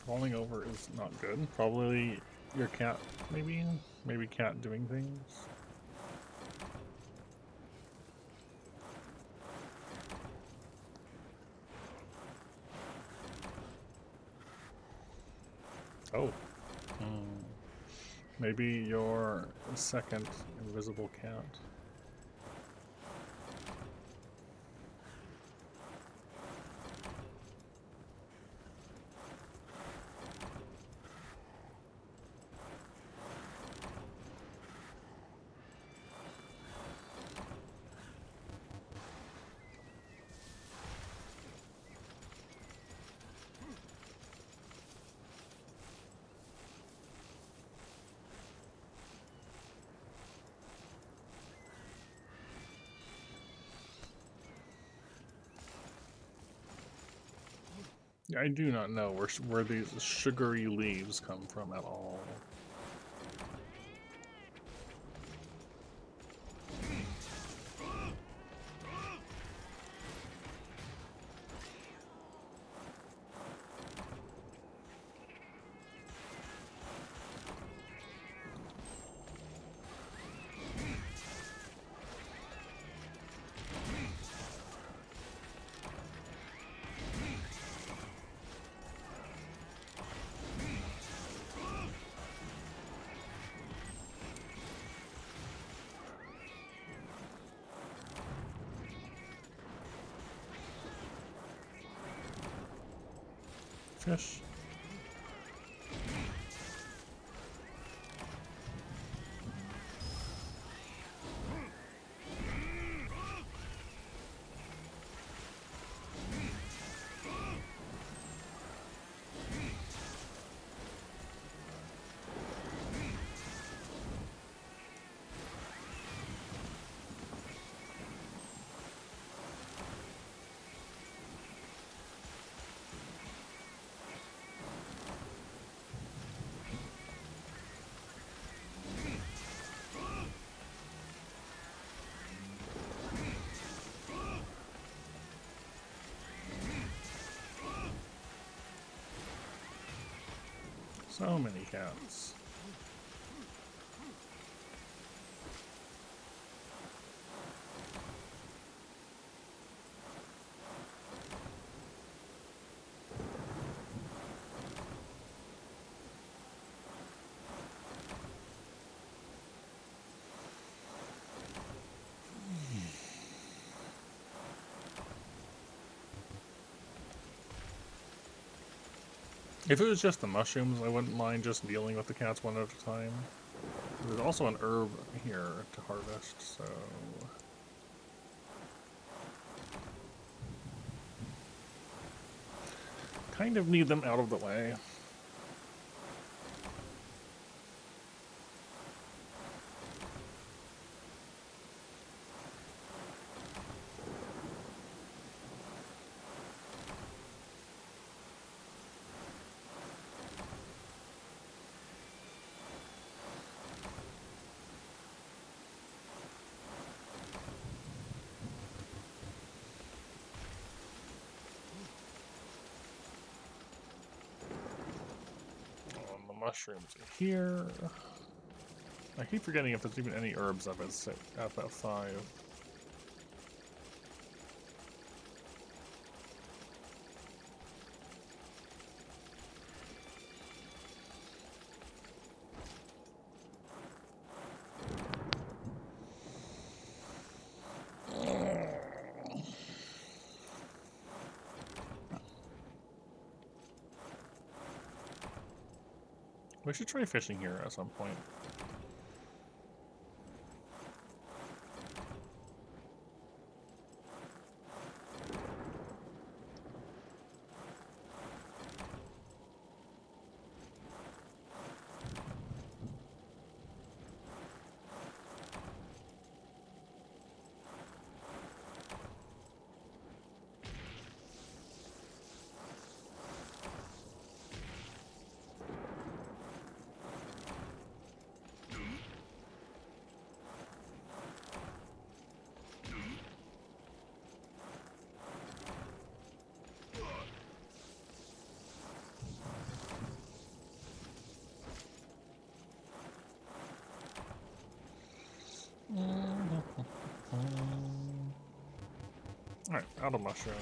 Falling over is not good. Probably your cat, maybe? Maybe cat doing things. Oh. Maybe your second invisible cat. I do not know where these sugary leaves come from at all. Fish. So many cats. If it was just the mushrooms, I wouldn't mind just dealing with the cats one at a time. There's also an herb here to harvest, so... kind of need them out of the way. Mushrooms are here. I keep forgetting if there's even any herbs up at 5. We should try fishing here at some point. Alright, out of mushrooms.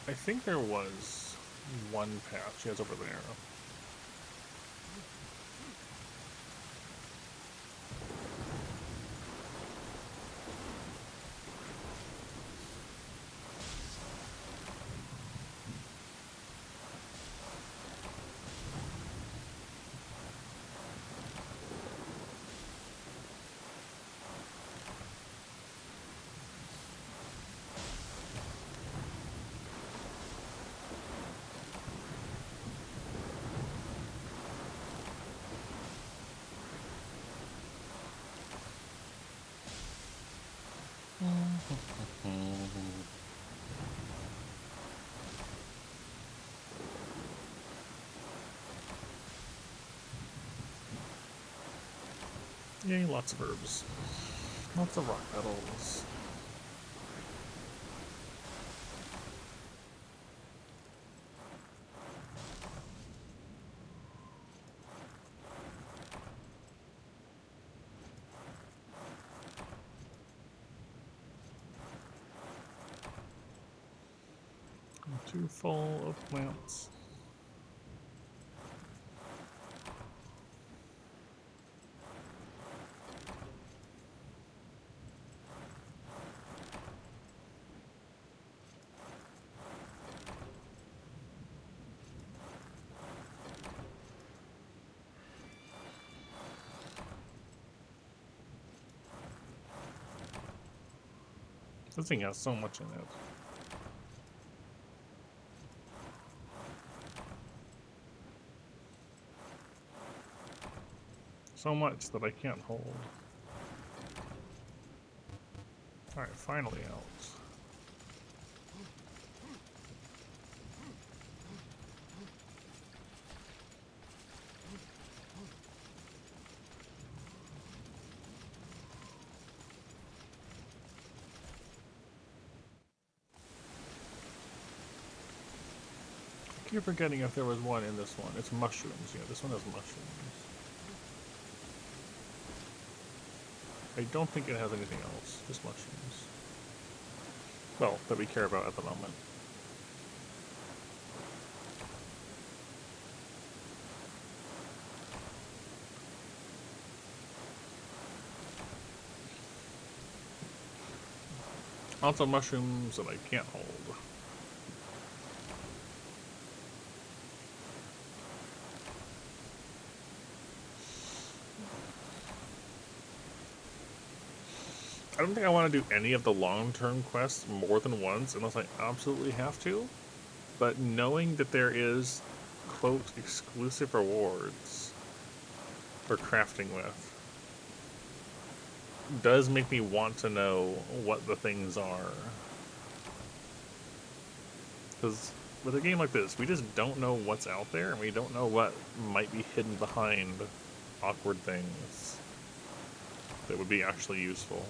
I think there was one patch. He has over there. Yay, lots of herbs. Lots of rock petals. I'm too full of plants. This thing has so much in it. So much that I can't hold. Alright, finally out. I keep forgetting if there was one in this one. It's mushrooms. Yeah, this one has mushrooms. I don't think it has anything else. Just mushrooms. Well, that we care about at the moment. Lots of mushrooms that I can't hold. I don't think I want to do any of the long-term quests more than once unless I absolutely have to. But knowing that there is, quote, exclusive rewards for crafting with does make me want to know what the things are. Because with a game like this, we just don't know what's out there, and we don't know what might be hidden behind awkward things that would be actually useful.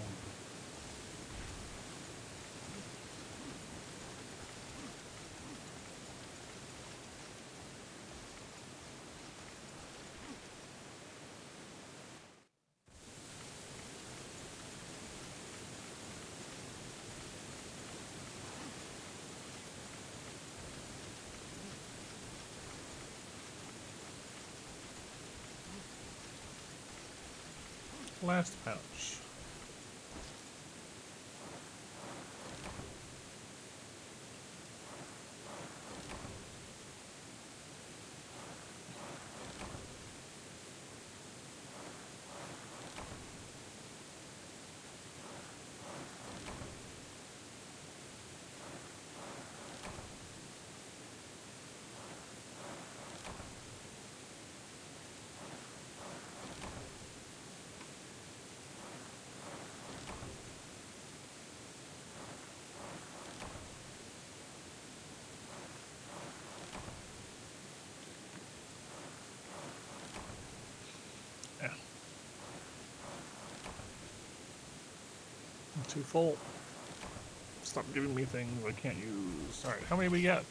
Last pouch. Yeah. I'm too full. Stop giving me things I can't use. Alright, how many we get?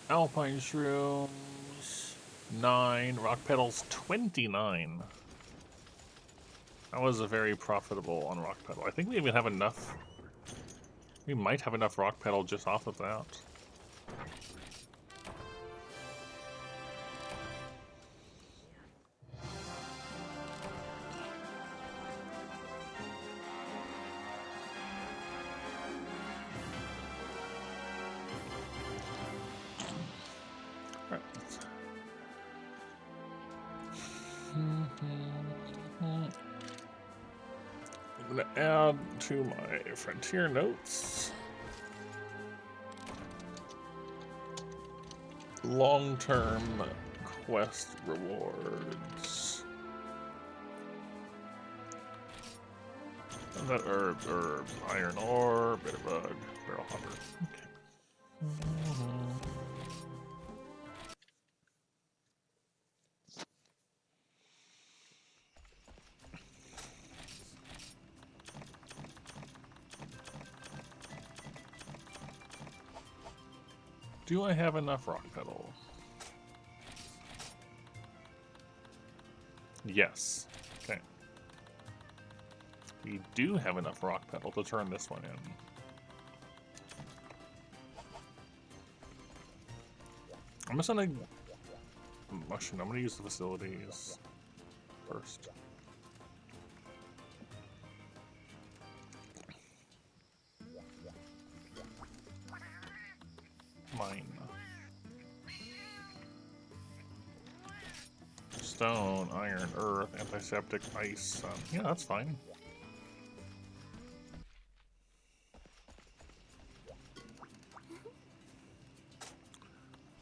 Alpine shrooms, 9. Rock petals, 29. That was a very profitable on rock petal. I think we even have enough We might have enough rock pedal just off of that. Alright, I'm going to add to my frontier notes long-term quest rewards. And that herb, iron ore, bitter bug, barrel hopper. Okay. Do I have enough rock pedal? Yes. Okay. We do have enough rock pedal to turn this one in. I'm just gonna... Actually, I'm gonna use the facilities first. Mine. Stone, iron, earth, antiseptic, ice. Yeah, that's fine.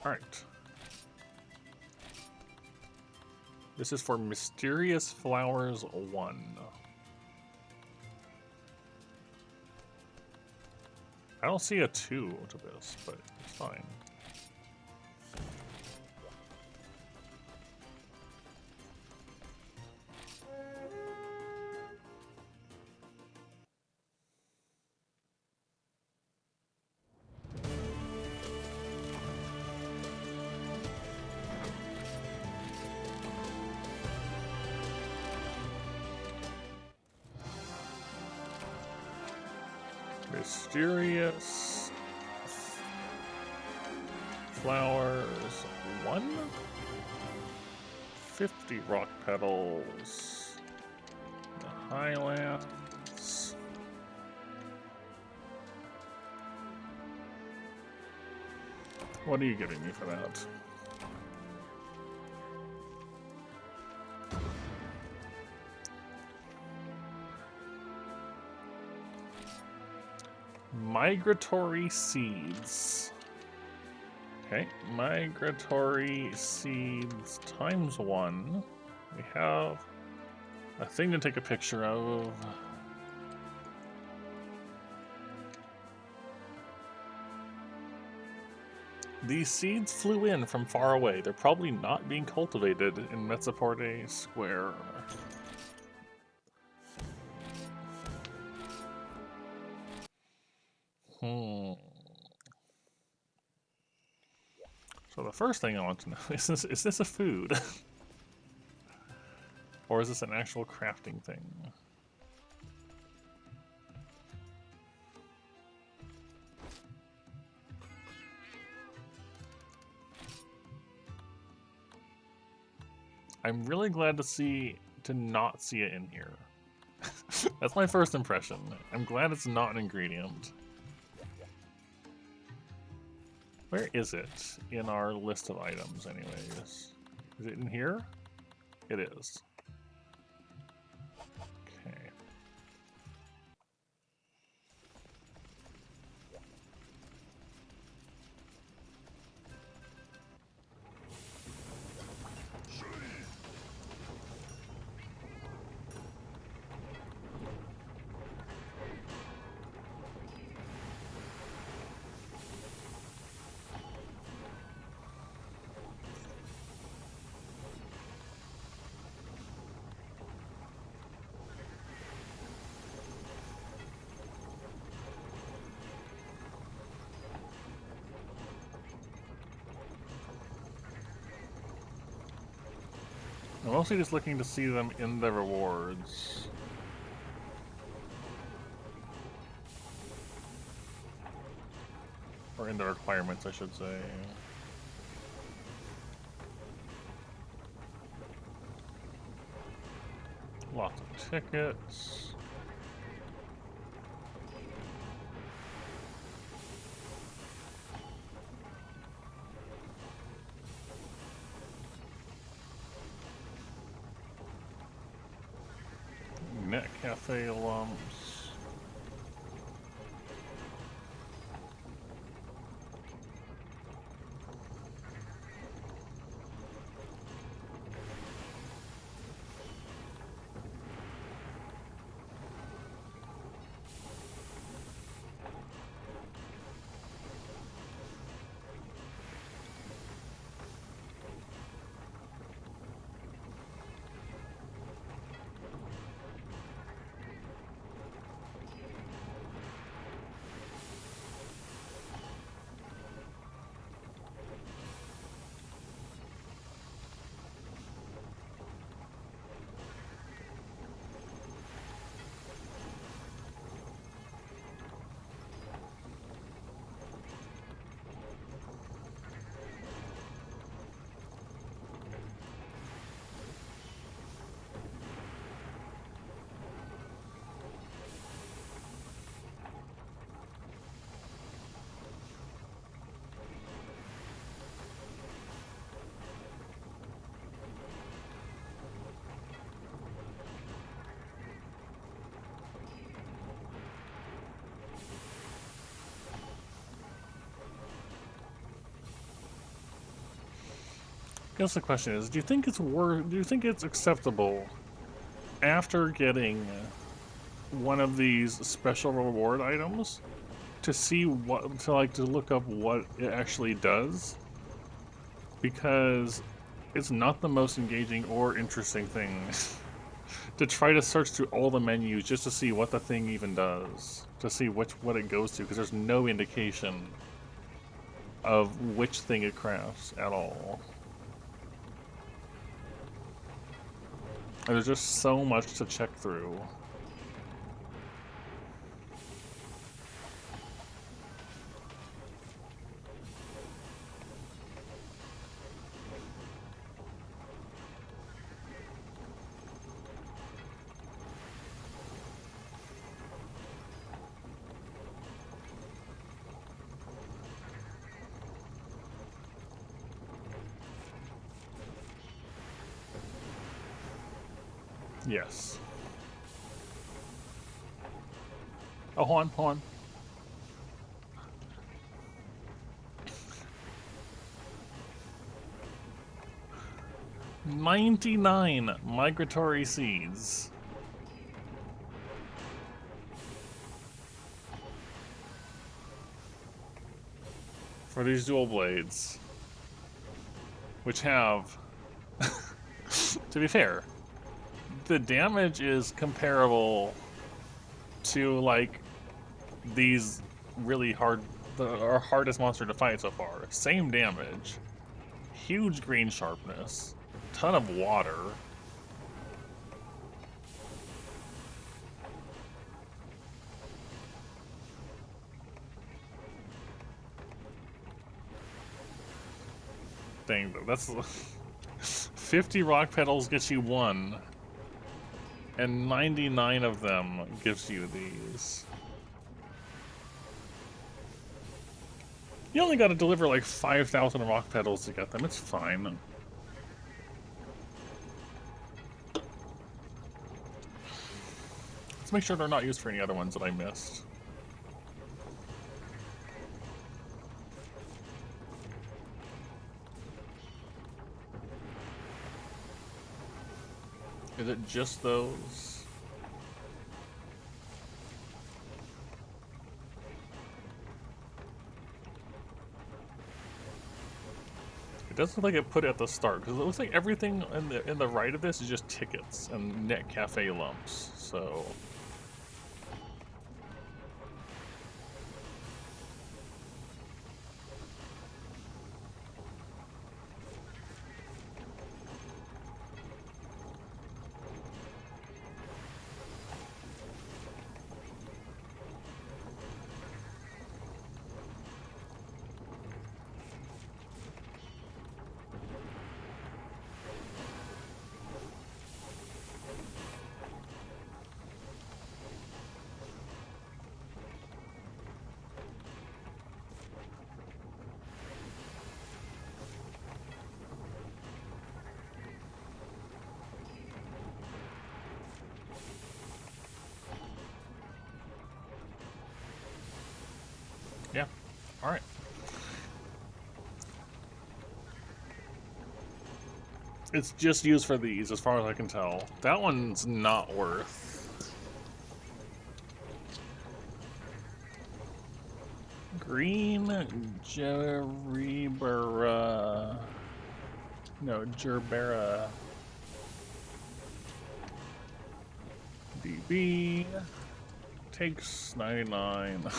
Alright. This is for Mysterious Flowers 1. I don't see a 2 to this, but it's fine. Mysterious Flowers 1? 50 rock petals. The Highlands. What are you giving me for that? Migratory seeds. Okay, migratory seeds times 1. We have a thing to take a picture of. These seeds flew in from far away. They're probably not being cultivated in Metzaporte Square. So the first thing I want to know is this a food? Or is this an actual crafting thing? I'm really glad to not see it in here. That's my first impression. I'm glad it's not an ingredient. Where is it in our list of items, anyways? Is it in here? It is. Okay. I'm mostly just looking to see them in the rewards. or in the requirements, I should say. Lots of tickets. Net Cafe alums. I guess the question is, do you think it's acceptable after getting one of these special reward items to see to look up what it actually does? Because it's not the most engaging or interesting thing to try to search through all the menus just to see what the thing even does, to see what it goes to, because there's no indication of which thing it crafts at all. There's just so much to check through. Yes. Oh, hold on. 99 migratory seeds. For these dual blades. Which have, to be fair, the damage is comparable to, like, these really our hardest monster to fight so far. Same damage. Huge green sharpness. Ton of water. Dang, though, that's 50 rock petals gets you 1, and 99 of them gives you these. You only gotta deliver like 5,000 rock petals to get them, it's fine. Let's make sure they're not used for any other ones that I missed. Is it just those? It does look like it put it at the start, because it looks like everything in the right of this is just tickets and net cafe lumps, so... Yeah. All right. It's just used for these, as far as I can tell. That one's not worth. Green Gerbera. No, Gerbera. DB. Takes 99.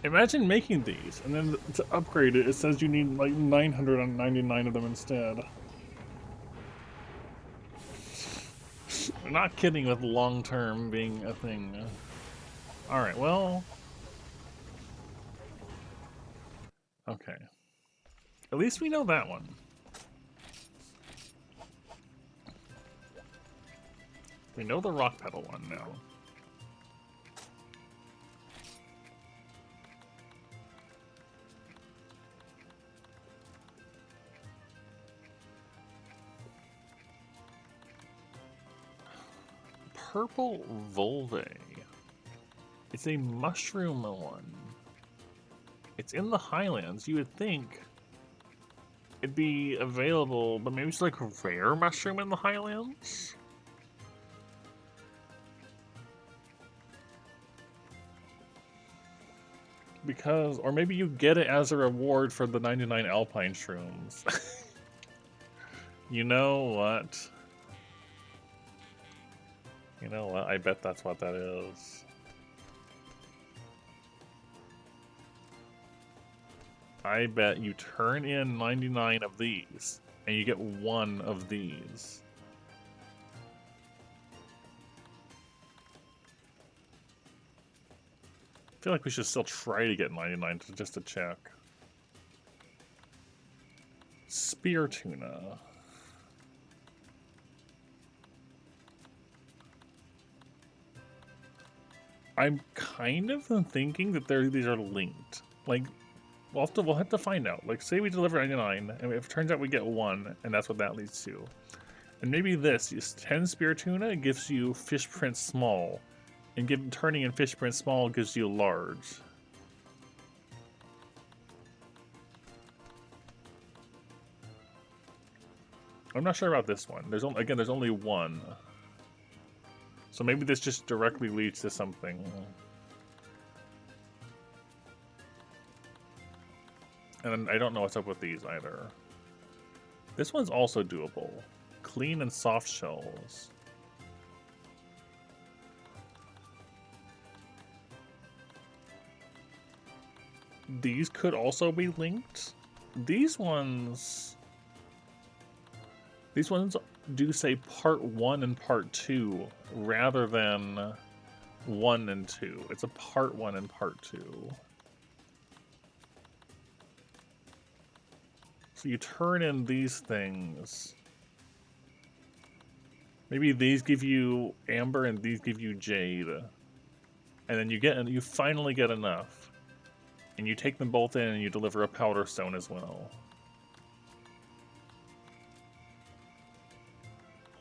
Imagine making these, and then to upgrade it, it says you need like 999 of them instead. I'm not kidding with long-term being a thing. Alright, well... Okay. At least we know that one. We know the rock pedal one now. Purple Volvae. It's a mushroom one. It's in the Highlands. You would think it'd be available, but maybe it's like a rare mushroom in the Highlands? Because, or maybe you get it as a reward for the 99 alpine shrooms. You know what? You know what? I bet that's what that is. I bet you turn in 99 of these, and you get one of these. I feel like we should still try to get 99 just to check. Spear tuna. I'm kind of thinking that these are linked. Like, we'll have to find out. Like, say we deliver 99, and if it turns out we get one, and that's what that leads to. And maybe this is 10 spear tuna gives you fish print small, and turning in fish print small gives you large. I'm not sure about this one. There's only one. So maybe this just directly leads to something. And I don't know what's up with these either. This one's also doable. Clean and soft shells. These could also be linked. These ones do say part 1 and part 2 rather than 1 and 2. It's a part 1 and part 2. So you turn in these things. Maybe these give you amber and these give you jade. And then you finally get enough. And you take them both in and you deliver a powder stone as well.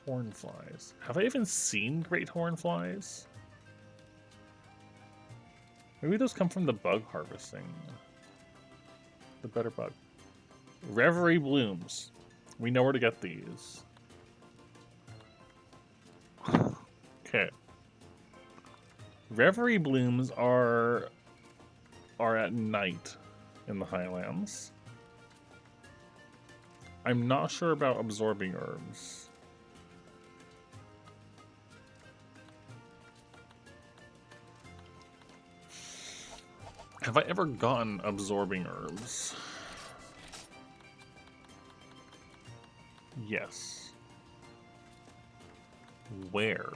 Hornflies. Have I even seen great hornflies? Maybe those come from the bug harvesting. The better bug. Reverie blooms. We know where to get these. Okay. Reverie blooms are at night in the Highlands. I'm not sure about absorbing herbs. Have I ever gotten absorbing herbs? Yes. Where?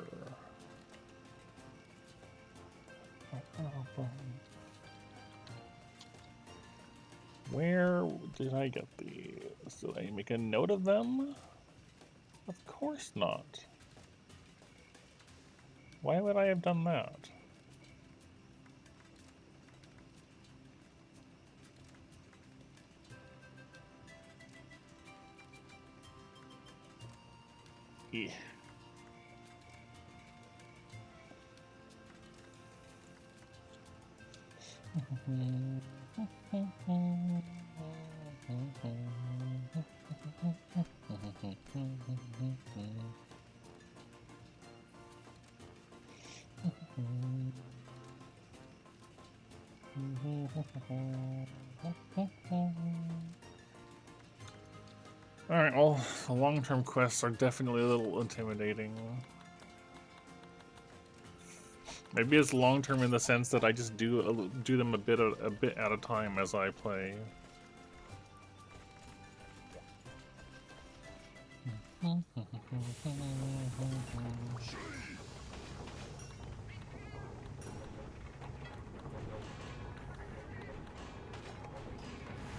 Where did I get these? Did I make a note of them? Of course not. Why would I have done that? Yeah. Alright, well, the long-term quests are definitely a little intimidating. Maybe it's long-term in the sense that I just do them a bit at a time as I play.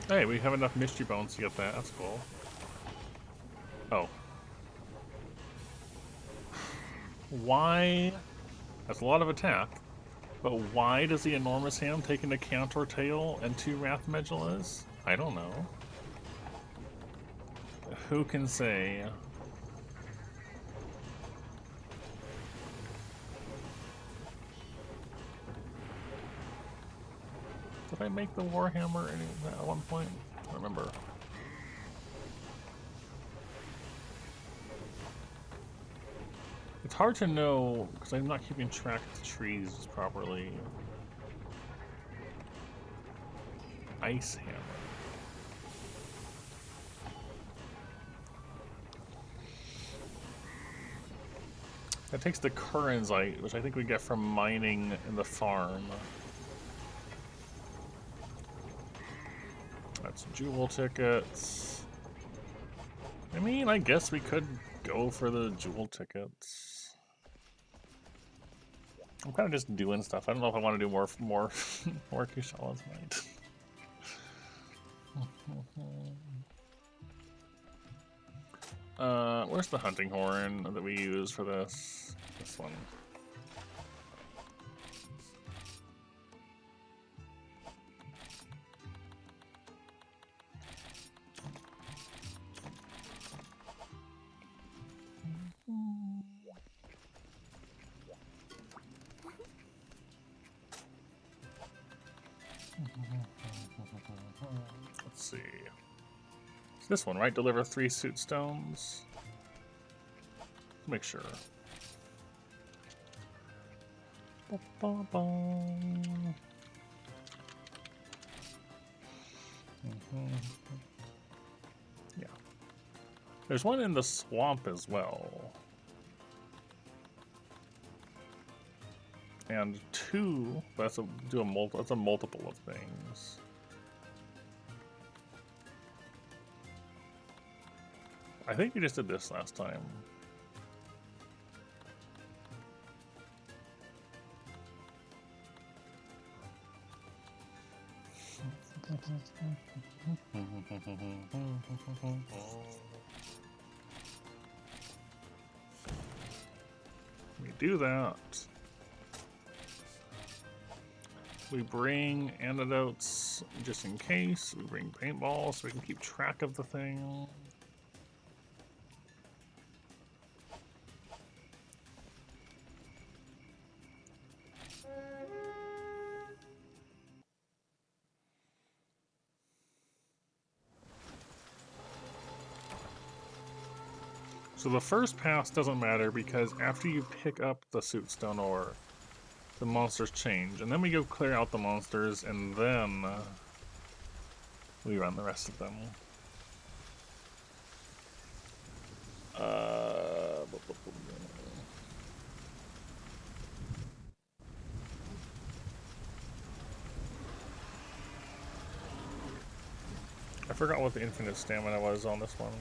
Hey, we have enough mystery bones to get that. That's cool. Oh. Why? That's a lot of attack. But why does the enormous ham take into Cantor Tail and 2 Wrath Medulas? I don't know. Who can say? Did I make the Warhammer at one point? I don't remember. It's hard to know because I'm not keeping track of the trees properly. Ice hammer. That takes the Curranzite, which I think we get from mining in the farm. That's jewel tickets. I mean, I guess we could go for the jewel tickets. I'm kind of just doing stuff. I don't know if I want to do more Kushala tonight. Where's the hunting horn that we use for this? This one. Let's see. It's this one, right? Deliver 3 suit stones. Let's make sure. Yeah. There's one in the swamp as well. And 2, but that's a multiple of things. I think we just did this last time. We do that. We bring antidotes just in case. We bring paintballs so we can keep track of the thing. So the first pass doesn't matter because after you pick up the Sootstone ore, the monsters change. And then we go clear out the monsters and then we run the rest of them. I forgot what the infinite stamina was on this one.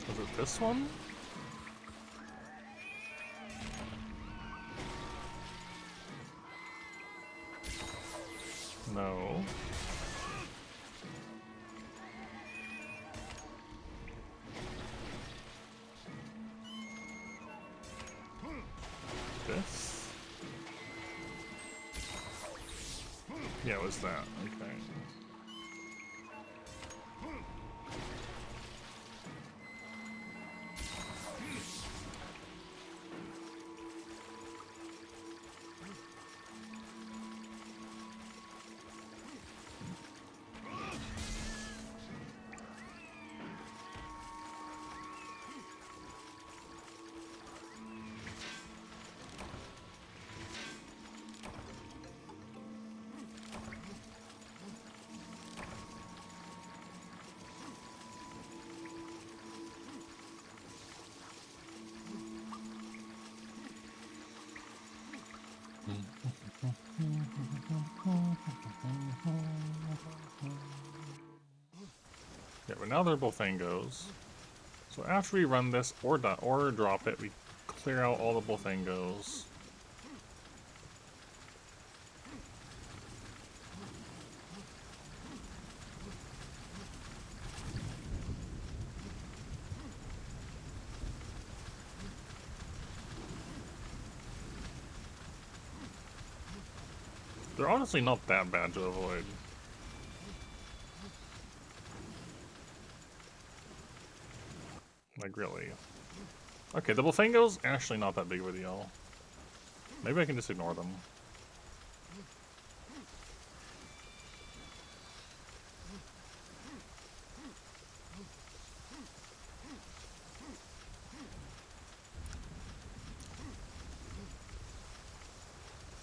Was it this one? No. This? Yeah, it was that. Okay. Yeah, but now they're Bullfangos. So after we run this or drop it, we clear out all the Bullfangos. They're honestly not that bad to avoid. Like, really. Okay, the Bullfangos, actually not that big of a deal. Maybe I can just ignore them.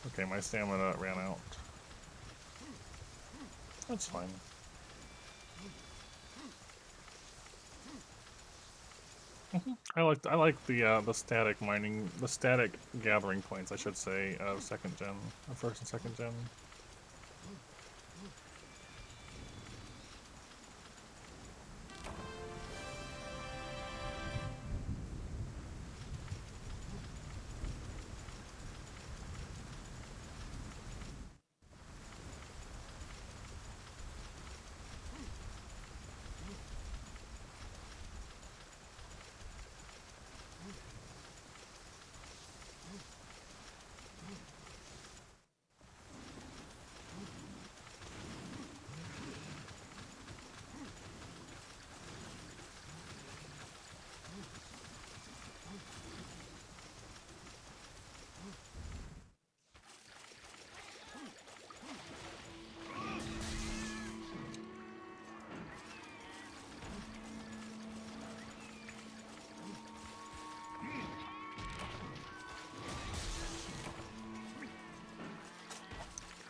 Okay, my stamina ran out. That's fine. I like the static mining, the static gathering points, I should say, of second gen, of first and second gen.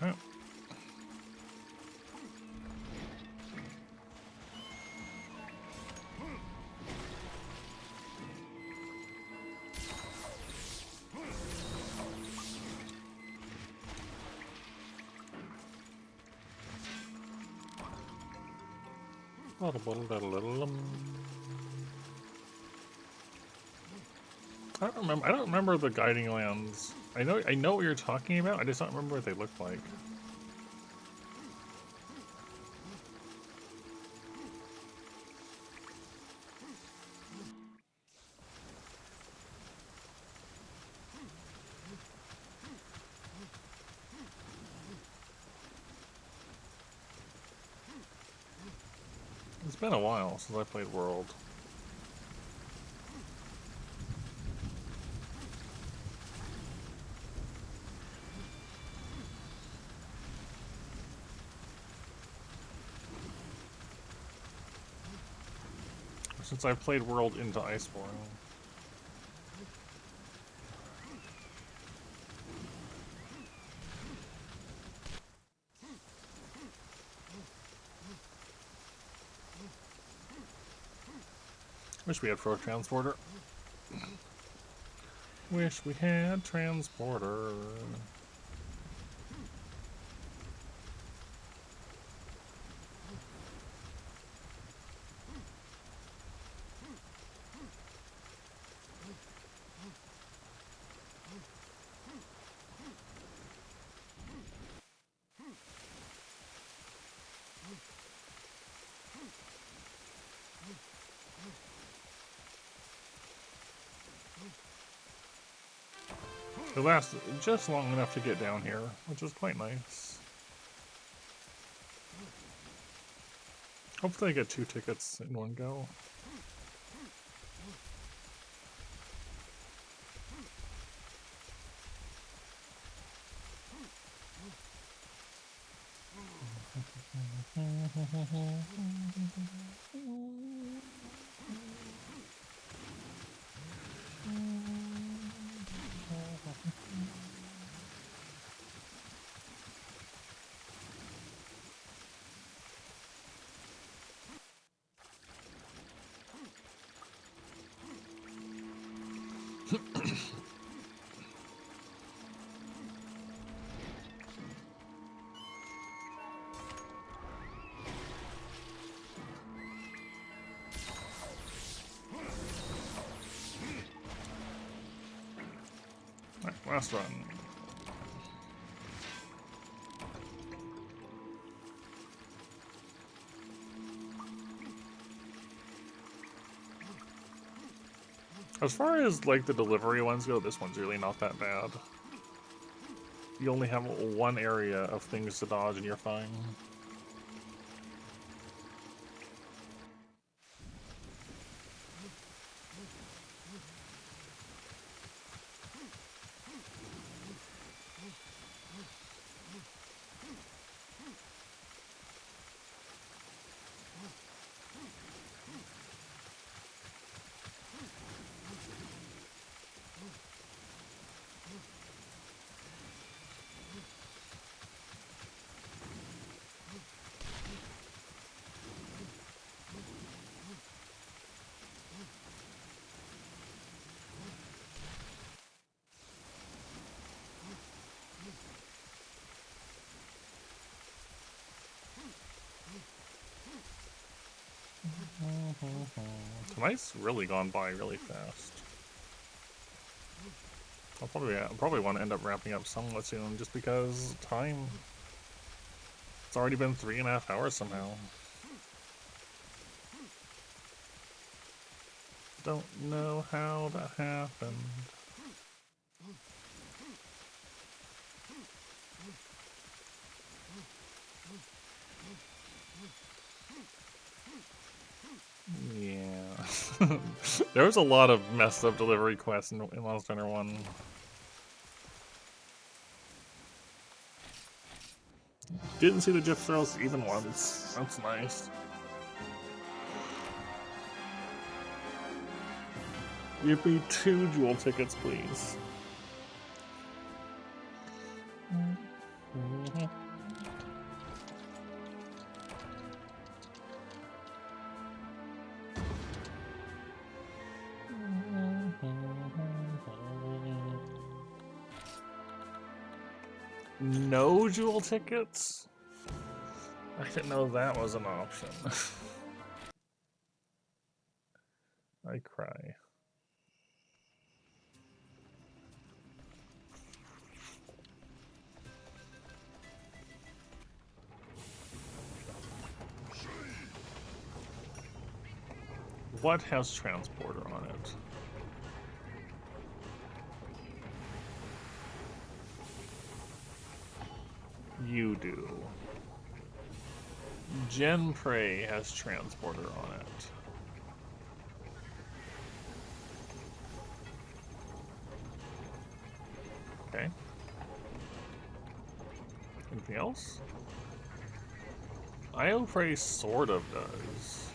Okay. I don't remember the guiding lands. I know what you're talking about. I just don't remember what they look like. It's been a while since I played World. Since I played World into Iceborne. Wish we had Pro Transporter. Wish we had Transporter. It lasts just long enough to get down here, which is quite nice. Hopefully I get 2 tickets in one go. Alright, last run. As far as like the delivery ones go, this one's really not that bad. You only have one area of things to dodge and you're fine. Tonight's really gone by really fast. I'll probably want to end up wrapping up somewhat soon, just because time. It's already been 3.5 hours somehow. Don't know how that happened. Yeah. There was a lot of messed up delivery quests in Monster Hunter 1. Didn't see the GIF throws even once. That's nice. Give me 2 jewel tickets, please. No jewel tickets? I didn't know that was an option. I cry. What has transporter on it? You do. Gen Prey has transporter on it. Okay. Anything else? Io Prey sort of does.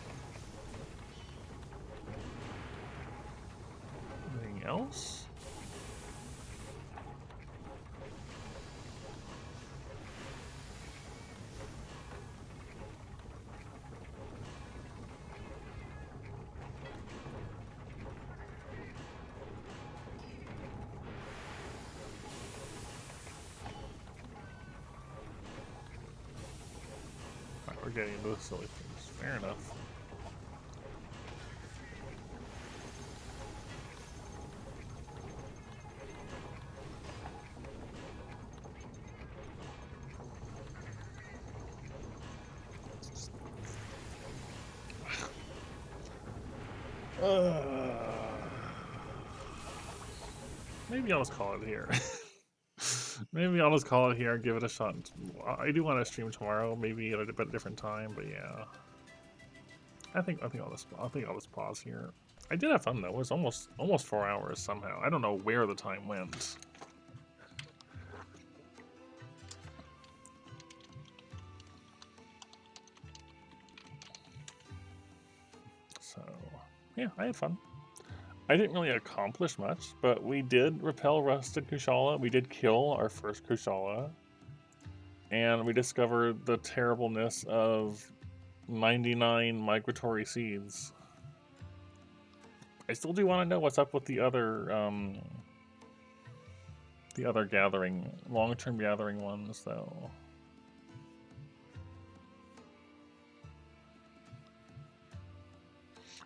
Anything else? We're getting into the silly things. Fair enough. maybe I'll just call it here. Maybe I'll just call it here and give it a shot. I do want to stream tomorrow, maybe at a bit different time, but yeah. I think I'll just pause here. I did have fun though. It was almost 4 hours somehow. I don't know where the time went. So yeah, I had fun. I didn't really accomplish much, but we did repel rusted Kushala. We did kill our first Kushala. And we discovered the terribleness of 99 migratory seeds. I still do want to know what's up with the other gathering, long-term gathering ones, though.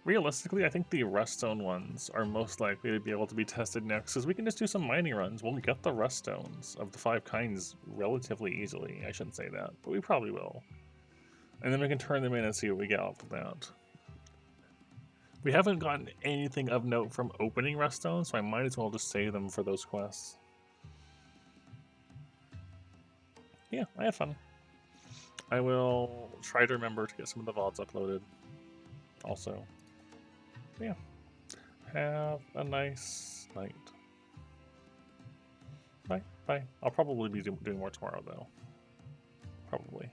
Realistically, I think the ruststone ones are most likely to be able to be tested next, because we can just do some mining runs. We'll get the ruststones of the 5 kinds relatively easily. I shouldn't say that, but we probably will. And then we can turn them in and see what we get off of that. We haven't gotten anything of note from opening ruststones, so I might as well just save them for those quests. Yeah, I had fun. I will try to remember to get some of the VODs uploaded also. Yeah. Have a nice night. Bye. Bye. I'll probably be doing more tomorrow, though. Probably.